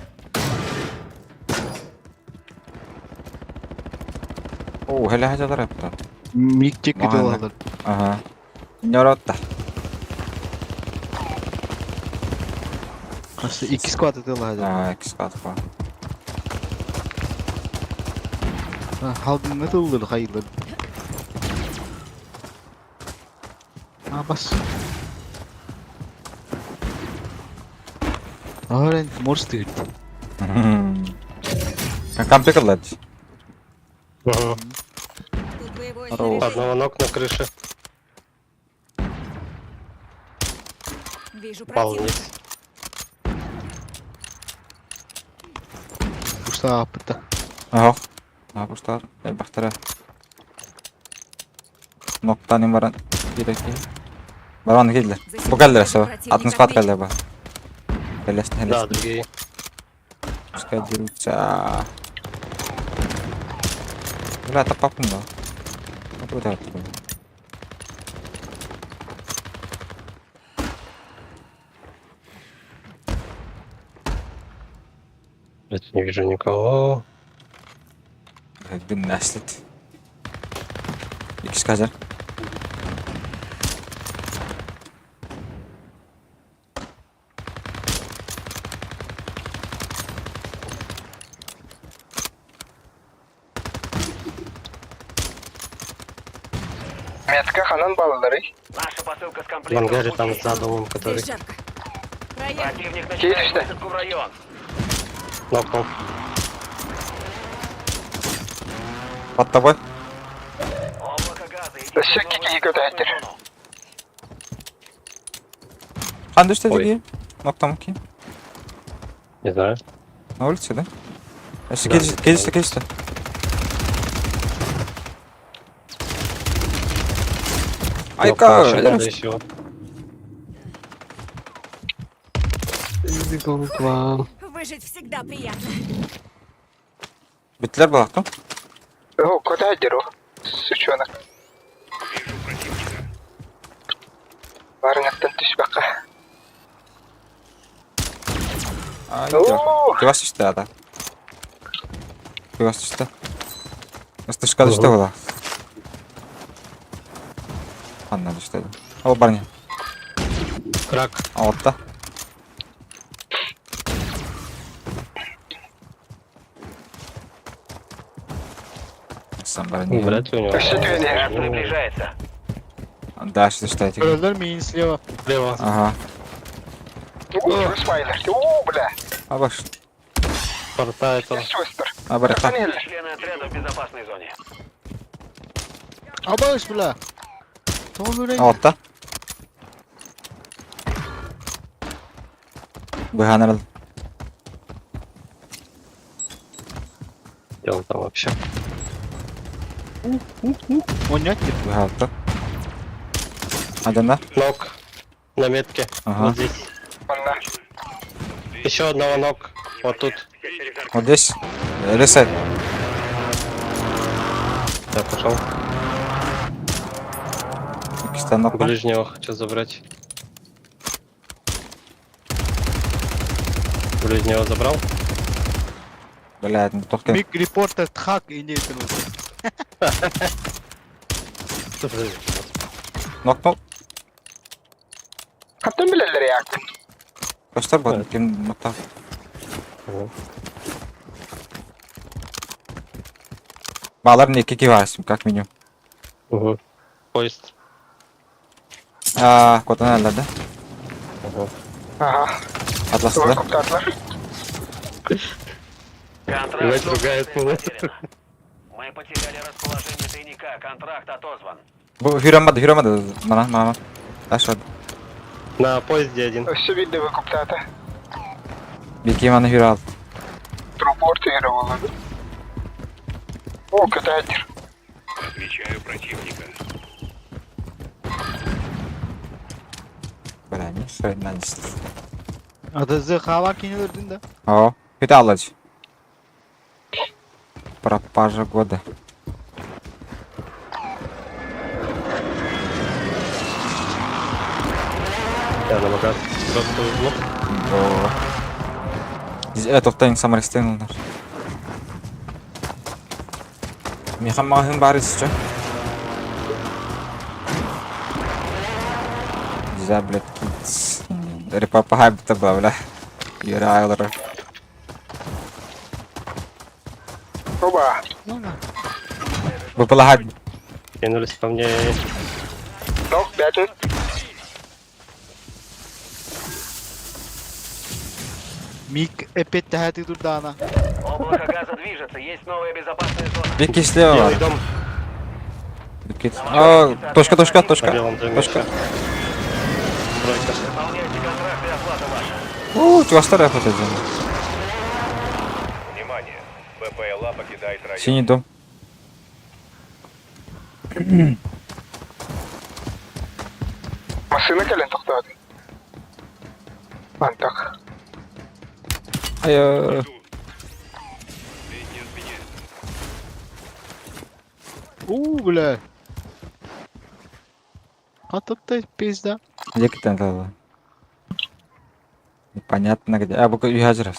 О, hele hajat arepta. Миг текті Маған- доладыр. Ага. Нёротта. Қасы 2 сквад доладыр. Экс катфа. Халдың не доладыр хайылыр. Бас. Арен морс тегит. Кампе кылады. Угу. Тут боевое Здорово. снаряжение. Одного ног на крыше. Вижу Упал противника. вниз. Пушта апыта. Ага. Кустар. Бахтара. Ноктаны баран. Кереки. Баран келді. Бұл келді сау. Атын сквад келді бұл. Келесін, Да, келесін. другие. Пускай дерутся. Бля, это папун, да. Вот это такое. Блядь, не вижу никого. Дым наслед. Икс казар. Метка ханан балалары. Наша посылка с В комплектом. ангаре там пути. за домом, который Здесь жарко. Проехали. Противник начинает Есть, да? высадку в район. нокнул. Под тобой. Облако газа. Идите Да в всё, новую кики, куда безопасную это? зону. Хан düştü Ой. dedi. Nokta ki. Не знаю. На улице, да? Если Да. келісті. Айка, Нокнул, надо еще. Выжить всегда приятно. Bittiler bu hakkım. О, куда деру? Сучонок. Вижу противника. Барынақтан түш бақа. Ay, Oo. Kivas düştü adam. Kivas düştü. Istışka düştü bu da. Anna düştü. O barnya. Крак. Altta. Sen barnya. Вряд ли у него. Что ты Газ видишь? приближается. Дальше düştü эти. Öldür müyün слева? Слева. Ага. О, спайлер. О, бля. А баш. Портает он. Свистер. А барыха. Члены отряда в безопасной зоне. Абаш бля. Tamam öyle. Altta. Выханерл. Где он там вообще? Oynayak mı? Выхалта. Один, да? Ног. На метке. Ага. Вот здесь. Вон на. Еще одного ног. Вот тут. Вот здесь. Лесай. Я пошел. Станок. Ближнего хочу забрать. Ближнего забрал? Блядь, ну только... репортер тхак и не Нокнул. Каттан билелер як. Göster bana kim nokta. Bağların 2 var как минимум. Угу. Поезд. Kodan ellerde. Ага. Atlas'ta. Kaptanlar. Контракт Ивать ругает меня. потерян. Мы потеряли расположение тайника. Контракт отозван. Bu hüremedi. Bana. Aşağı. На поезде один. Все видно вы каптата. Bir iki bana hüre al. Трупорт игровал. О, кататер. Отмечаю противника. Böyle ne? Söyle işte. Adazı hava kinilerdin de. О, hüte alıcı. Пропажа года. Я на магаз. Просто углу. Tohtayın samaristen onlar. Miham mahın bari sıçı. Güzel bilet. Dari papa hay betul bawla. Yara ayları. Оба. Bu pala hay. Кинулись по мне. Нок, бятин. Миг опять тахати тут дана. Облако газа движется. Есть новая безопасная зона. Bir kişi var. Белый дом. Bir kişi. Точка. По белому доме. Точка. Тройка. Выполняйте контракт и оплата ваша. Чувастар yapacağız yani. Внимание. БПЛА покидает район. Синий дом. Машина кален тоқтады. Антак. Ay. Иду. Средний от меня. Бля. Катыпты пизда. Где kita tahu? Непонятно где. Bu hazır.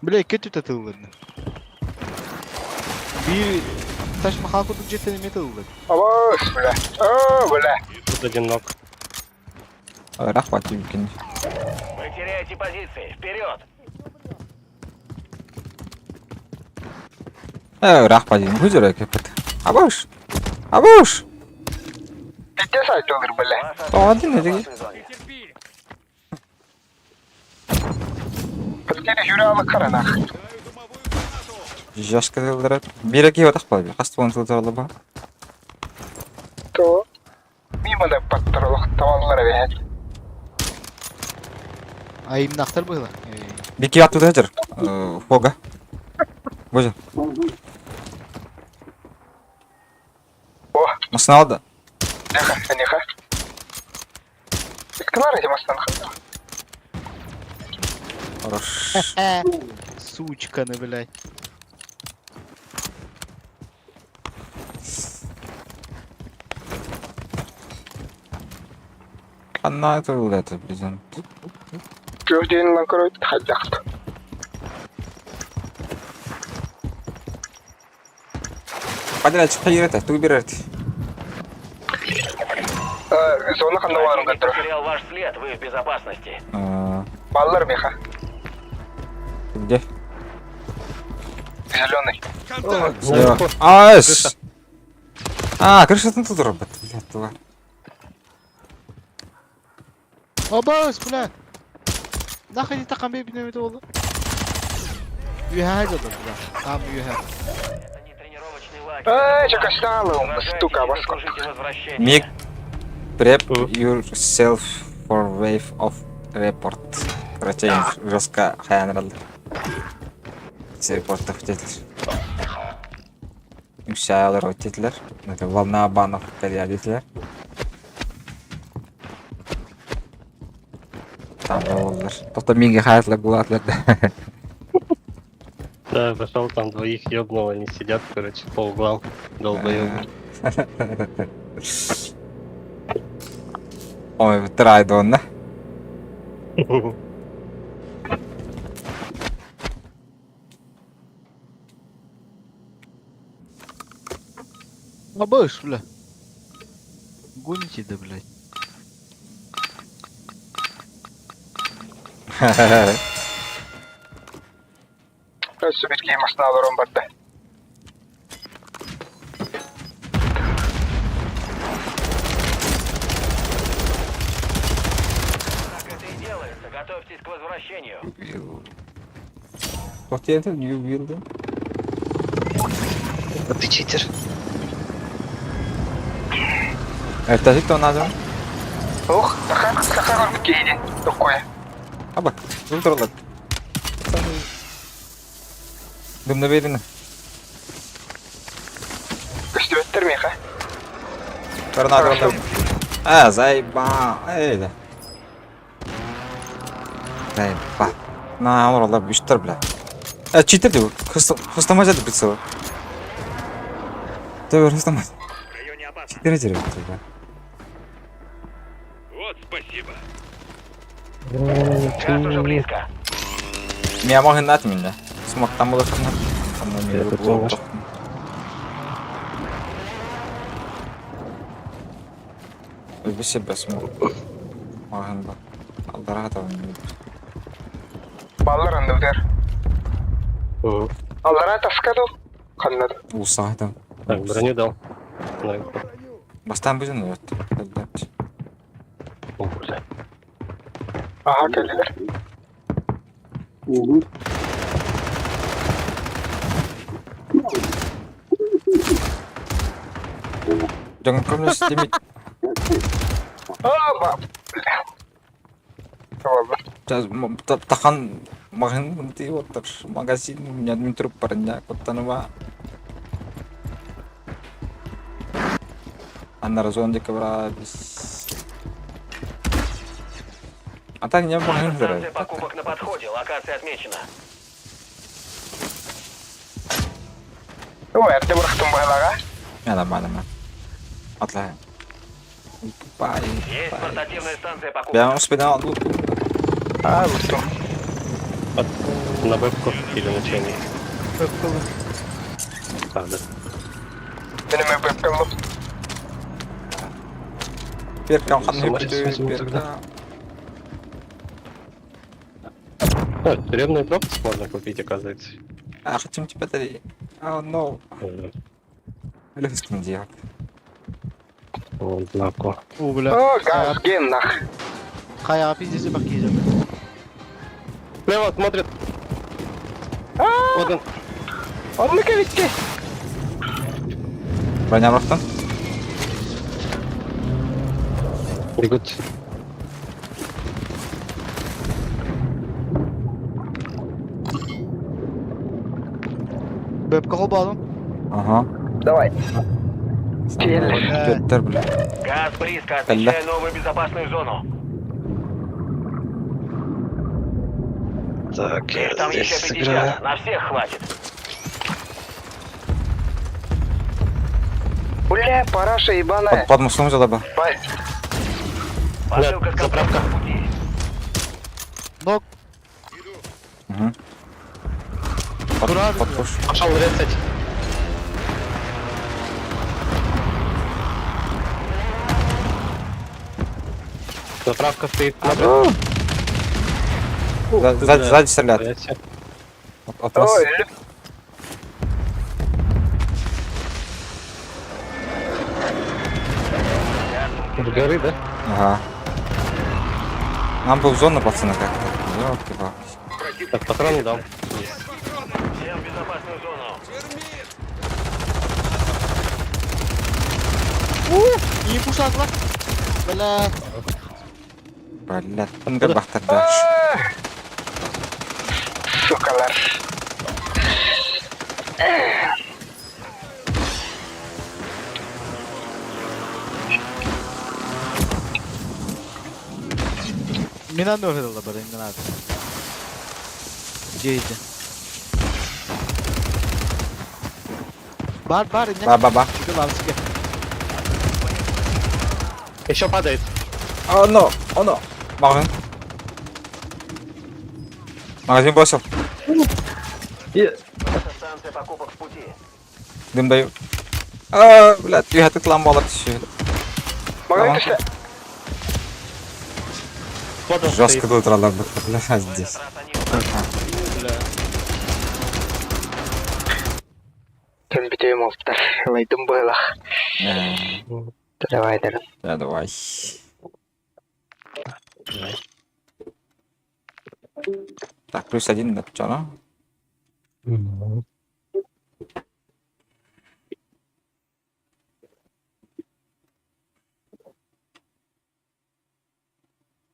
Бля, кетти татылды. Bir taş mahalkuduk jetene металды. Аваш, бля. О, бля. Тут один ног. Рахват mümkün. Вы теряете позиции. Вперед! Рахват değil. Huzura kapat. Abuş. Итте сайт olur, бля. Hadi ne dedi? Подкири журалы каранах. Жашка дылдырат. Bir iki vatak var. Kastı onu tıldıralı ba. То. Мимо да паттарлық таваллары бәйт. Айымнақтар было. Bir iki atı da hazır. Foga. Buyur. О, Masını aldı. неха. Кімар этим астанха? Хорош. Сучканы, блядь. Kanna atıldı это, блин. Көвден ланкоройд хаджақты. Подряд hayır et, tu bir et. Зона қандауарын Противник қандыры. потерял ваш след. Вы в безопасности. Баллар меха. Где? Зеленый. Слева. Айс! Крышадан тут работает, блядь, тварь. Обас, бля. Нахуй не такам бей бинемет oldu. Юхай жадым, бля. Там юхай. Это не тренировочный лагерь. Чакасталы, стука баско. Служите возвращения. Make prep yourself for wave of report. Короче, жестко хаянралды. Все репорттар өтетілер. Шаялар өтетілер. Волна банов кәрия детілер. Олар. Тоқта менге хайатлар бұлатлар да. Да, пошел там двоих ёбнул, они сидят, короче, по углам, долбоёбы. Ой, бітірайды оны. Обыш, бля. Гоните, да, блядь. Sübitki masnalarım barda. Так это и делается. Готовьтесь к возвращению. Тоқта енді не убилді? А ты читер. Это кто надо? Ух, саха кейди. Такое. А бak, ультрлар. Дымны берін. Көстүбеттер меха. Торнадо. Зайба. Эйда. Зайба. На, олар бүштір, бля. Читер деп, хыстамай жады бітсі. Төвір, хыстамай. В районе опасно. Читер әдері бітсі, бля. Вот, спасибо. Газ уже близко. Меня могут над меня. Смог там было что-то. Это тоже. Без себя смог. Могут бы. Алдорадо не Баллар андылдыр. Мгм. Аллара таскаду. Каннады. Усайдым. Так, броню дал. Бастан бүзін өт. О, бля. Ага, келдилер. Jangan kau nulis limit. Aba. Tahan makan nanti water magazin nyadmin truk parenya kota nama. Anda razon di kebra bis. Атак makan Станция покупок на подходе. Локация отмечена. Oh, erte bıraktım bu helaga. Ya mana. Atlah. Bye. Есть портативная станция покупок. Я успел дulu. Ah, unuttum. На вебку или на чайник? А, да. Benim hep yapkalım. Перка он Сама не сейчас возьму перка. Тюремный пропуск можно купить, оказывается. А, хотим тебя дарить. Oh no. Легким делать. Вот, лако. О, бля. Oh, gaz, gen nах. Хая, пиздец, бакизм. Слева смотрит. Вот он. Он ne bitti. Броня просто. Бегут. Бэбка холбалым. Ага. Давай. Götter bile. Газ близко. Отмечаю новую безопасную зону. Так, Их там здесь еще сыграю. 50. На всех хватит. Бля, параша ебаная. Под мостом задaba. Бай. Посылка с заправка. контрактом в пути. Нок. Угу. Подпуш. Пошел рецать. Заправка стоит. Сзади стреляют. От вас. Ой, С горы, да? Ага. Нам бы в зону, пацаны, как-то. Ёлки-палки. Так, патроны дал. Всем в безопасную зону. İyi kuşaklar. Bela. Блядь, он как бахтардаш. sukalar. Меня нужно было, не надо. Где эти? Бар, не. Ба-ба-ба. Тебе вам себе. Еще падает. Оно! Магазин. Магазин бросил. Станция покупок в пути. Дым даю. Блядь, двигатель ломал все. Магазин düştü. Вот он Жестко стоит. тут радar, блядь, здесь. Sen bitiyor monster. Laydım böyle. Давай, давай. Да, давай. Так, +1 на чё,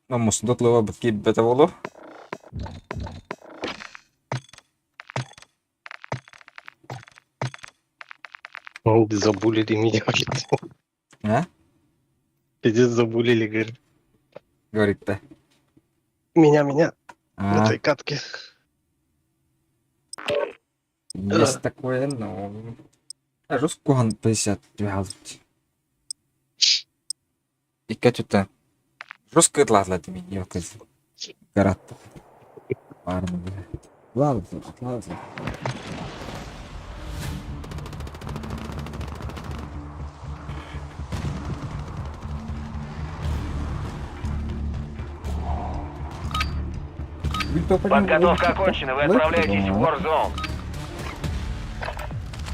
Наmusdatlı bitki bete oldu. Забулили меня. А? Пиздец, забулили, говорит. Говорит-то. Меня на А, этой катке. есть такое, но... Жесткоган 50 И что-то... Жестко отлазлать меня, оказывается. Город. Парно, блядь. Ладно, отлазлать. Подготовка окончена, вы отправляетесь в Warzone.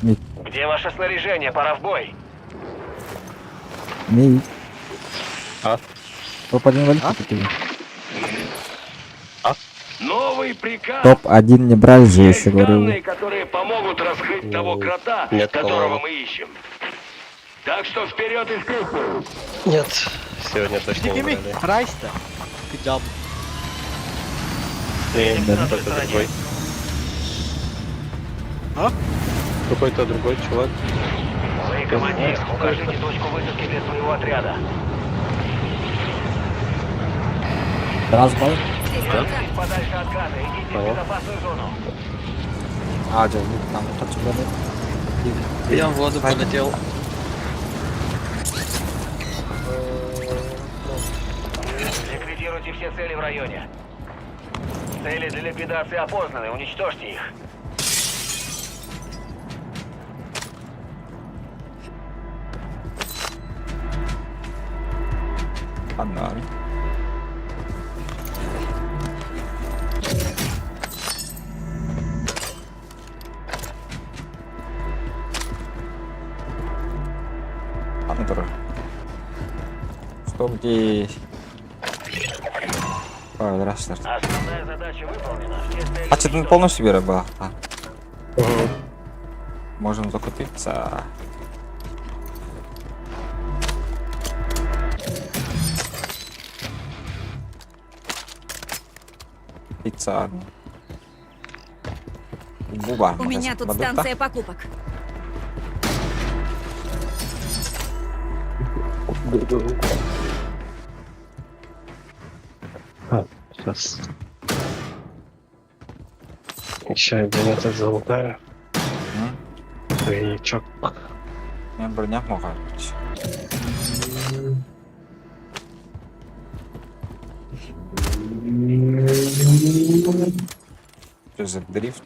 Нет. Где ваше снаряжение? Пора в бой. Не. А? Топ-1 валюты Новый приказ. Топ-1 не брали же, Есть если говорю. данные, которые помогут раскрыть того крота, Нет, которого по-моему. мы ищем. Так что вперед и вперед. Нет, сегодня точно не брали. Райста. Good job. Не, только другой. А? Какой-то другой чувак. Вы, командир, укажите точку высадки для своего отряда. Разбой. Держитесь подальше от гада, идите в безопасную зону. А, там что-то было. Я в воду полетел. Ликвидируйте все цели в районе. Цели для ликвидации опознаны, уничтожьте их. Погнали. Антер. Что где? Ой, здравствуйте. Основная задача выполнена. Все цели А что-то полностью себе была? А, Угу. можем закупиться. Пицца. Буба. У меня тут Мадута. станция покупок. Сейчас. Еще один это золотая. Тройничок. Я броня могла быть. Что за дрифт?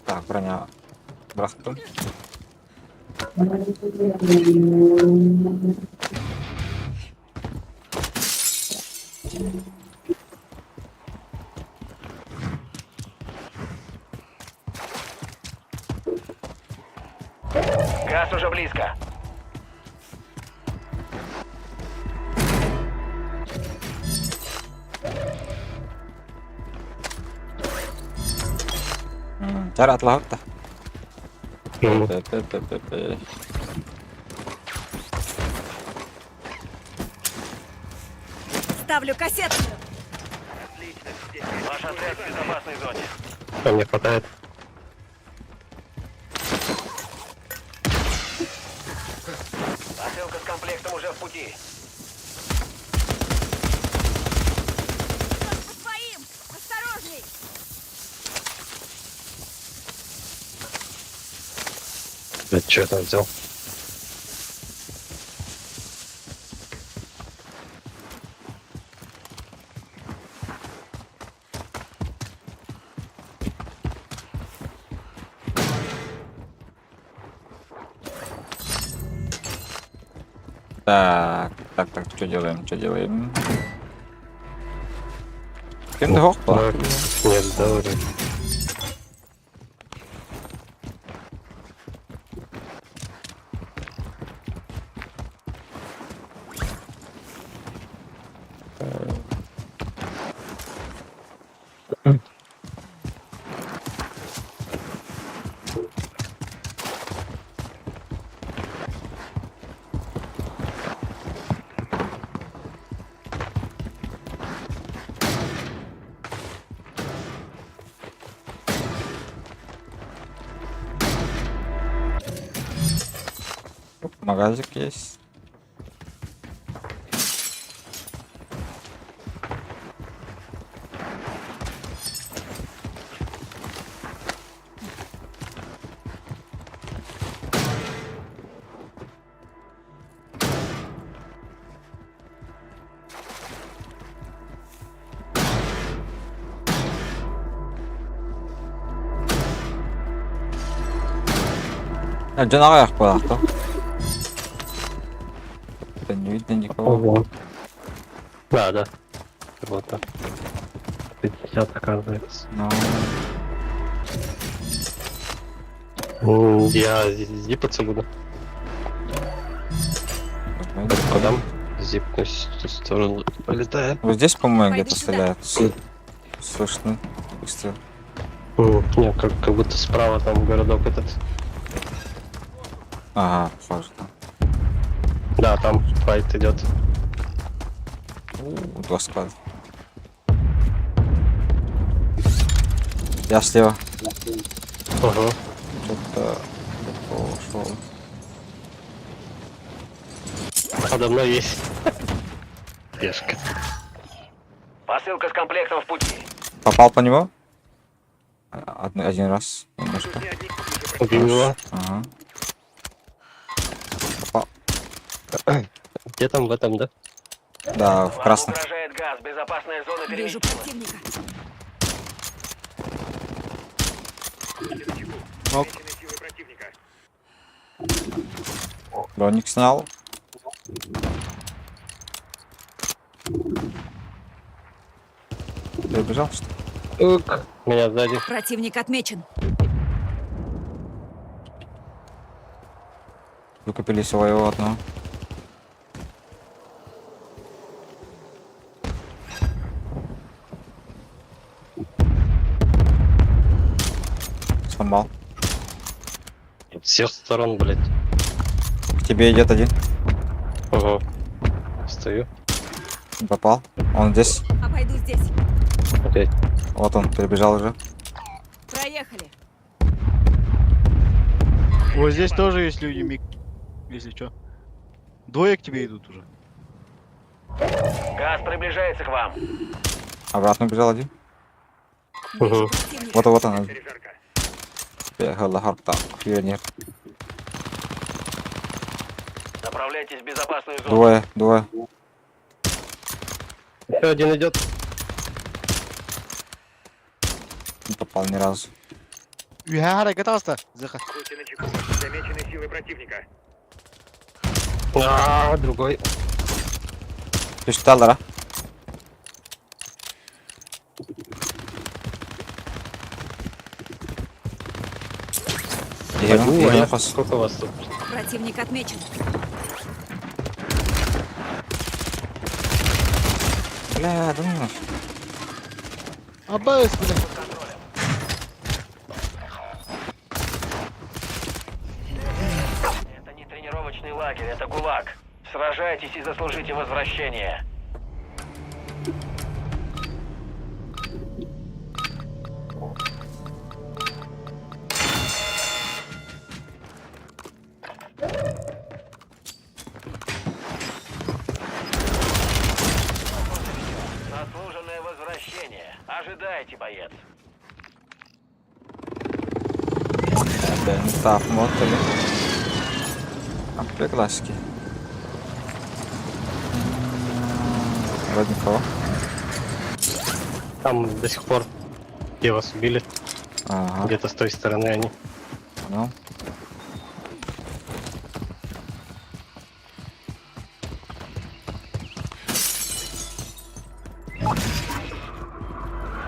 Так, броня. Брахтун. Газ уже близко. Cara atlah ta. Ну, Ставлю кассету. Ваш отряд в безопасной зоне. а мне хватает. Это что я там взял? Так, что делаем? Кем ты хохла? Нет, да, вроде. Магазик есть. Джанарах куда-то. Не видно никого. Ого. Да. Вот так. 50 оказывается. Ну, Я зипаться буду. Куда? Зипнусь в ту сторону. Полетает. вот здесь, по-моему, Пойду где-то сюда. стреляют. Слышно. Выстрел. Не, как будто справа там городок этот. Ага, похоже там. Да, там файт идет. Два склада. Я слева. Ага. Что-то пошел. Подо мной есть. Пешка. Посылка с комплектом в пути. Попал по него? Один раз. Немножко. Убил его. Ага. Попал. Где там в этом, да? Да, в Вам красном. угрожает газ. Безопасная зона Вижу перемещена. противника. Силы противника. Броник снял. Перебежал, что ли? Меня сзади. Противник отмечен. Выкупили своего одного. Сломал. С всех сторон, блядь. К тебе идет один. Ага. Стою. Не попал. Он здесь. Обойду здесь. Опять. Вот он, перебежал уже. Проехали. Вот здесь тоже есть люди, Мик. Если что. Двое к тебе идут уже. Газ приближается к вам. Обратно убежал один. Угу. Вот он. Перезарка. Бегала харта. Нет. Направляйтесь в безопасную зону. Двое. Еще один идет. Не попал ни разу. Будьте начеку. Замечены силы противника. Другой. Пишталлера. Сколько вас тут? Противник отмечен. Бля, да ну. Абайс, блин. Это не тренировочный лагерь, это ГУЛАГ. Сражайтесь и заслужите возвращение. Заслуженное возвращение. Ожидайте, боец. Так, мотали. А, классики. Вроде никого. Там до сих пор те вас убили. Ага, Где-то с той стороны они. ну.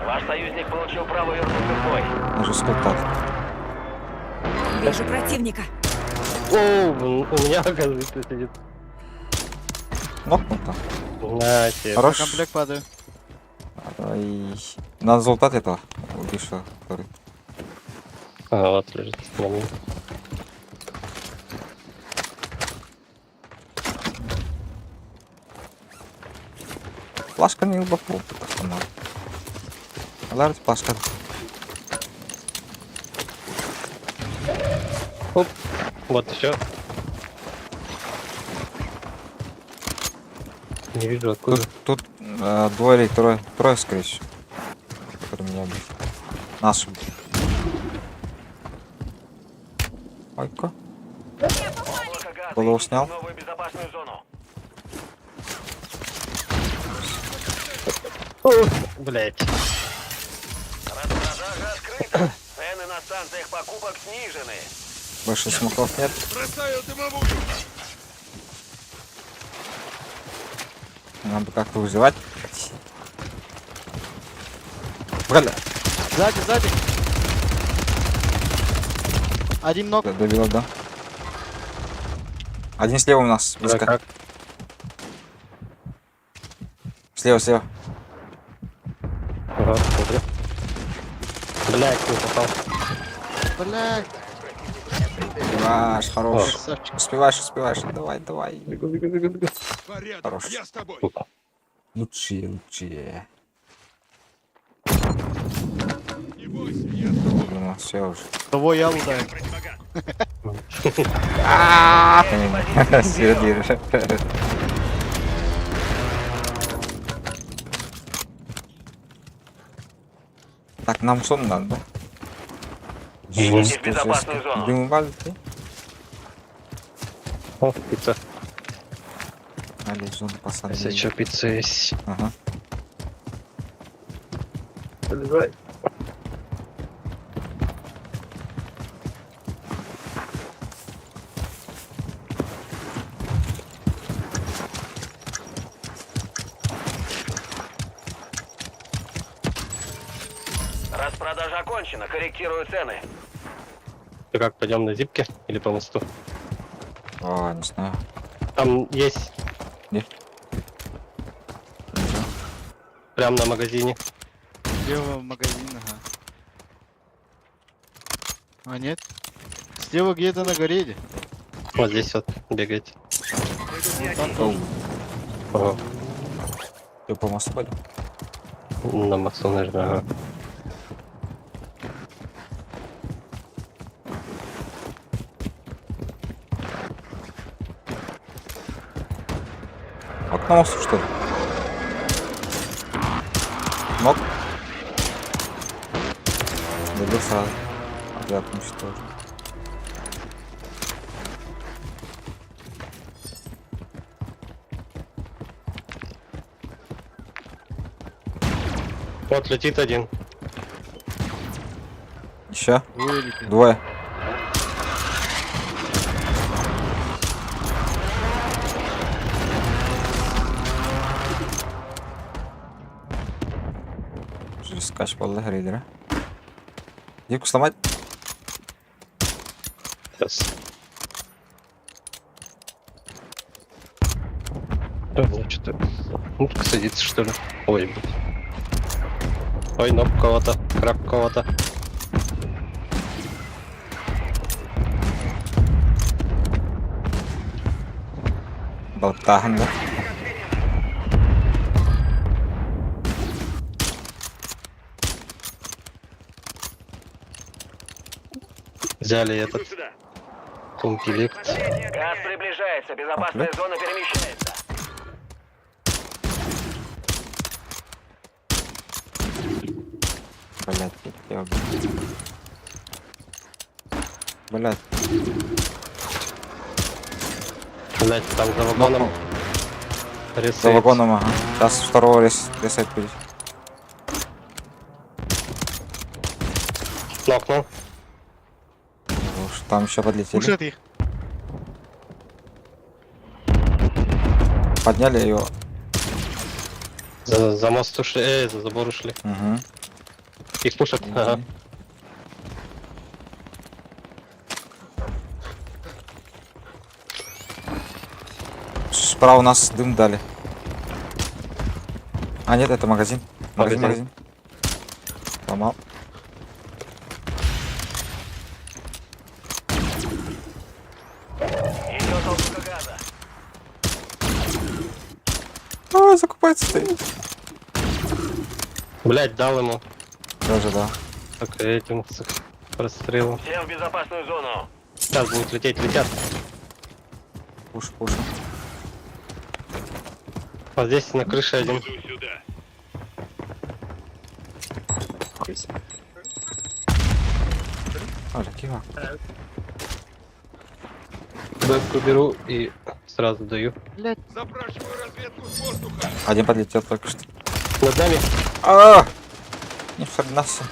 Ваш союзник получил право вернуться в бой. Даже сколько. Вижу противника. О, у меня, оказывается, сидит. Нокнуто. На тебе. Хорош. Комплект падаю. Ай. На результат этого убившего, который. А, вот лежит. На мне. Плашка не глубоко. Лард плашка. Оп. Вот еще. Не вижу откуда. Тут двое или трое, скорее всего. Которые меня убили. Нас убили. Ой-ка. Голову снял. Новую безопасную зону. Блять. Распродажа открыта. Цены на станциях покупок снижены. Больше смоков нет. Бросаю дымовую. Надо как-то вызывать. Бля. Сзади. Один ног. Добил, да. Один слева у нас. Да, Близко. как? Слева. Ага, смотрю. Блять, не попал. Блядь. Успеваешь, хорош. Красавчик. Успеваешь. Давай. Бегу. Хорош. Я с тобой. Лучшие. Ну, все уже. Того я лутаю. Свердишь. Так, нам сон надо, да? Идите в безопасную зону. Дым валит, О, пицца. али зон посадки. Если что, пицца есть. Ага. Давай. Распродажа окончена. Корректирую цены. Ты как, пойдем на зипке или по мосту? О, не знаю. Там есть. Где? Прям на магазине. Слева магазин, ага. А нет? Слева где-то на горе иди. Вот здесь вот бегать. Оу. Ага. Ты по мосту пойду? На мосту, наверное, ага. Вот на мосту, что ли? Ног. Добил сразу. Отряд уничтожен. Вот летит один. Еще? Вылетел. Двое. Скач полный грейдера. Дивку сломать? Сейчас. Что-то. Мутка садится, что ли? Ой, блядь. Ой, ног кого-то, крак кого-то. Болтахан, да? Взяли этот комплект. Газ приближается. Безопасная зона перемещается. Блять, я убил. Блядь. Блять, там за вагоном. За Ресейт. вагоном, ага. Сейчас второго ресайт будет. Нокнул. Уж там еще подлетели. Пушит их. Подняли его. За мост ушли, за забор ушли. Угу. Их пушат. Ага. Справа у нас дым дали. А нет, это магазин. Магазин, Магазин. магазин. Сломал. Идет облако газа. Ой, закупается ты. Блять, дал ему. Тоже, да. Так, этим с прострелом. Всем в безопасную зону. Сейчас будут летят. Пуш. Вот здесь на крыше один. Оля, кива. Бэбку беру и сразу даю. Один подлетел только что. Над нами. А! Ни хрена себе.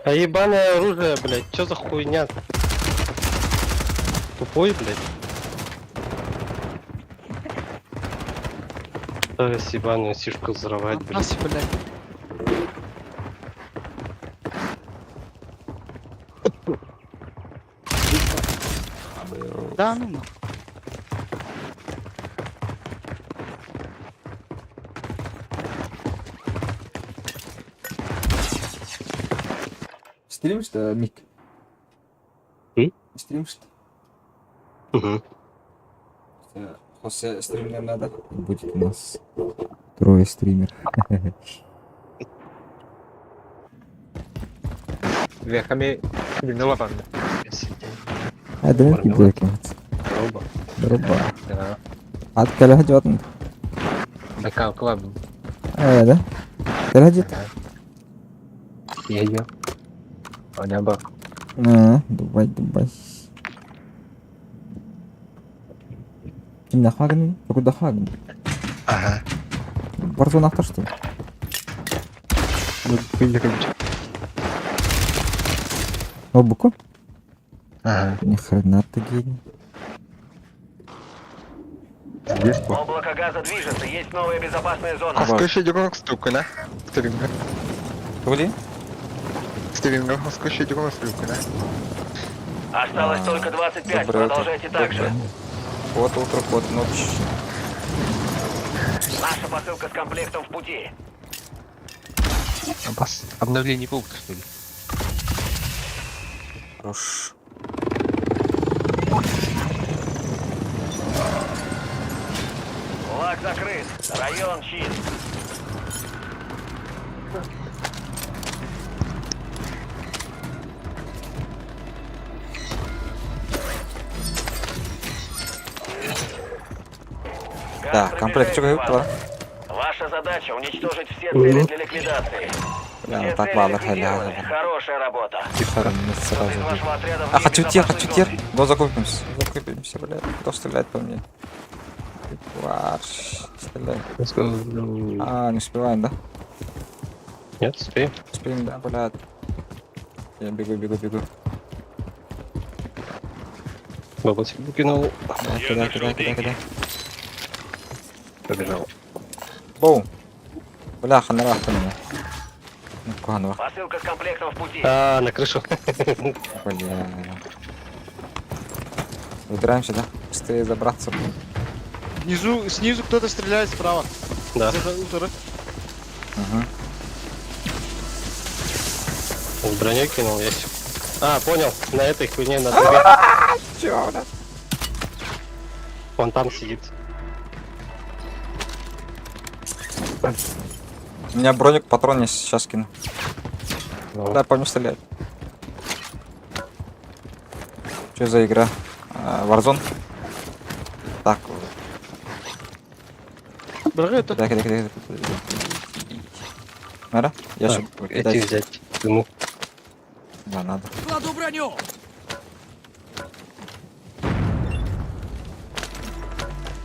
А ебаное оружие, блять, чё за хуйня? Тупой, блять. Пытаюсь ебаную сишку взорвать, блять. Нас, блядь. Да, ну. Стримишь-то, Мик? Стримишь-то? Угу. После стримера надо. Будет у нас трое стример. Веками виноват. А да не докинуть. Дроба. Откуда идет? Бекал клаб. Да? Ты идет? Ее. Оняба. Давай. Kimden Hagen? Burada Hagen. Ага. Warzone что ли? Ноутбуку? Ага. Ни хрена ты гений. Облако газа движется, есть новая безопасная зона. Скажи, дюгонок стука, да? Стриминга. Тули? Стриминга, скажи, дюгонок стука, да? Осталось только 25, Доброе утро. продолжайте так же. Вот утро, вот ночь. Наша посылка с комплектом в пути. Обновление пункта, что ли? Хорош. Флаг закрыт, район чист. Да, комплект что говорит, да? Ваша задача уничтожить все цели для ликвидации. Да, Все вот так цели ладно, ликвидированы. халя. Хорошая работа. Тихо, не Кто-то из сразу. вашего отряда в А хочу небезопасной тир. зоне. Ну закупимся, блядь. Кто стреляет по мне? Варш, стреляй. А, не успеваем, да? Нет, успеем. Успеем, да, блядь. Я бегу. Бабочек выкинул. Кидай. Побежал. Боу. Бляха, на рахту меня. Ну, куганова. Посылка с комплектом в пути. А, на крышу. Бля. Выбираемся, да? Быстрее забраться. Снизу кто-то стреляет справа. Да. За утро. Угу. С броней кинул, есть. А, понял. На этой хуйне на трубе. Чё, да? Он там сидит. У меня броник, патрон есть, сейчас кину. Ну. Да, помню стрелять. Что за игра? Warzone? Так. Браги это. Кидай. Надо? Ящик. Эти Кидай. взять. Ему. Да, надо. Кладу броню!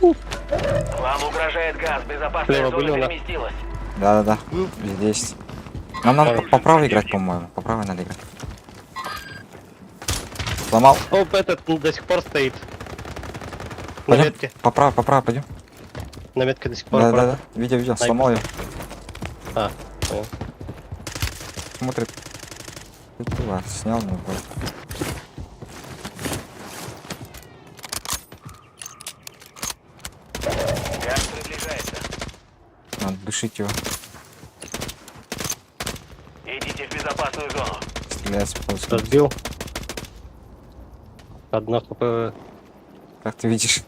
Вам угрожает газ. Безопасная Слева зона были у нас? переместилась. Да. Здесь. Нам надо по правой играть, по-моему. По правой надо играть. Сломал. Оп, этот до сих пор стоит. На Пойдем. метке. По правой пойдем. На метке до сих пор. Да. Видел. Сломал ее. А, понял. Смотрит. Ладно, снял, ну вот. Газ приближается. Надо душить его. Идите в безопасную зону. Стреляет с полосы. Разбил. Одно хп. Как ты видишь?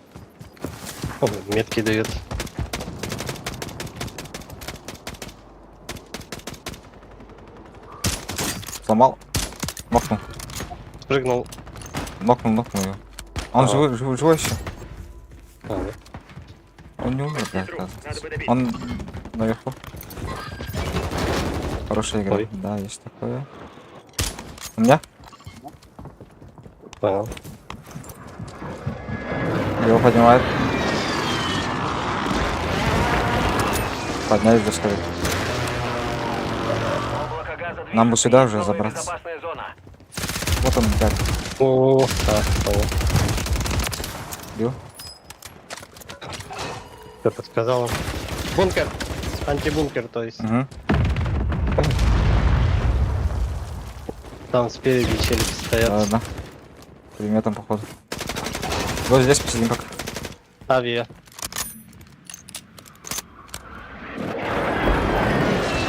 О, метки дает. Сломал. Нокнул. Спрыгнул. Нокнул его. Он живой еще. А, да. Он не умер, да, оказывается. Он наверху. Хорошая игра. Ой. Да, есть такое. У меня? Понял. Его поднимает. Поднялись до скорее. Облако газа движется. Нам бы сюда уже Новая забраться. безопасная зона. Вот он, как. О, понял. Бил. Кто подсказал? Бункер. Антибункер, то есть. Угу. Там спереди челики стоят. Ладно. Предметом, походу. Вот здесь посидим пока. Авиа.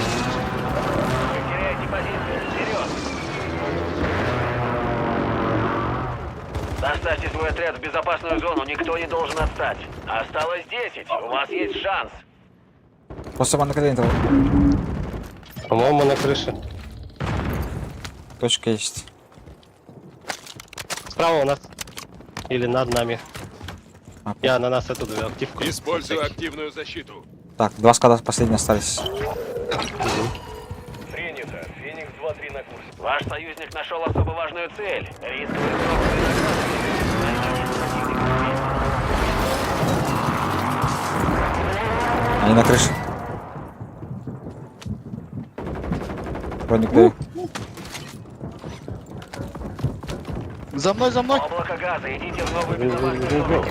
Вы теряете позицию. Вперед! Доставьте свой отряд в безопасную зону. Никто не должен отстать. Осталось 10. У вас есть шанс. Просто на колени того. По-моему, на крыше. Точка есть. Справа у нас. Или над нами. А, Я на нас оттуда активку. Использую активную защиту. Так, 2 скада последние остались. Принято. Феникс 2-3 на курсе. Ваш союзник нашел особо важную цель. Рисковый срок. Они на крыше. Броник даю. За мной. Облако газа. Идите в новую безопасную зону.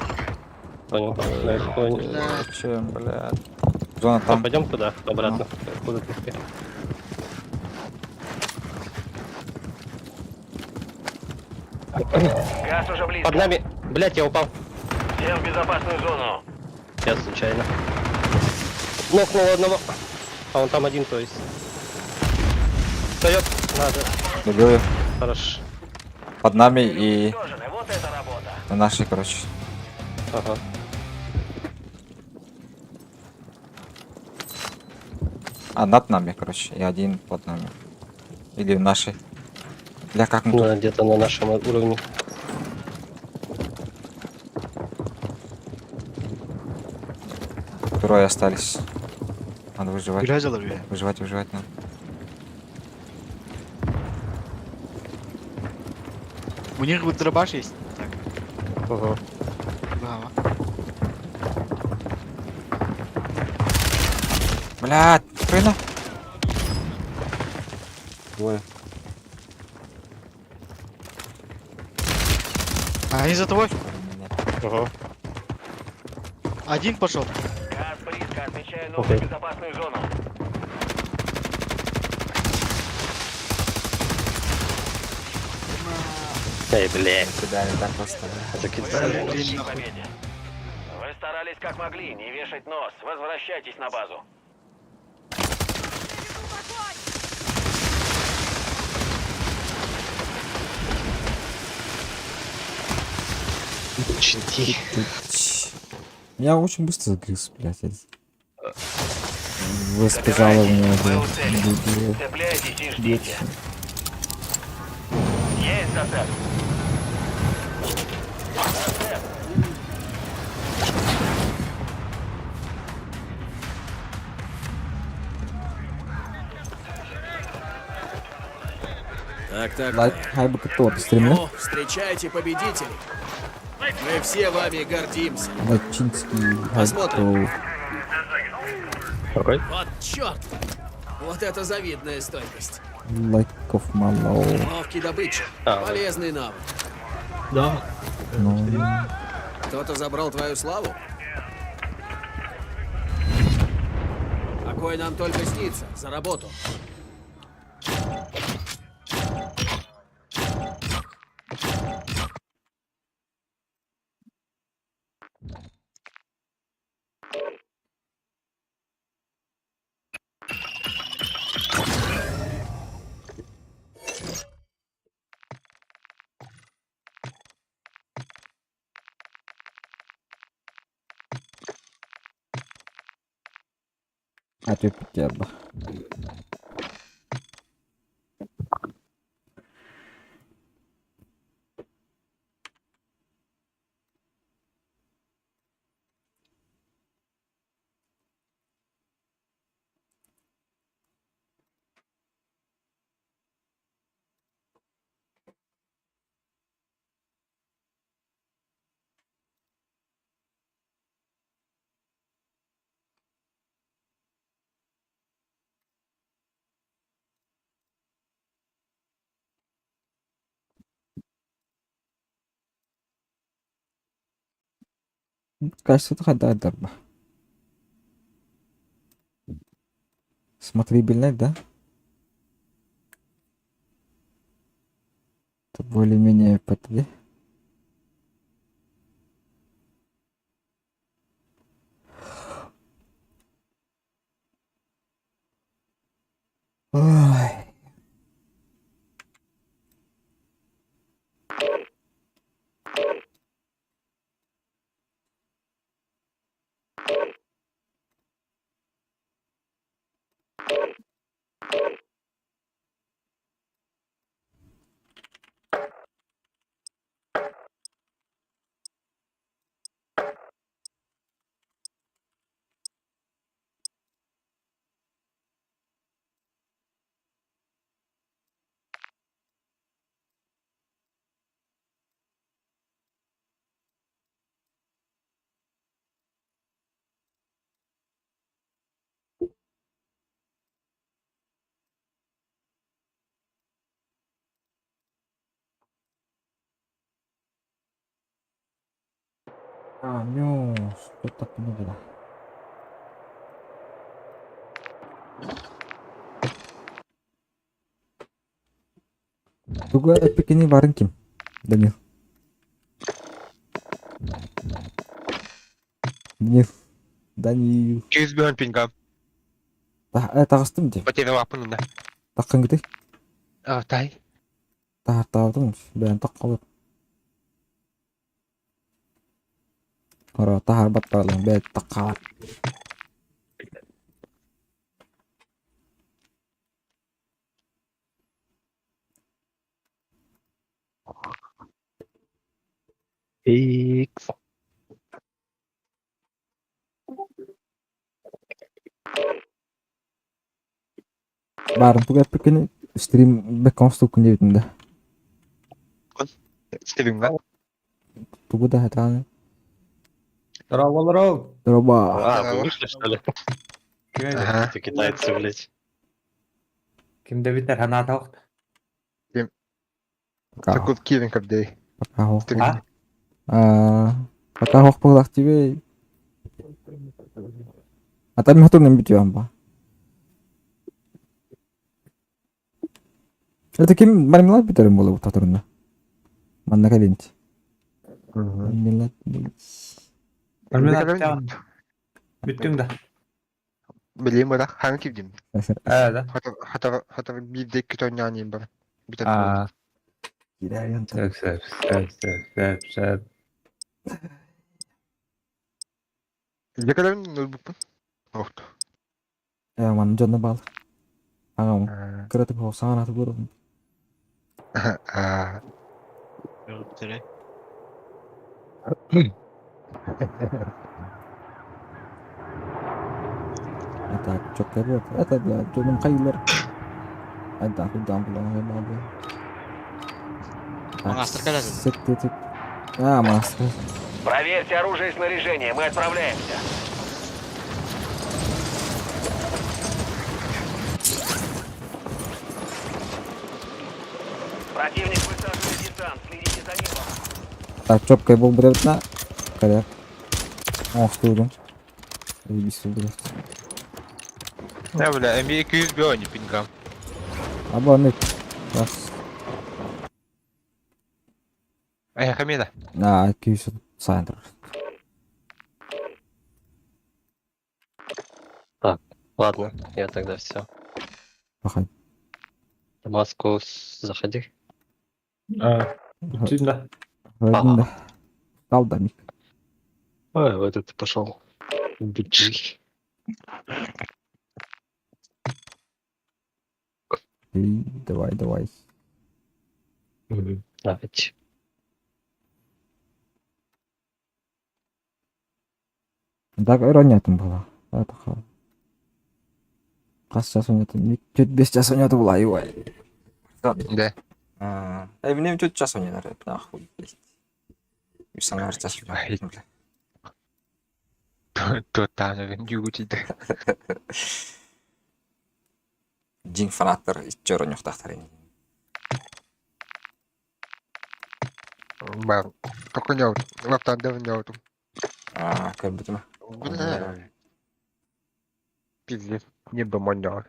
Понял. Наверху. Зачем, блядь? Зона Там там. пойдем туда, обратно. Куда ты? Газ уже близко. Под нами. Блять, я упал. Всем в безопасную зону. Я случайно. Нокнул одного. А он там один, то есть. Встает. Надо. Добил ее. Хорош. Под нами и Уничтожены. Вот это работа. на нашей, короче. Ага. А, над нами, короче. И один под нами. Или в нашей. Бля, как мы тут? Ну, где-то на нашем уровне. Трое остались. Надо выживать. Грязь лови. Выживать надо. У них вот дробаш есть. Так, Ага. браво. Блядь, спина. Двое. А они за тобой? Ага. Один пошел. Газ близко. Отмечаю новую Окей. безопасную зону. Эй, блядь. Сюда не так просто. Закидали. Блин, победе. Вы старались как могли, не вешать нос. Возвращайтесь на базу. Чинти. Я очень быстро сгрыз, блядь. Вы сказали мне, блядь. Цепляйтесь и ждите. Есть зацеп. Зацеп. Так. Лайк, хай бы кто стримне. Ну, встречайте победителей. Мы все вами гордимся. Лайчинский, Посмотрим. Какой? Вот черт! Вот это завидная стойкость. лайков мало. Ловкий добытчик. А. Полезный навык. Да. Ну, Кто-то забрал твою славу? Какой нам только снится. За работу. Atıyor abla. Кажется, это хадайдар дарба. Смотрибельный, да? Это более-менее подойдет. Ой. А, ну, что так много. Juga epic ini bareng Kim, Daniel. Daniel. 200 milyon pinga. Takastım diye. Потерял апынында. Takkan gitu. Тай. Tahtım. Ben tak kalır. Ora tahar batalım. Ben tak kalır. X. Bareng tuh epic ini stream back construct kunci itu dah. Стивен, да? Tuh dah это. Здорово. Дроба. А, вы вышли, что ли? Ага. Эти китайцы, блядь. Кимде битер хана тахт. Так вот Кирин кабдей. Пока хох. Пока хох пулах тебе. А там я тут не бить вам. Это кем мармелад битер было вот оттуда. Манна калинти. Мармелад. Биттің да. Білем бірақ, хаң кевдем. Да. Хатар бидек күтөнянин бар. Битер. Gidelim. Сөп. Якаларын ноутбук. Охт. Ya man canına bağlı. Anam. Kreatif olsan atı görürüm. Это çok yapıyor. Это для canım kayılır. Hadi aku jam pulang ya babu. Сет. А, монастырь. Проверьте оружие и снаряжение, мы отправляемся. Противник высаживает десант, следите за ним. Так, чопкой был, блядь, на. Коряк. О, студент. Заебись, блядь. Да, бля, М200 бьё, а не пингам. Абонет. Раз. Эй, Хамида. А, кюсит центр. Ладно, я тогда все. Пахай. В Москву заходи. Видно. Стал домик. Ой, вот это пошел. Биджи. И давай. Давайте. Так, ирония там была. Это хорошо. Kas сейчас у него там? Чуть без часа у него там была, ой. Да. Мне чуть часу не надо, нахуй, блядь. И сам говорит, час блядь. Тотально дьюти. Дин фанаттар иччер оньоктактар. Бар. Только не вот. Лаптан давно тут. Көлбүтүмө. Пиздец. Не бомонял.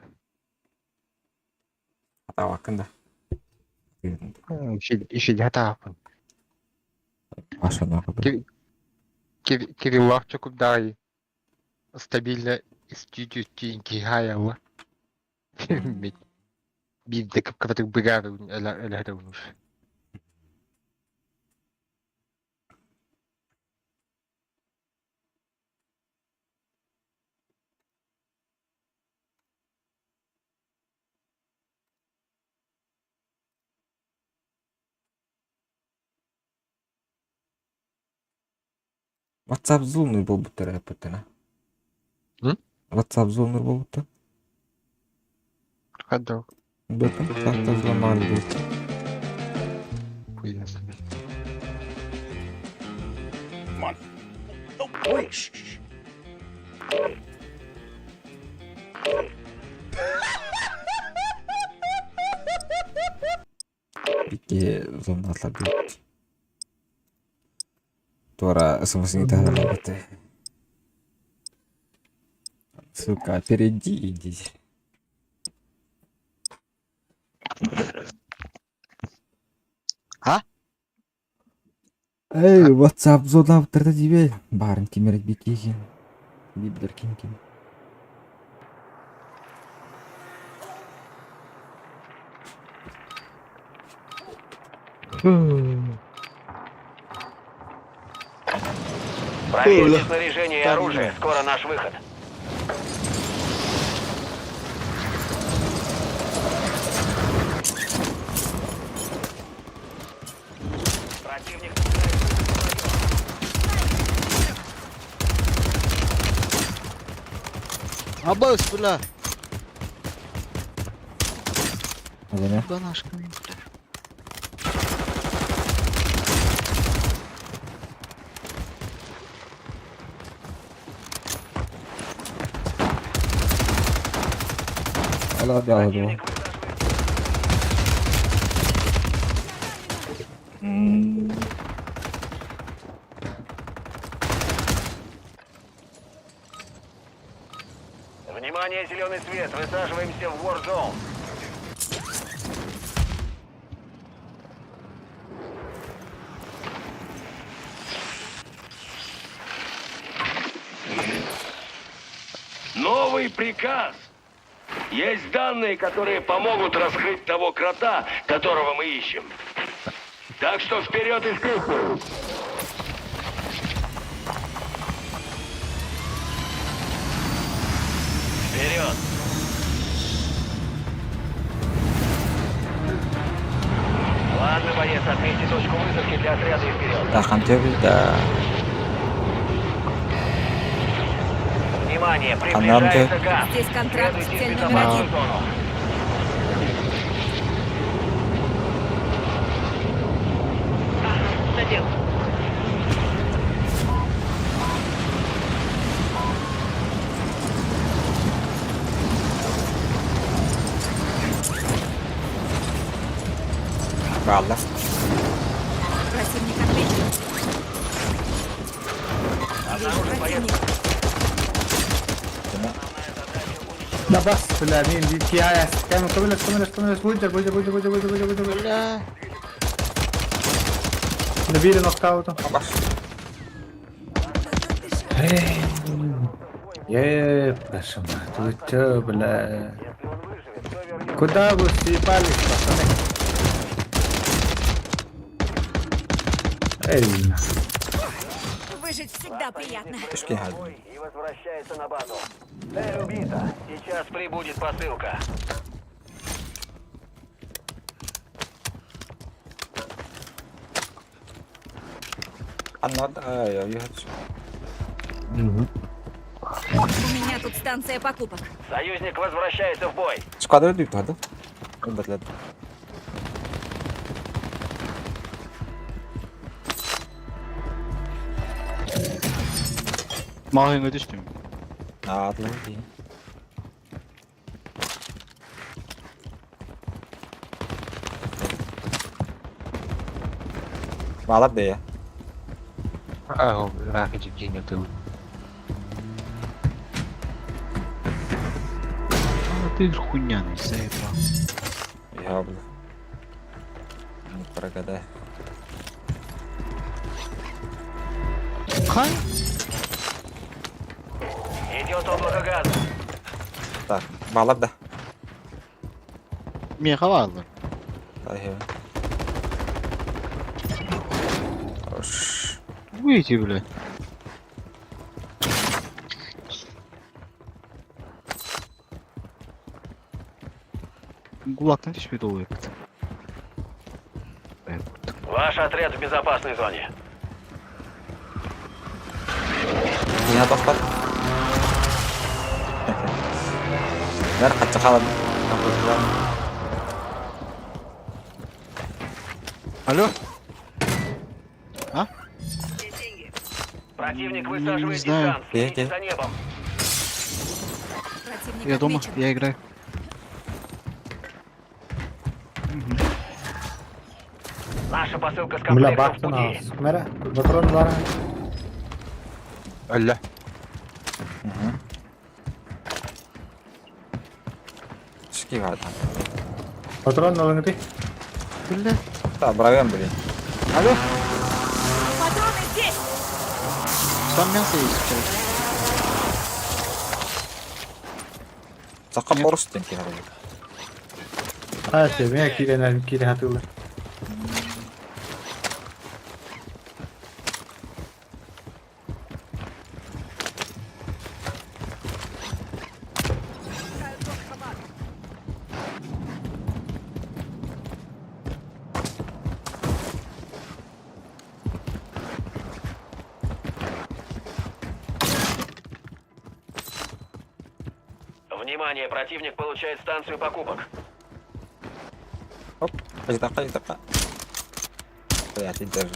Атау акында. Еще готов. Аша нахуй. Кирилловчик удай. Стабильно студию Гигаяла. Бит как бригаду это уж. WhatsApp зулнур болбуттар эпетена. WhatsApp зулнур болбуттар. Ходил. Бетон как-то взломали будет. Хуясно. Пике взломалар будет. Тора смысл не. Сука, впереди иди. Эй, WhatsApp зона авторда тебе. Барын кемерек бекейген. Либдер кем. Проверьте снаряжение и оружие, скоро наш выход. Противник. Абас, бля. Время. Банашками, бля. Ала да. Внимание, зеленый свет, высаживаемся в Warzone. Новый приказ. Есть данные, которые помогут раскрыть того крота, которого мы ищем. Так что вперед и вперед. Вперед! Ладно, боец, отметьте точку высадки для отряда и вперед. Да, хантёвый, да. Внимание, приближается газ. Здесь контракт, Следуйте цель в номер безопасную один. зону. Ладно. Противник отмечен. Вижу противника. Да бас, бля, мин, я, камерас, будь. Добили нокауту. Абаш. Прошу, вы чё, бля? Куда вы съебались, пацаны? Эй, Выжить всегда приятно. Тишки гади. И возвращается на базу. Цель убита. Сейчас прибудет посылка. Я уехать. У меня тут станция покупок. Союзник возвращается в бой. Складывай дуть, да? Батлет. Магазинге düştüm. Atlayın. Bağlat be ya. Ты хуйня не заебал. Я, бля. Не прогадай. Хай? Идет облако газа. Так, bağlat da. Меха vardı. Hayır. Hoş. Выйти, бля. Гулаг на тысячу долларов. Ваш отряд в безопасной зоне. Меня топат. Ver kaçacak alalım. Алло? Противник Не высаживает знаю. десант. Следите Где? за небом. Противник Я дома, отмечен. я играю. Наша посылка с бля, комплектом в baktın пути. az. Mera, patron var. Алло. Tişki var. Patron alın bir. Так, бровем, блин. Алло? Патроны здесь! Там мясо есть вчера. Sakın borus denk ya. Ha, sevmeye kire hatırlı. Внимание, противник получает станцию покупок. Hop. Kaç dakika. Hayat inter.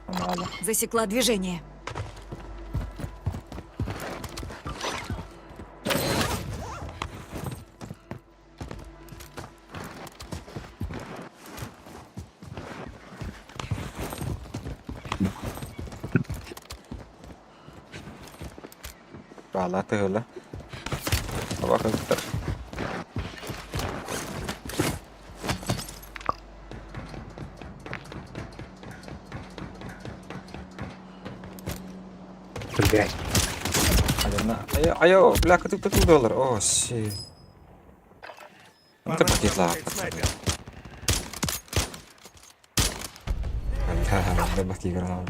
Мало. Засекла движение. Bağlat öyle. Bak öyle. Блять. Ayo, bля, ketuk $2. Oh shit. Nanti pakai lah. Udah pakai granat.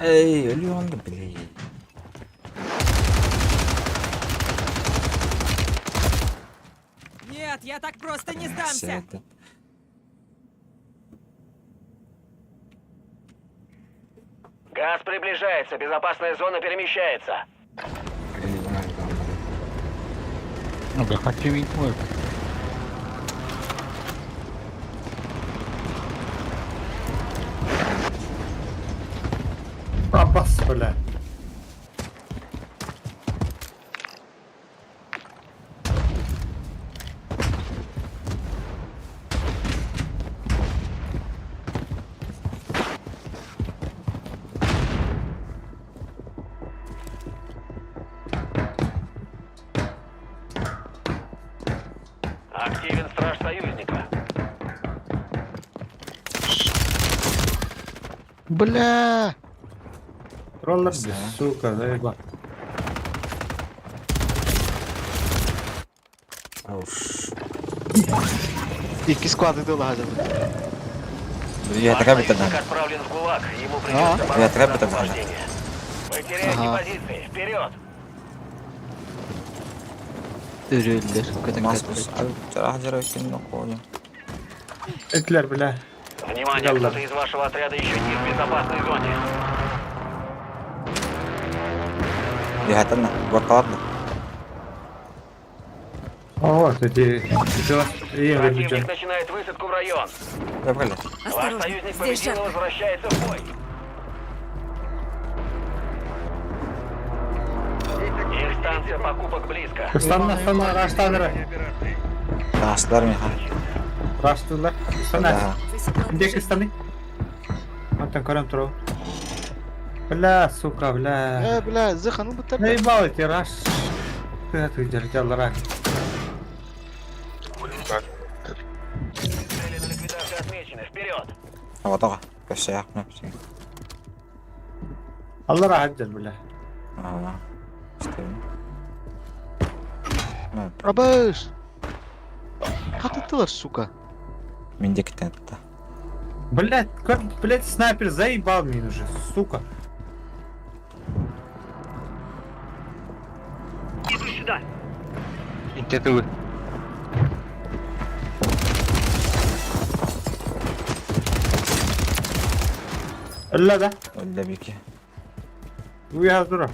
Ey, ölüyorsun da bile. Нет, я так просто не сдамся. Сяда. Газ приближается, безопасная зона перемещается. Ну, бля, хочу видеть мой. Аббас, бля. Активен страж союзника. Бля! Роллер, сука, заебал. İki squad dolu hadi. Я Ваш така бітана. союзник отправлен в ГУЛАГ. Ему придется Я бороться така за бітана. освобождение. Вы теряете Ага. позиции. Вперед! Örüldür. Маскус. Жарах жарах кенне коя. Этлер, бля. Внимание, кто-то из вашего отряда еще не в безопасной зоне. Дихатана. Вакалатна. Вот эти... Противник начинает высадку в район. Я бля. Ваш Осторожно, союзник здесь победил и жарко. возвращается в бой. Их станция покупок близко. Станна, раштанера. Таслар меха. Раштулар. Стана. Да. Высекла Где движение. станы? Вот там корем тро. Бля, сука, бля. Бля, зыхану бы тебе. Наебал эти раш. Ты держал рак. Цели на ликвидацию отмечены. Вперед! Аватага. Кашая. Напси. الله راح اجل بالله. استنى. Абаш! Хатытылар, сука. Мен де кетті. Блять, как, блять, снайпер заебал меня уже, сука. Иду сюда. Интетывы. الا ده Öyle bir ki. وياها ترى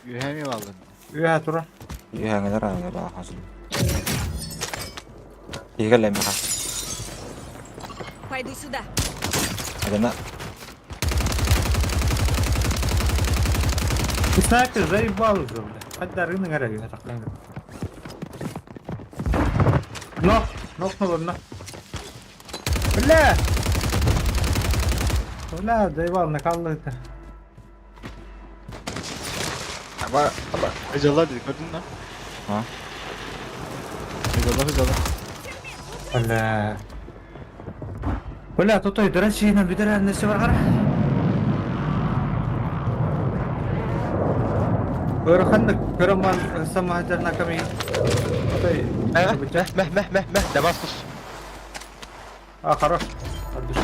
Yühemi aldın. وياها ترى Yühengiler arada daha hazır. İyi gel mi ha? Пойду сюда. Hadi ne? снайпер заебал уже, блядь. Хоть рынок горели, я так понимаю. Нокнул одна. Бля! Бля, заебал, накалывал это. Ama hıcalar dedik gördün mü? Ha? Hıcalar. Бля. Бля, тут той, дурачина, бедра, на все врага. Вырханнык, көрөман, самахатерна ками. Той, Мeh, Damaskus. а, хорош. Отдыши.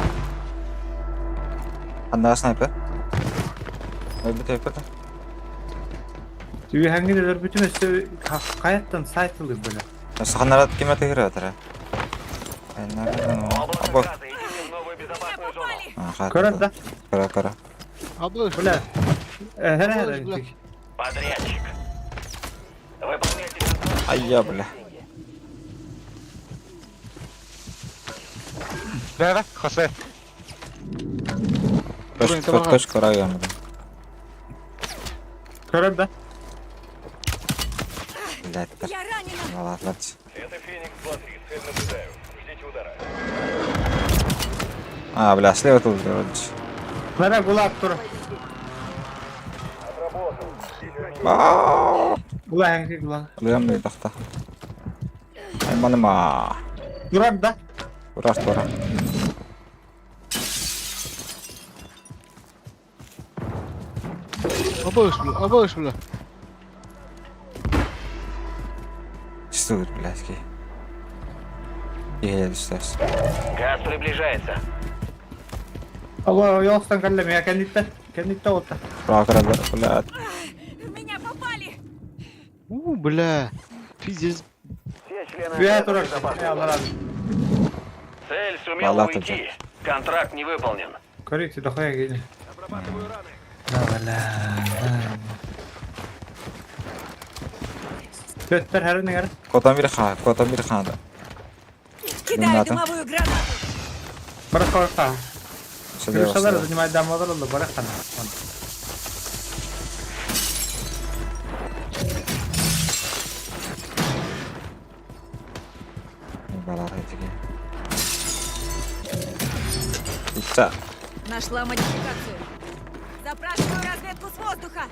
Anda sniper. Öyle bir tepe. Түйе хангилер бүтүн өстө каяттан сайтылы бля. Саханlar kime tehir atar? Область Або. газа, идите в новую безопасную зону. Көрөт да. Кара. Абаш. Бля. Хере. Подрядчик. Выполняйте контроль. Ay ya bile. Ver, Jose. Koş kara yanmadım. Көрөт да. Блядь, так. Я ранена. Ладно. Это Феникс 2-3. Цель наблюдаю. Ждите удара. А, бля, слева тут вроде. Мене гулак тура. Гулак ханги гулак. Луям не тахта. Ay manıma. Дурак да. Uğraş bana. Абаш, бля. Чистует, блядь. Еле düştüler. Газ приближается. Allah yoktan kallem ya kendikte otta. Bırak aralar, блядь. В меня попали. Бля. Пиздец. Все члены Түйе отряда тура. в безопасной Ya Allah зоне. razı. Цель сумела Ладно, уйти. Контракт не выполнен. Коррекция дохуя гели. Обрабатываю раны. Götür her ne Kotan biri ha, kotan biri ha da. Кидаю Граната. дымовую гранату. Bırak orta. Şuraya Kırışalar bastı. zaнимать дамалар oldu bırak sana. Балар этики. Итта. Нашла модификацию. Запрашиваю разведку с воздуха.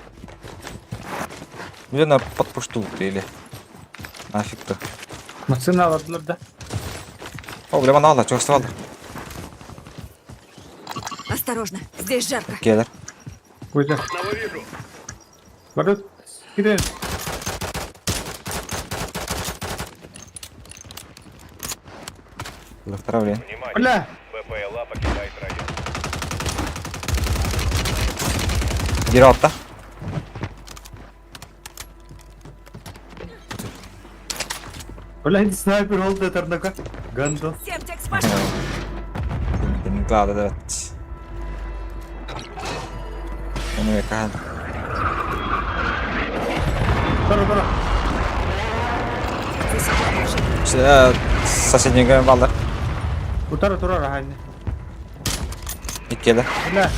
Где на подпушту или? Нафиг-то. Masını aldılar da. О, бля, мана алла, чего вставал? Осторожно, здесь жарко. Келер. Koyacak. Barut. Gidelim. Второе. Бля. БПЛА покидает район. Диротта. Bля, hindi sniper oldu eternaga. Gando. Семтекс пошел. Den glada det vet. Nu är jag här. Dara. Соседнего балла. Utara turara hani. И келер. Bля.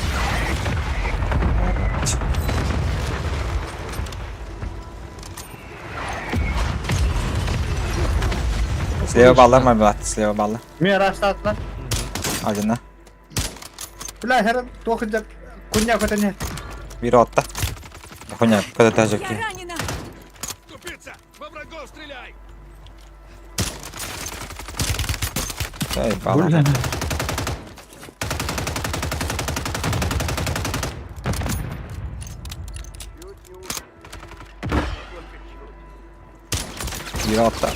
Слева балла, мой брат. Слева балла. Mir açtılar. Один на. Bля, her dokacak. Kunya katanya. Biri otta. Хуйня, когда ты Я ажаки. ранена. Тупица! Во врагов стреляй! Эй, балла. Biri otta.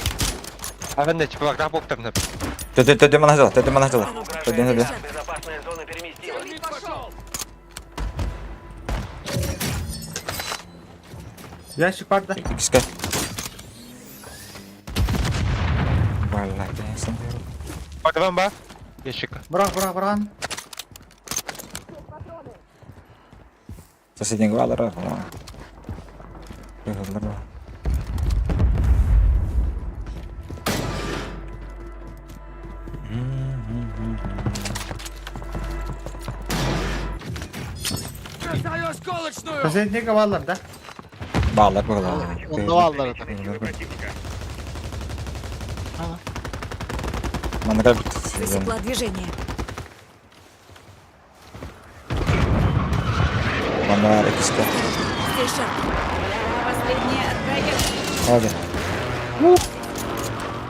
Även чувак, да, бог там. Ты манажал, ты манажал. Ты Безопасная зона переместилась. Yaş yukarıda. Икска. Валя, конечно. Подвам ба. Ящик. Bırak. Соседнего балла. Бросаю осколочную! Соседника varlar da. Балла была. Onda varlar ata. Силы противника. Мангал. Засекла движение. Мангал икска. Здесь жарко. Последнее от проекта. Hadi.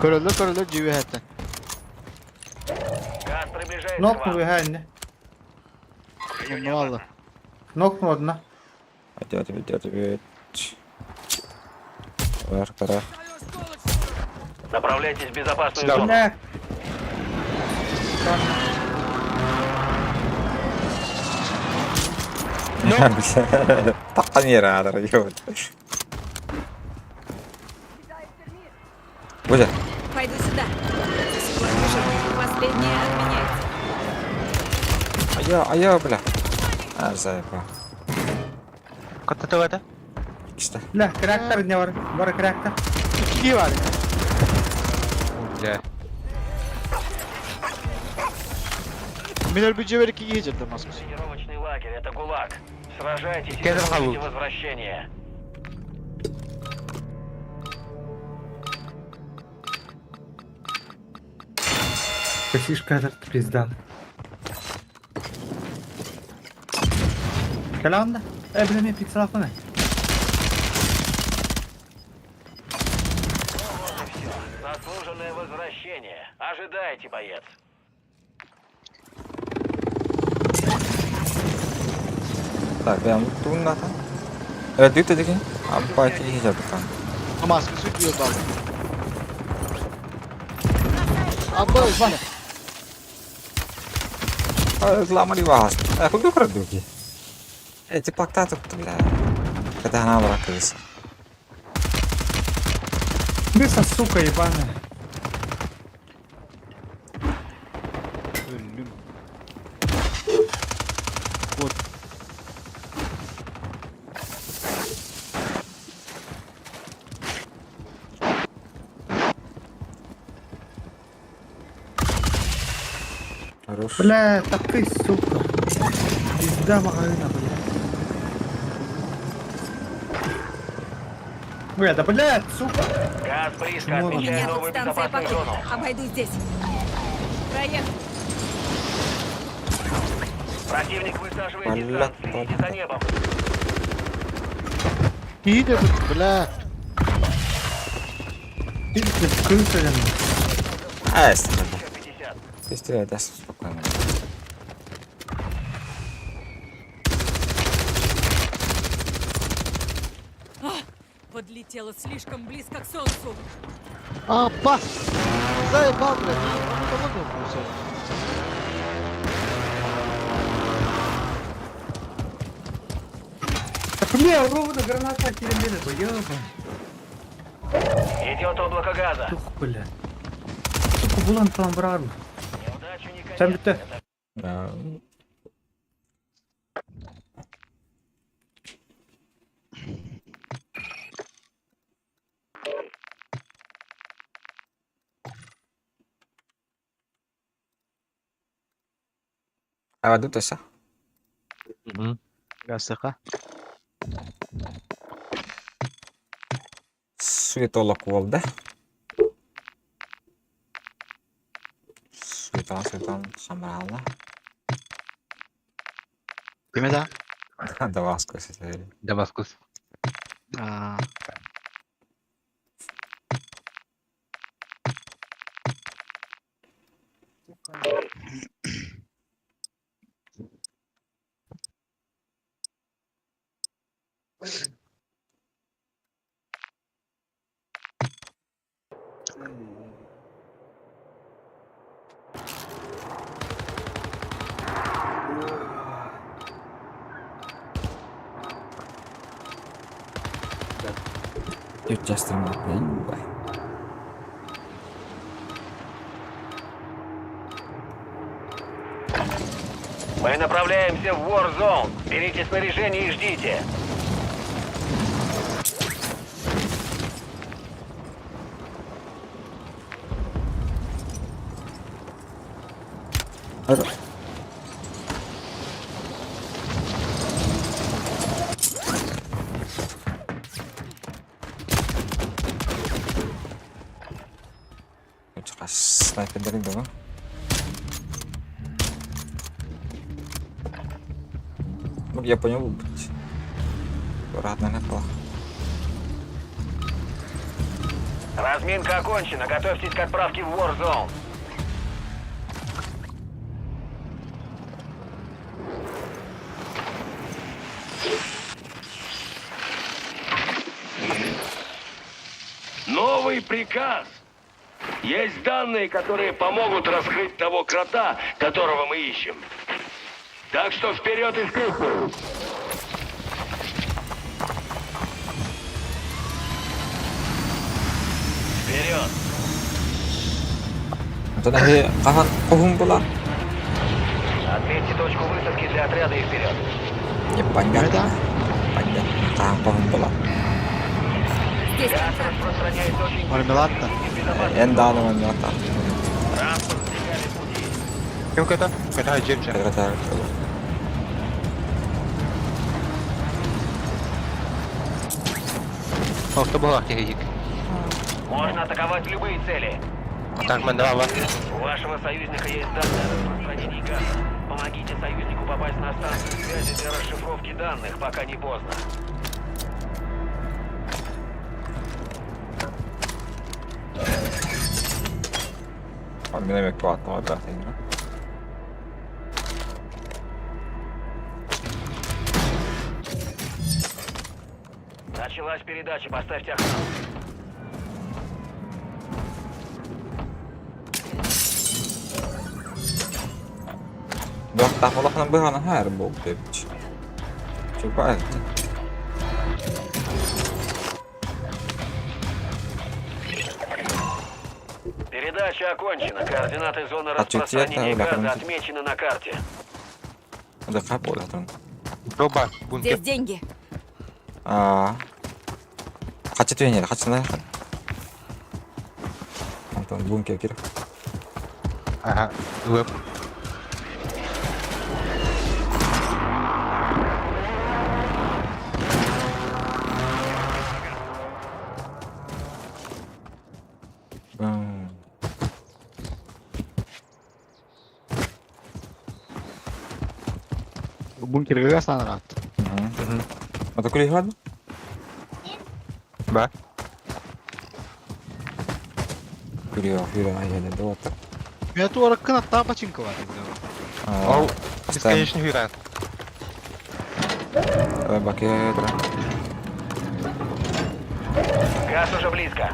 Körüldü civi hatta. Газ приближается к Nok mu вам. bir hani? Onda valla. Nok mu oduna? Hadi. Ver. Направляйтесь в безопасную Сюда. зону. Ne? Tapan yere hadi район. Бузя. Пойду сюда. Засекла движение. Последнее отменяется. Aya бля. Заебал. Katta tövbe. İşte. Bля, karakter ne var? Var karakter. 2 var. Бля. Minör bir civer 2 geçirdi Maskus. Тренировочный лагерь, это ГУЛАГ. Сражайтесь и Кедр требуйте Халуд. возвращения. Косишка этот пизда. Kalan da. Bля, piksel atma ne? Заслуженное возвращение. Ожидайте, боец. Так, ben unuttum zaten. Evet, büyük dedik ki. Abi belki yiyeceğiz bir tane. Maskus diyor dalga. Abba bana. Зламали вас. Куда крадуки? Эти плактаты, бля. Когда она обратилась. Беса, сука, ебаная. Ölüm. Хорош. Бля, такой, сука. Пизда магазина, бля. Бля, да блядь, сука. Газ близко, Почему У отмечай меня тут новую станция безопасную зону. покрытия. Обойду здесь. Проехал. Противник высаживает Бля, десант, следите за небом. Иди тут, бля. Ты крыса, блин. А, стреляй. 50. Ты стреляй, да, спокойно. Подлетела слишком близко к солнцу. Опа! Заебал, блядь. Помогу, все. Так бля, ровно граната перемены, бля. Идет облако газа. Тух, бля. Сука, булан там брару. Неудачу не Sen конец. bitti. Ya. Apa tuh Tessa? Gaz taka. Sulit olla kuolde. Sulit samalla. Pimeda. Damaskus siis. Дамаскус. Nyt just vai? Мы направляемся в Warzone. Берите снаряжение и ждите. Hadi. Cekas sniper dari dulu. Ну, я понял, блядь. Аккуратно напал. Разминка окончена. Готовьтесь к отправке в Warzone. Новый приказ. Есть данные, которые помогут раскрыть того крота, которого мы ищем. Так что вперед и вперед. Вперед. Это lagi kahung pula. Отметьте точку высадки для отряда и вперед. Ya panjang. Panjang. Kahung pula. Здесь Газ контакт. распространяется очень Мармеладка. En dağılım en dağılım. Транспорт сдвигали пути. Кем это? Это Джемча. Kata-kata. О, кто был Ахтигик? Можно атаковать любые цели. Так, Мандава. У вашего союзника есть данные о распространении газа. Помогите союзнику попасть на станцию связи для расшифровки данных, пока не поздно. On demek vaatama zaten ya. Началась передача, поставьте охрану. Johtaa mulla on vähän härbuukti. Coba aja. Передача окончена. Координаты зоны А чуть распространения это, газа да, отмечены на карте. Udah kabur ya tuh. Проба, бункер. Здесь деньги. 같이 뛰냐? 같이 나야. Anton bunker kira. Ага, веб. Бункерге санырат. Ото кулі гладно? Ба. Кулі гладно, да вот так. Я ту араккына та починка var. Ол бесконечный виран. Давай бакетра. Газ уже близко.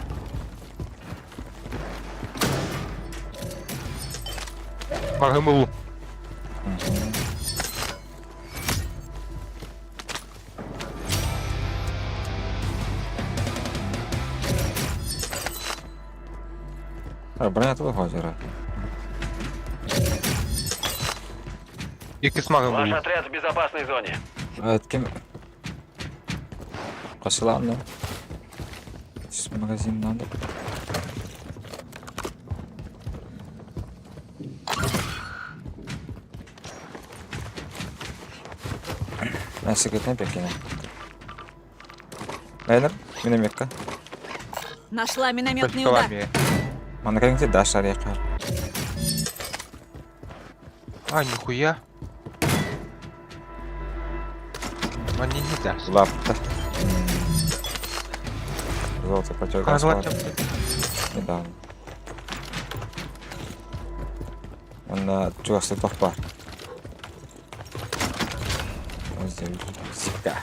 Магаму. Броня тут виходить. Який Ваш магаму. отряд в безопасной зоне. Кем... Косылам, да? Сейчас магазин надо. Ben sıkıntı ne bekliyorum? Beyler, benim yakka. Нашла минометный удар. Bana kalın ki daşlar yakar. А, нихуя. Мне не даст. Лапта. Золото потек. Недавно. Он чувствует топа. Зика.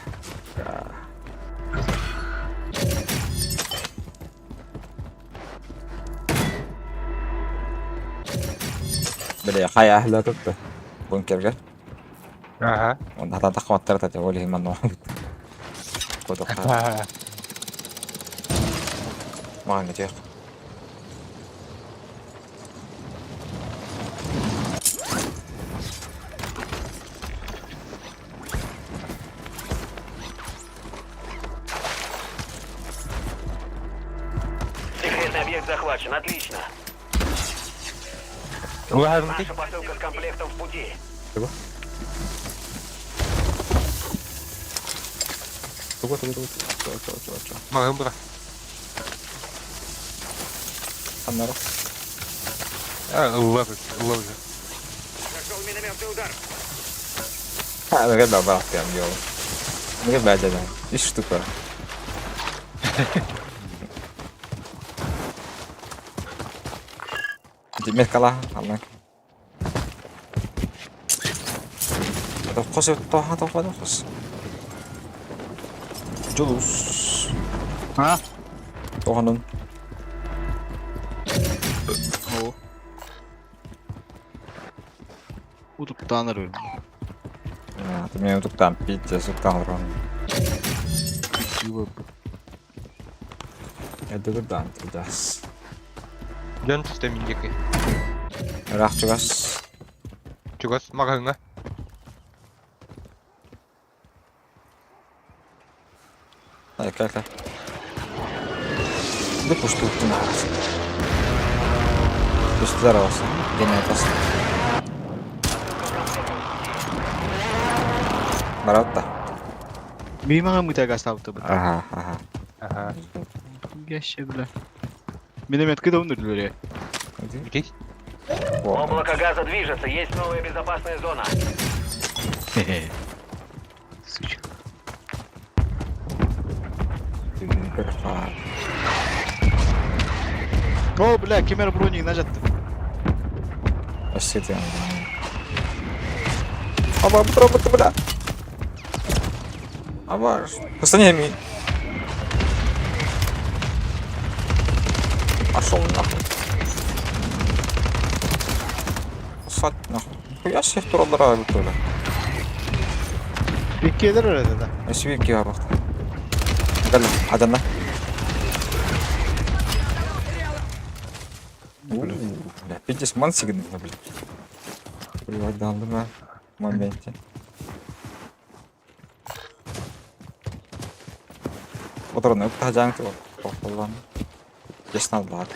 Бля, хая أهلا тут. Бункерге. Ага. Он هذا تقوى التلاتة وليه من واحد. كودو خا. ما عندي تيق. Секретный объект захвачен. Отлично. Ладно, Наша посылка с комплектом в пути. Ту. магаму. Аннара. Ловит. Прошел минометный удар. أنا غير بعرف يعني يوم من غير بعد أنا إيش تكبر جميل كلاه الله تقص الطاحة تقص جلوس Ha? طاحن O. Utuktanır öyle. ты мне тут там пить сутан рон Чего? я думаю да ты дас Ден стаминдики. рахчугас Чугас магаму. ай как да пусть ты нас пусть здоровался генетас Баратта. Benim ağam bir tek stavdı bu. Ага. Ага. Geçe bile. Минометкой да унdur böyle. Здесь? Облако газа движется. Есть новая безопасная зона. Сучка. О, бля, kemer броник нажаттı. Осетия. Аба, бля. Аба, постанями. Пошел нахуй. Сать нахуй. Я всех туродара битоля. Bir gelir öyle de. Esvik ya bak. Gel adana. Бля, 50 ман сигнал, бля. Приводил на моменте. Отрон, это хозяин того. Похолон. Здесь надо лад.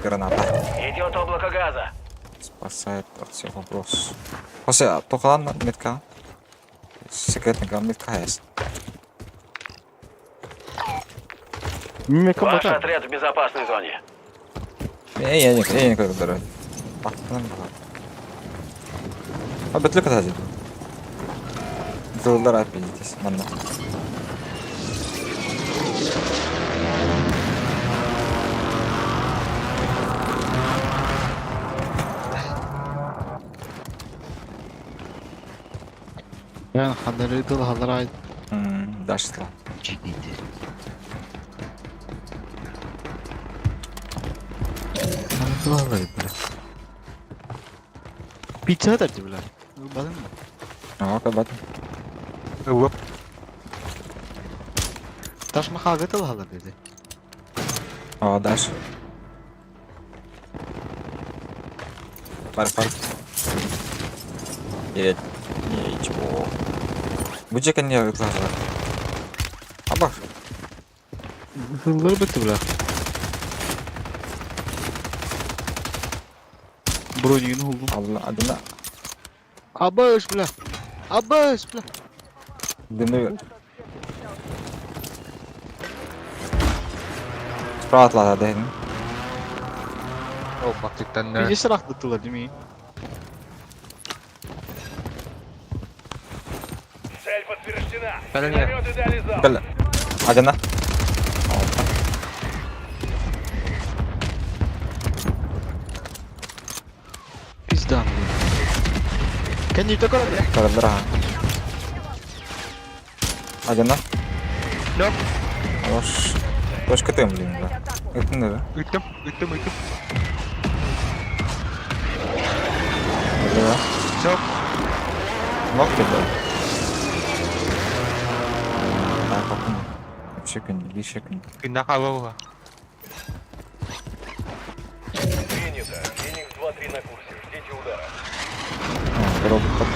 Граната. Идет облако газа. Спасает от всех вопросов. После только метка. Секретная метка есть. Ваш отряд в безопасной зоне. Я не как дорогой. Betul kata aja. Betul rapi tes mana. Yani halları dıl hallara ait. Daşla. Dıl halları böyle. Pizza derdi bile. Bakın mı? Kabat. Taş makaga dıl halları dedi. Daş. Par. Evet. Hiç bu. Bu cekan ya yoklar. Bak. Hılları bitti bile. Broning'ini buldum. Allah adına. Abbas bile. Abbas bile. Demi. Rahatla dedim. О, baktıktan Bir de sırak tuttular değil mi? Цель подтверждена. Блин. Минометы дали залп. Gel. Adına. Pizdan. Kendi yutak orada. Kaldır ha. Adına. Yok. Hoş. Hoş kötüyüm bileyim ben. Gittin de. Ütüm. Hadi ya. Çok. Nok dedi. Ben kapım. Bir şekilde. Günde hava var. Принято. Феникс 2-3 на курсе. Ждите удара. Robot.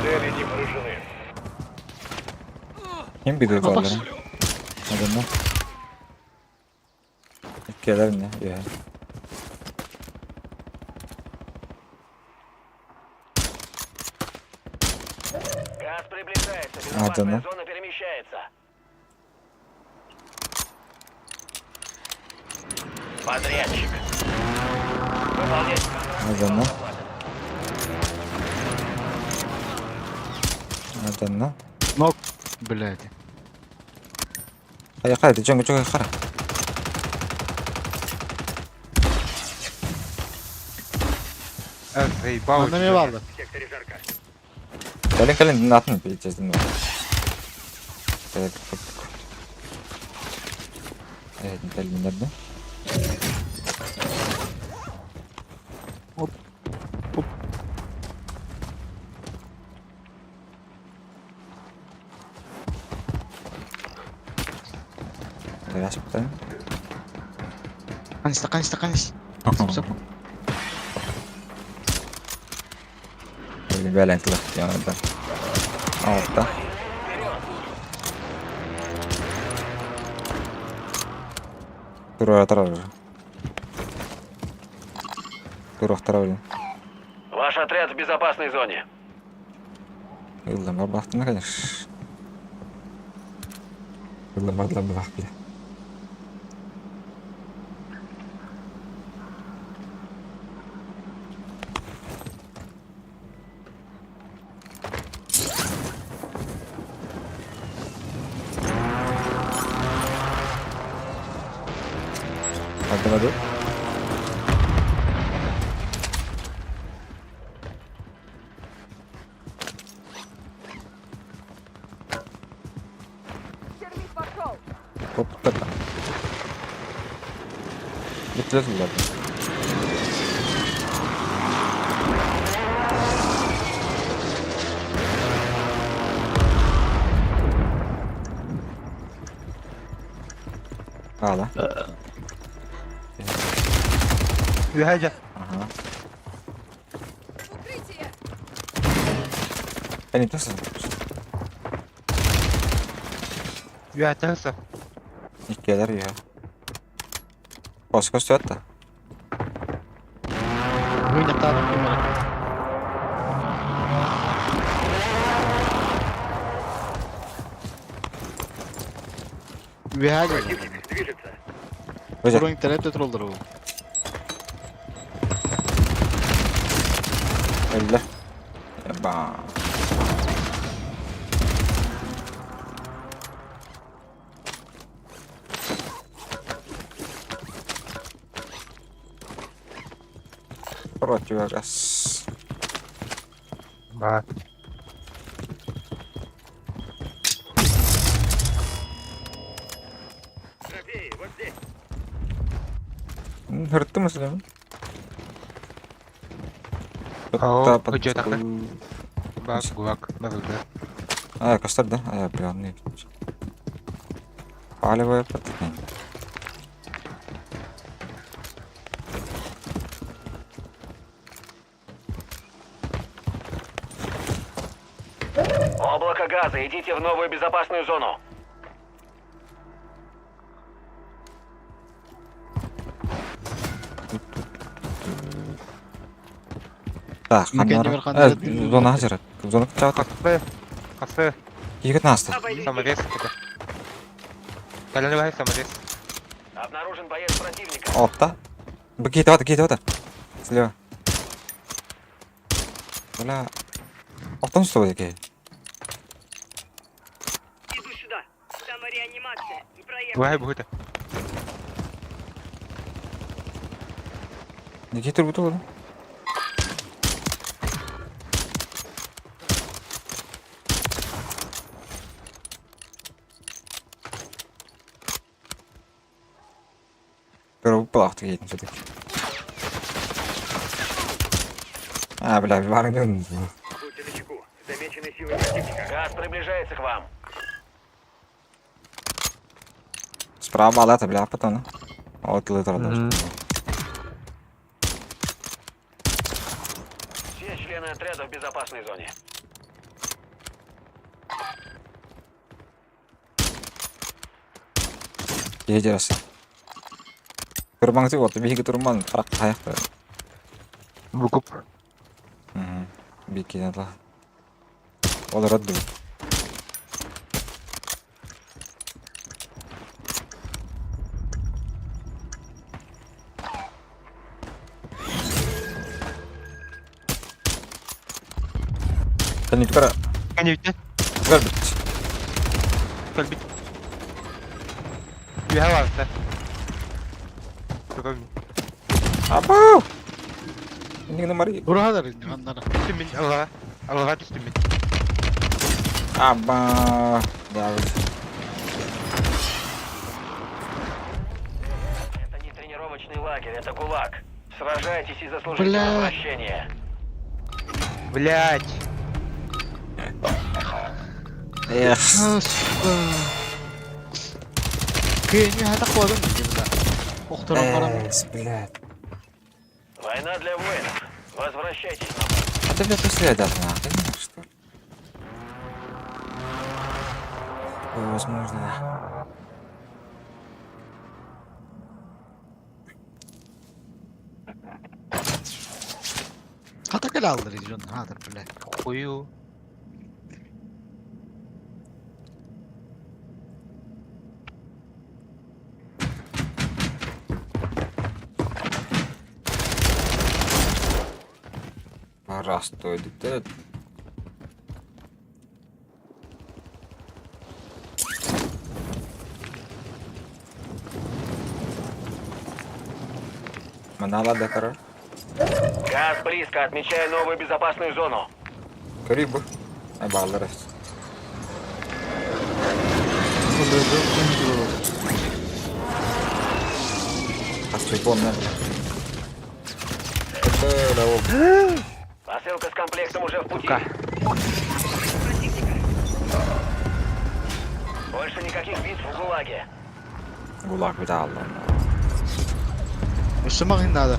Цели не поражены. Kim bir duygu alırım? Adına. Gelir ne? Ya. Газ приближается. Безопасная зона перемещается. Подрядчик. Выполнять. Adına. Adına. Nok. Блядь. Hayır, çok yukarı. Bana ne vardı? Gelin dinle bileceğiz dinle. Evet. Evet, nerede? Hop. Biraz bakalım. Kanis. Stop. Böyle lentler yanında. Altta. Dur. Ваш отряд в безопасной зоне. Yıllar baktığına kadar. Yıllar bak bile. Hadi. Hop kata. Bitiririz bunları. Hala. Ühece. Aha. Beni nasıl? Ühece. İlk gelir ya. Koskos da. Oynaktan. Вигаги. Движется. Özel. Бронь терепте троллдыр ол. Öldü. Eba. Против раз. Бат. Hırttı mı silahı? О, где такой? Бак, гулак, БГ. А, костер, да? А я прям не видел. Палевая патроны. Облако газа, идите в новую безопасную зону. Так, Мгновенно Ханнара. верхом. Зона hazır. Zona kaçağı tak. Кафе. Кафе. Yigit nasıl? Саморез. Дальневый саморез. Обнаружен боец противника. Altta. Bu gate vata. Слева. Бля. Alttan üstü var ki. Иду сюда. Самореанимация. Не проехал. Вай будет. Ne getir bu da oğlum? Первый плахту едем все-таки. А, бля, варган. Будьте начеку. Замечены силы противника. Газ приближается к вам. Справа малата, бля, патона. Вот литр даже. Все члены отряда в безопасной зоне. Едерası. Turban sih waktu bikin turban tarak kayak tuh. Выкуп. Bikin lah. Olarak dulu. Kan itu kara. Они ведь Garbit. кальбит. Бегала, да? Какой? Apa? Ini kena mari. Buralar indi Hannara. Düştüm ben Allah'a. Allah'a düştüm ben. Apa? Ya. Это не тренировочный лагерь, это ГУЛАГ. Сражайтесь и заслужите Бля. возвращение. Блять. Эх. Kayaknya hatak ko alam hindi na. Oktaran parang. Блядь. Война для воинов. Возвращайтесь на базу. А ты, блядь, преследовать нахуй, что ли? Ой, возможно. Hatak ele aldı region. Hatar bile. Хую. Раз, то идет. Манала Дакара. Газ близко, отмечаю новую безопасную зону. Карибу. Ay bağlarız. Астрибон, наверное. Это лавок. Посылка с комплектом уже в пути. Больше никаких битв в ГУЛАГе. Гулаг bir daha Allah. Üstüme nada.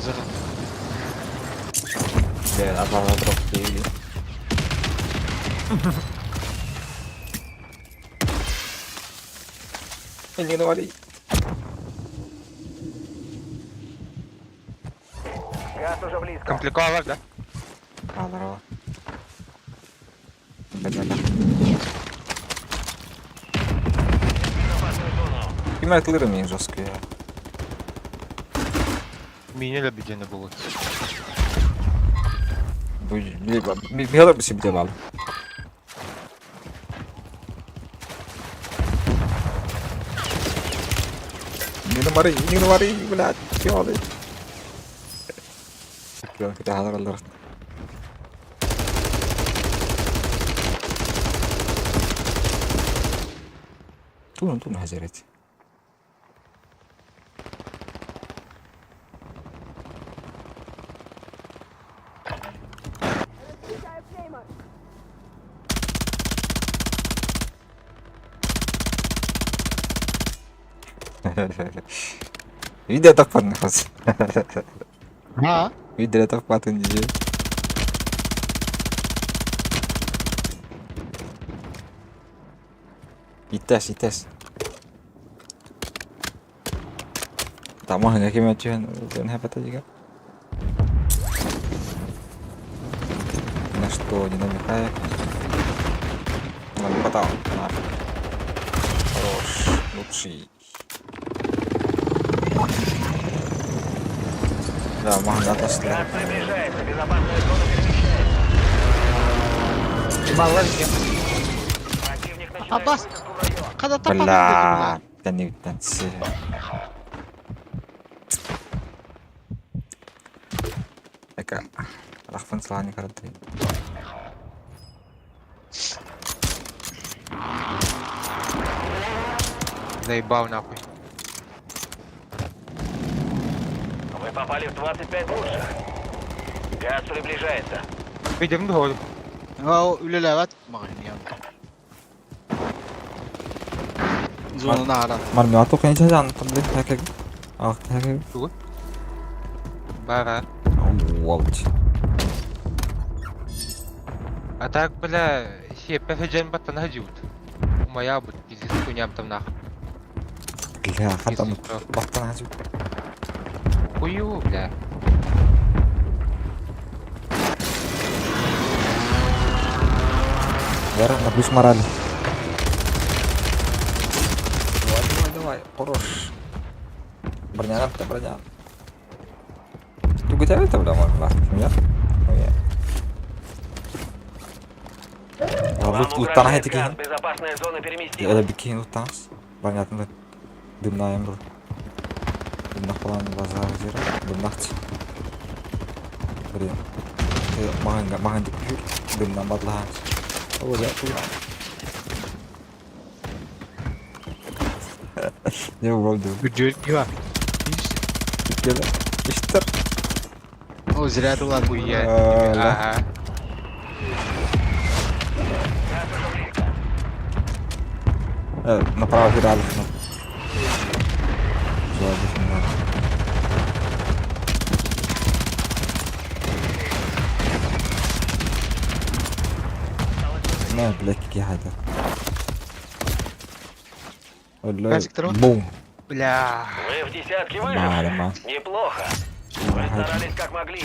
Zırh. Gel adamla drop değil. Ini no wali. Газ уже близко. Компликовалось, да? Здорово. Бедняга. Безопасную зону. Kıymetleri mi жорстко ya? Меня лебедя не было. بيهضر بس يبدأ بعض. ini mari بلاد في واضح. كده هذا اللي رحت. طول هزرت. Video tak pernah khas. Ha? Video tak patun je. Itas. Tak mau hangga kami macam dan apa tu juga. На что не намекает. Ладно, потом. Хорош, лучший. Да, мага атлас. Приближается, безопасная зона перемещается. Противник начинает Аббас, когда там Бля, я не танцы. Эка, рахфан слани карты. Заебал нахуй. Вы попали в 25 лучших. Газ приближается. Видим гол. ülelevät main ja. Zona nära. Marmi atok yang jajan tabli hacker. Ah, hacker. Бара. Волч. А так, бля, все пфджн баттан хажут. Моя бут пиздец хуйням там нахуй. Бля, хатам баттан хажут. Хую, бля. Вера, набусь мораль. Давай, хорош. Броня, броня. Tunggu cewek udah mau lah, ya? Oh ya. Kalau utang aja tikin. Безопасная зона переместилась. Ada bikin utang. Banyak tuh. Dimna yang bro. Dimna falan bazar zira. Dimna sih. Beri. Kayak mahan dikit. Dimna badlah. Oh ya tuh. Ya oldu. Gücün gibi. Gel. İşte. O ziraat ulan bu ya. Ага. Направо вирали. Жади сюда. Не, блядь, какие хайда. Бум. Бля. Вы в десятке Нормально. выживших. Неплохо. Вы старались как могли.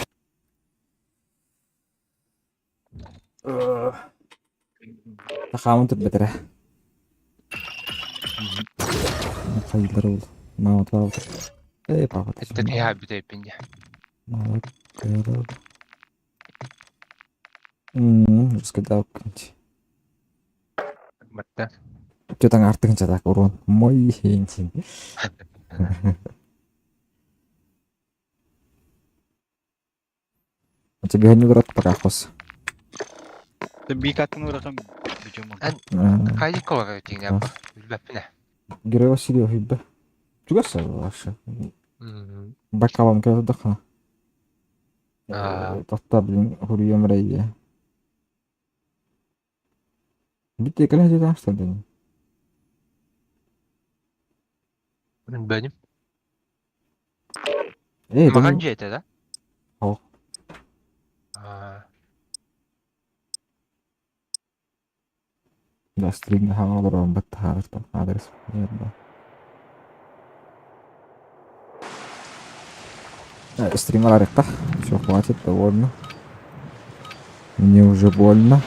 تخاون تبتره خير ول ما طلعت ايه بابا التنهي بدأ يبني. ما كده بس كده كنت متى. kita ngerti cetak urun moi hincin cegahan juga rat pakai kos Bikat nu rakam bijuman. Kaji kau tinggal apa? Bapna. Gire wasili ohibbe juga salasha bakawam kaya dakha tattablin huriyam rayya bitti kala hadi taastadin Benim. eh Makan jete da? Oh. Да, стрим هذا بتعرف أدرس стример ректа, все хватит, довольно. Мне уже больно.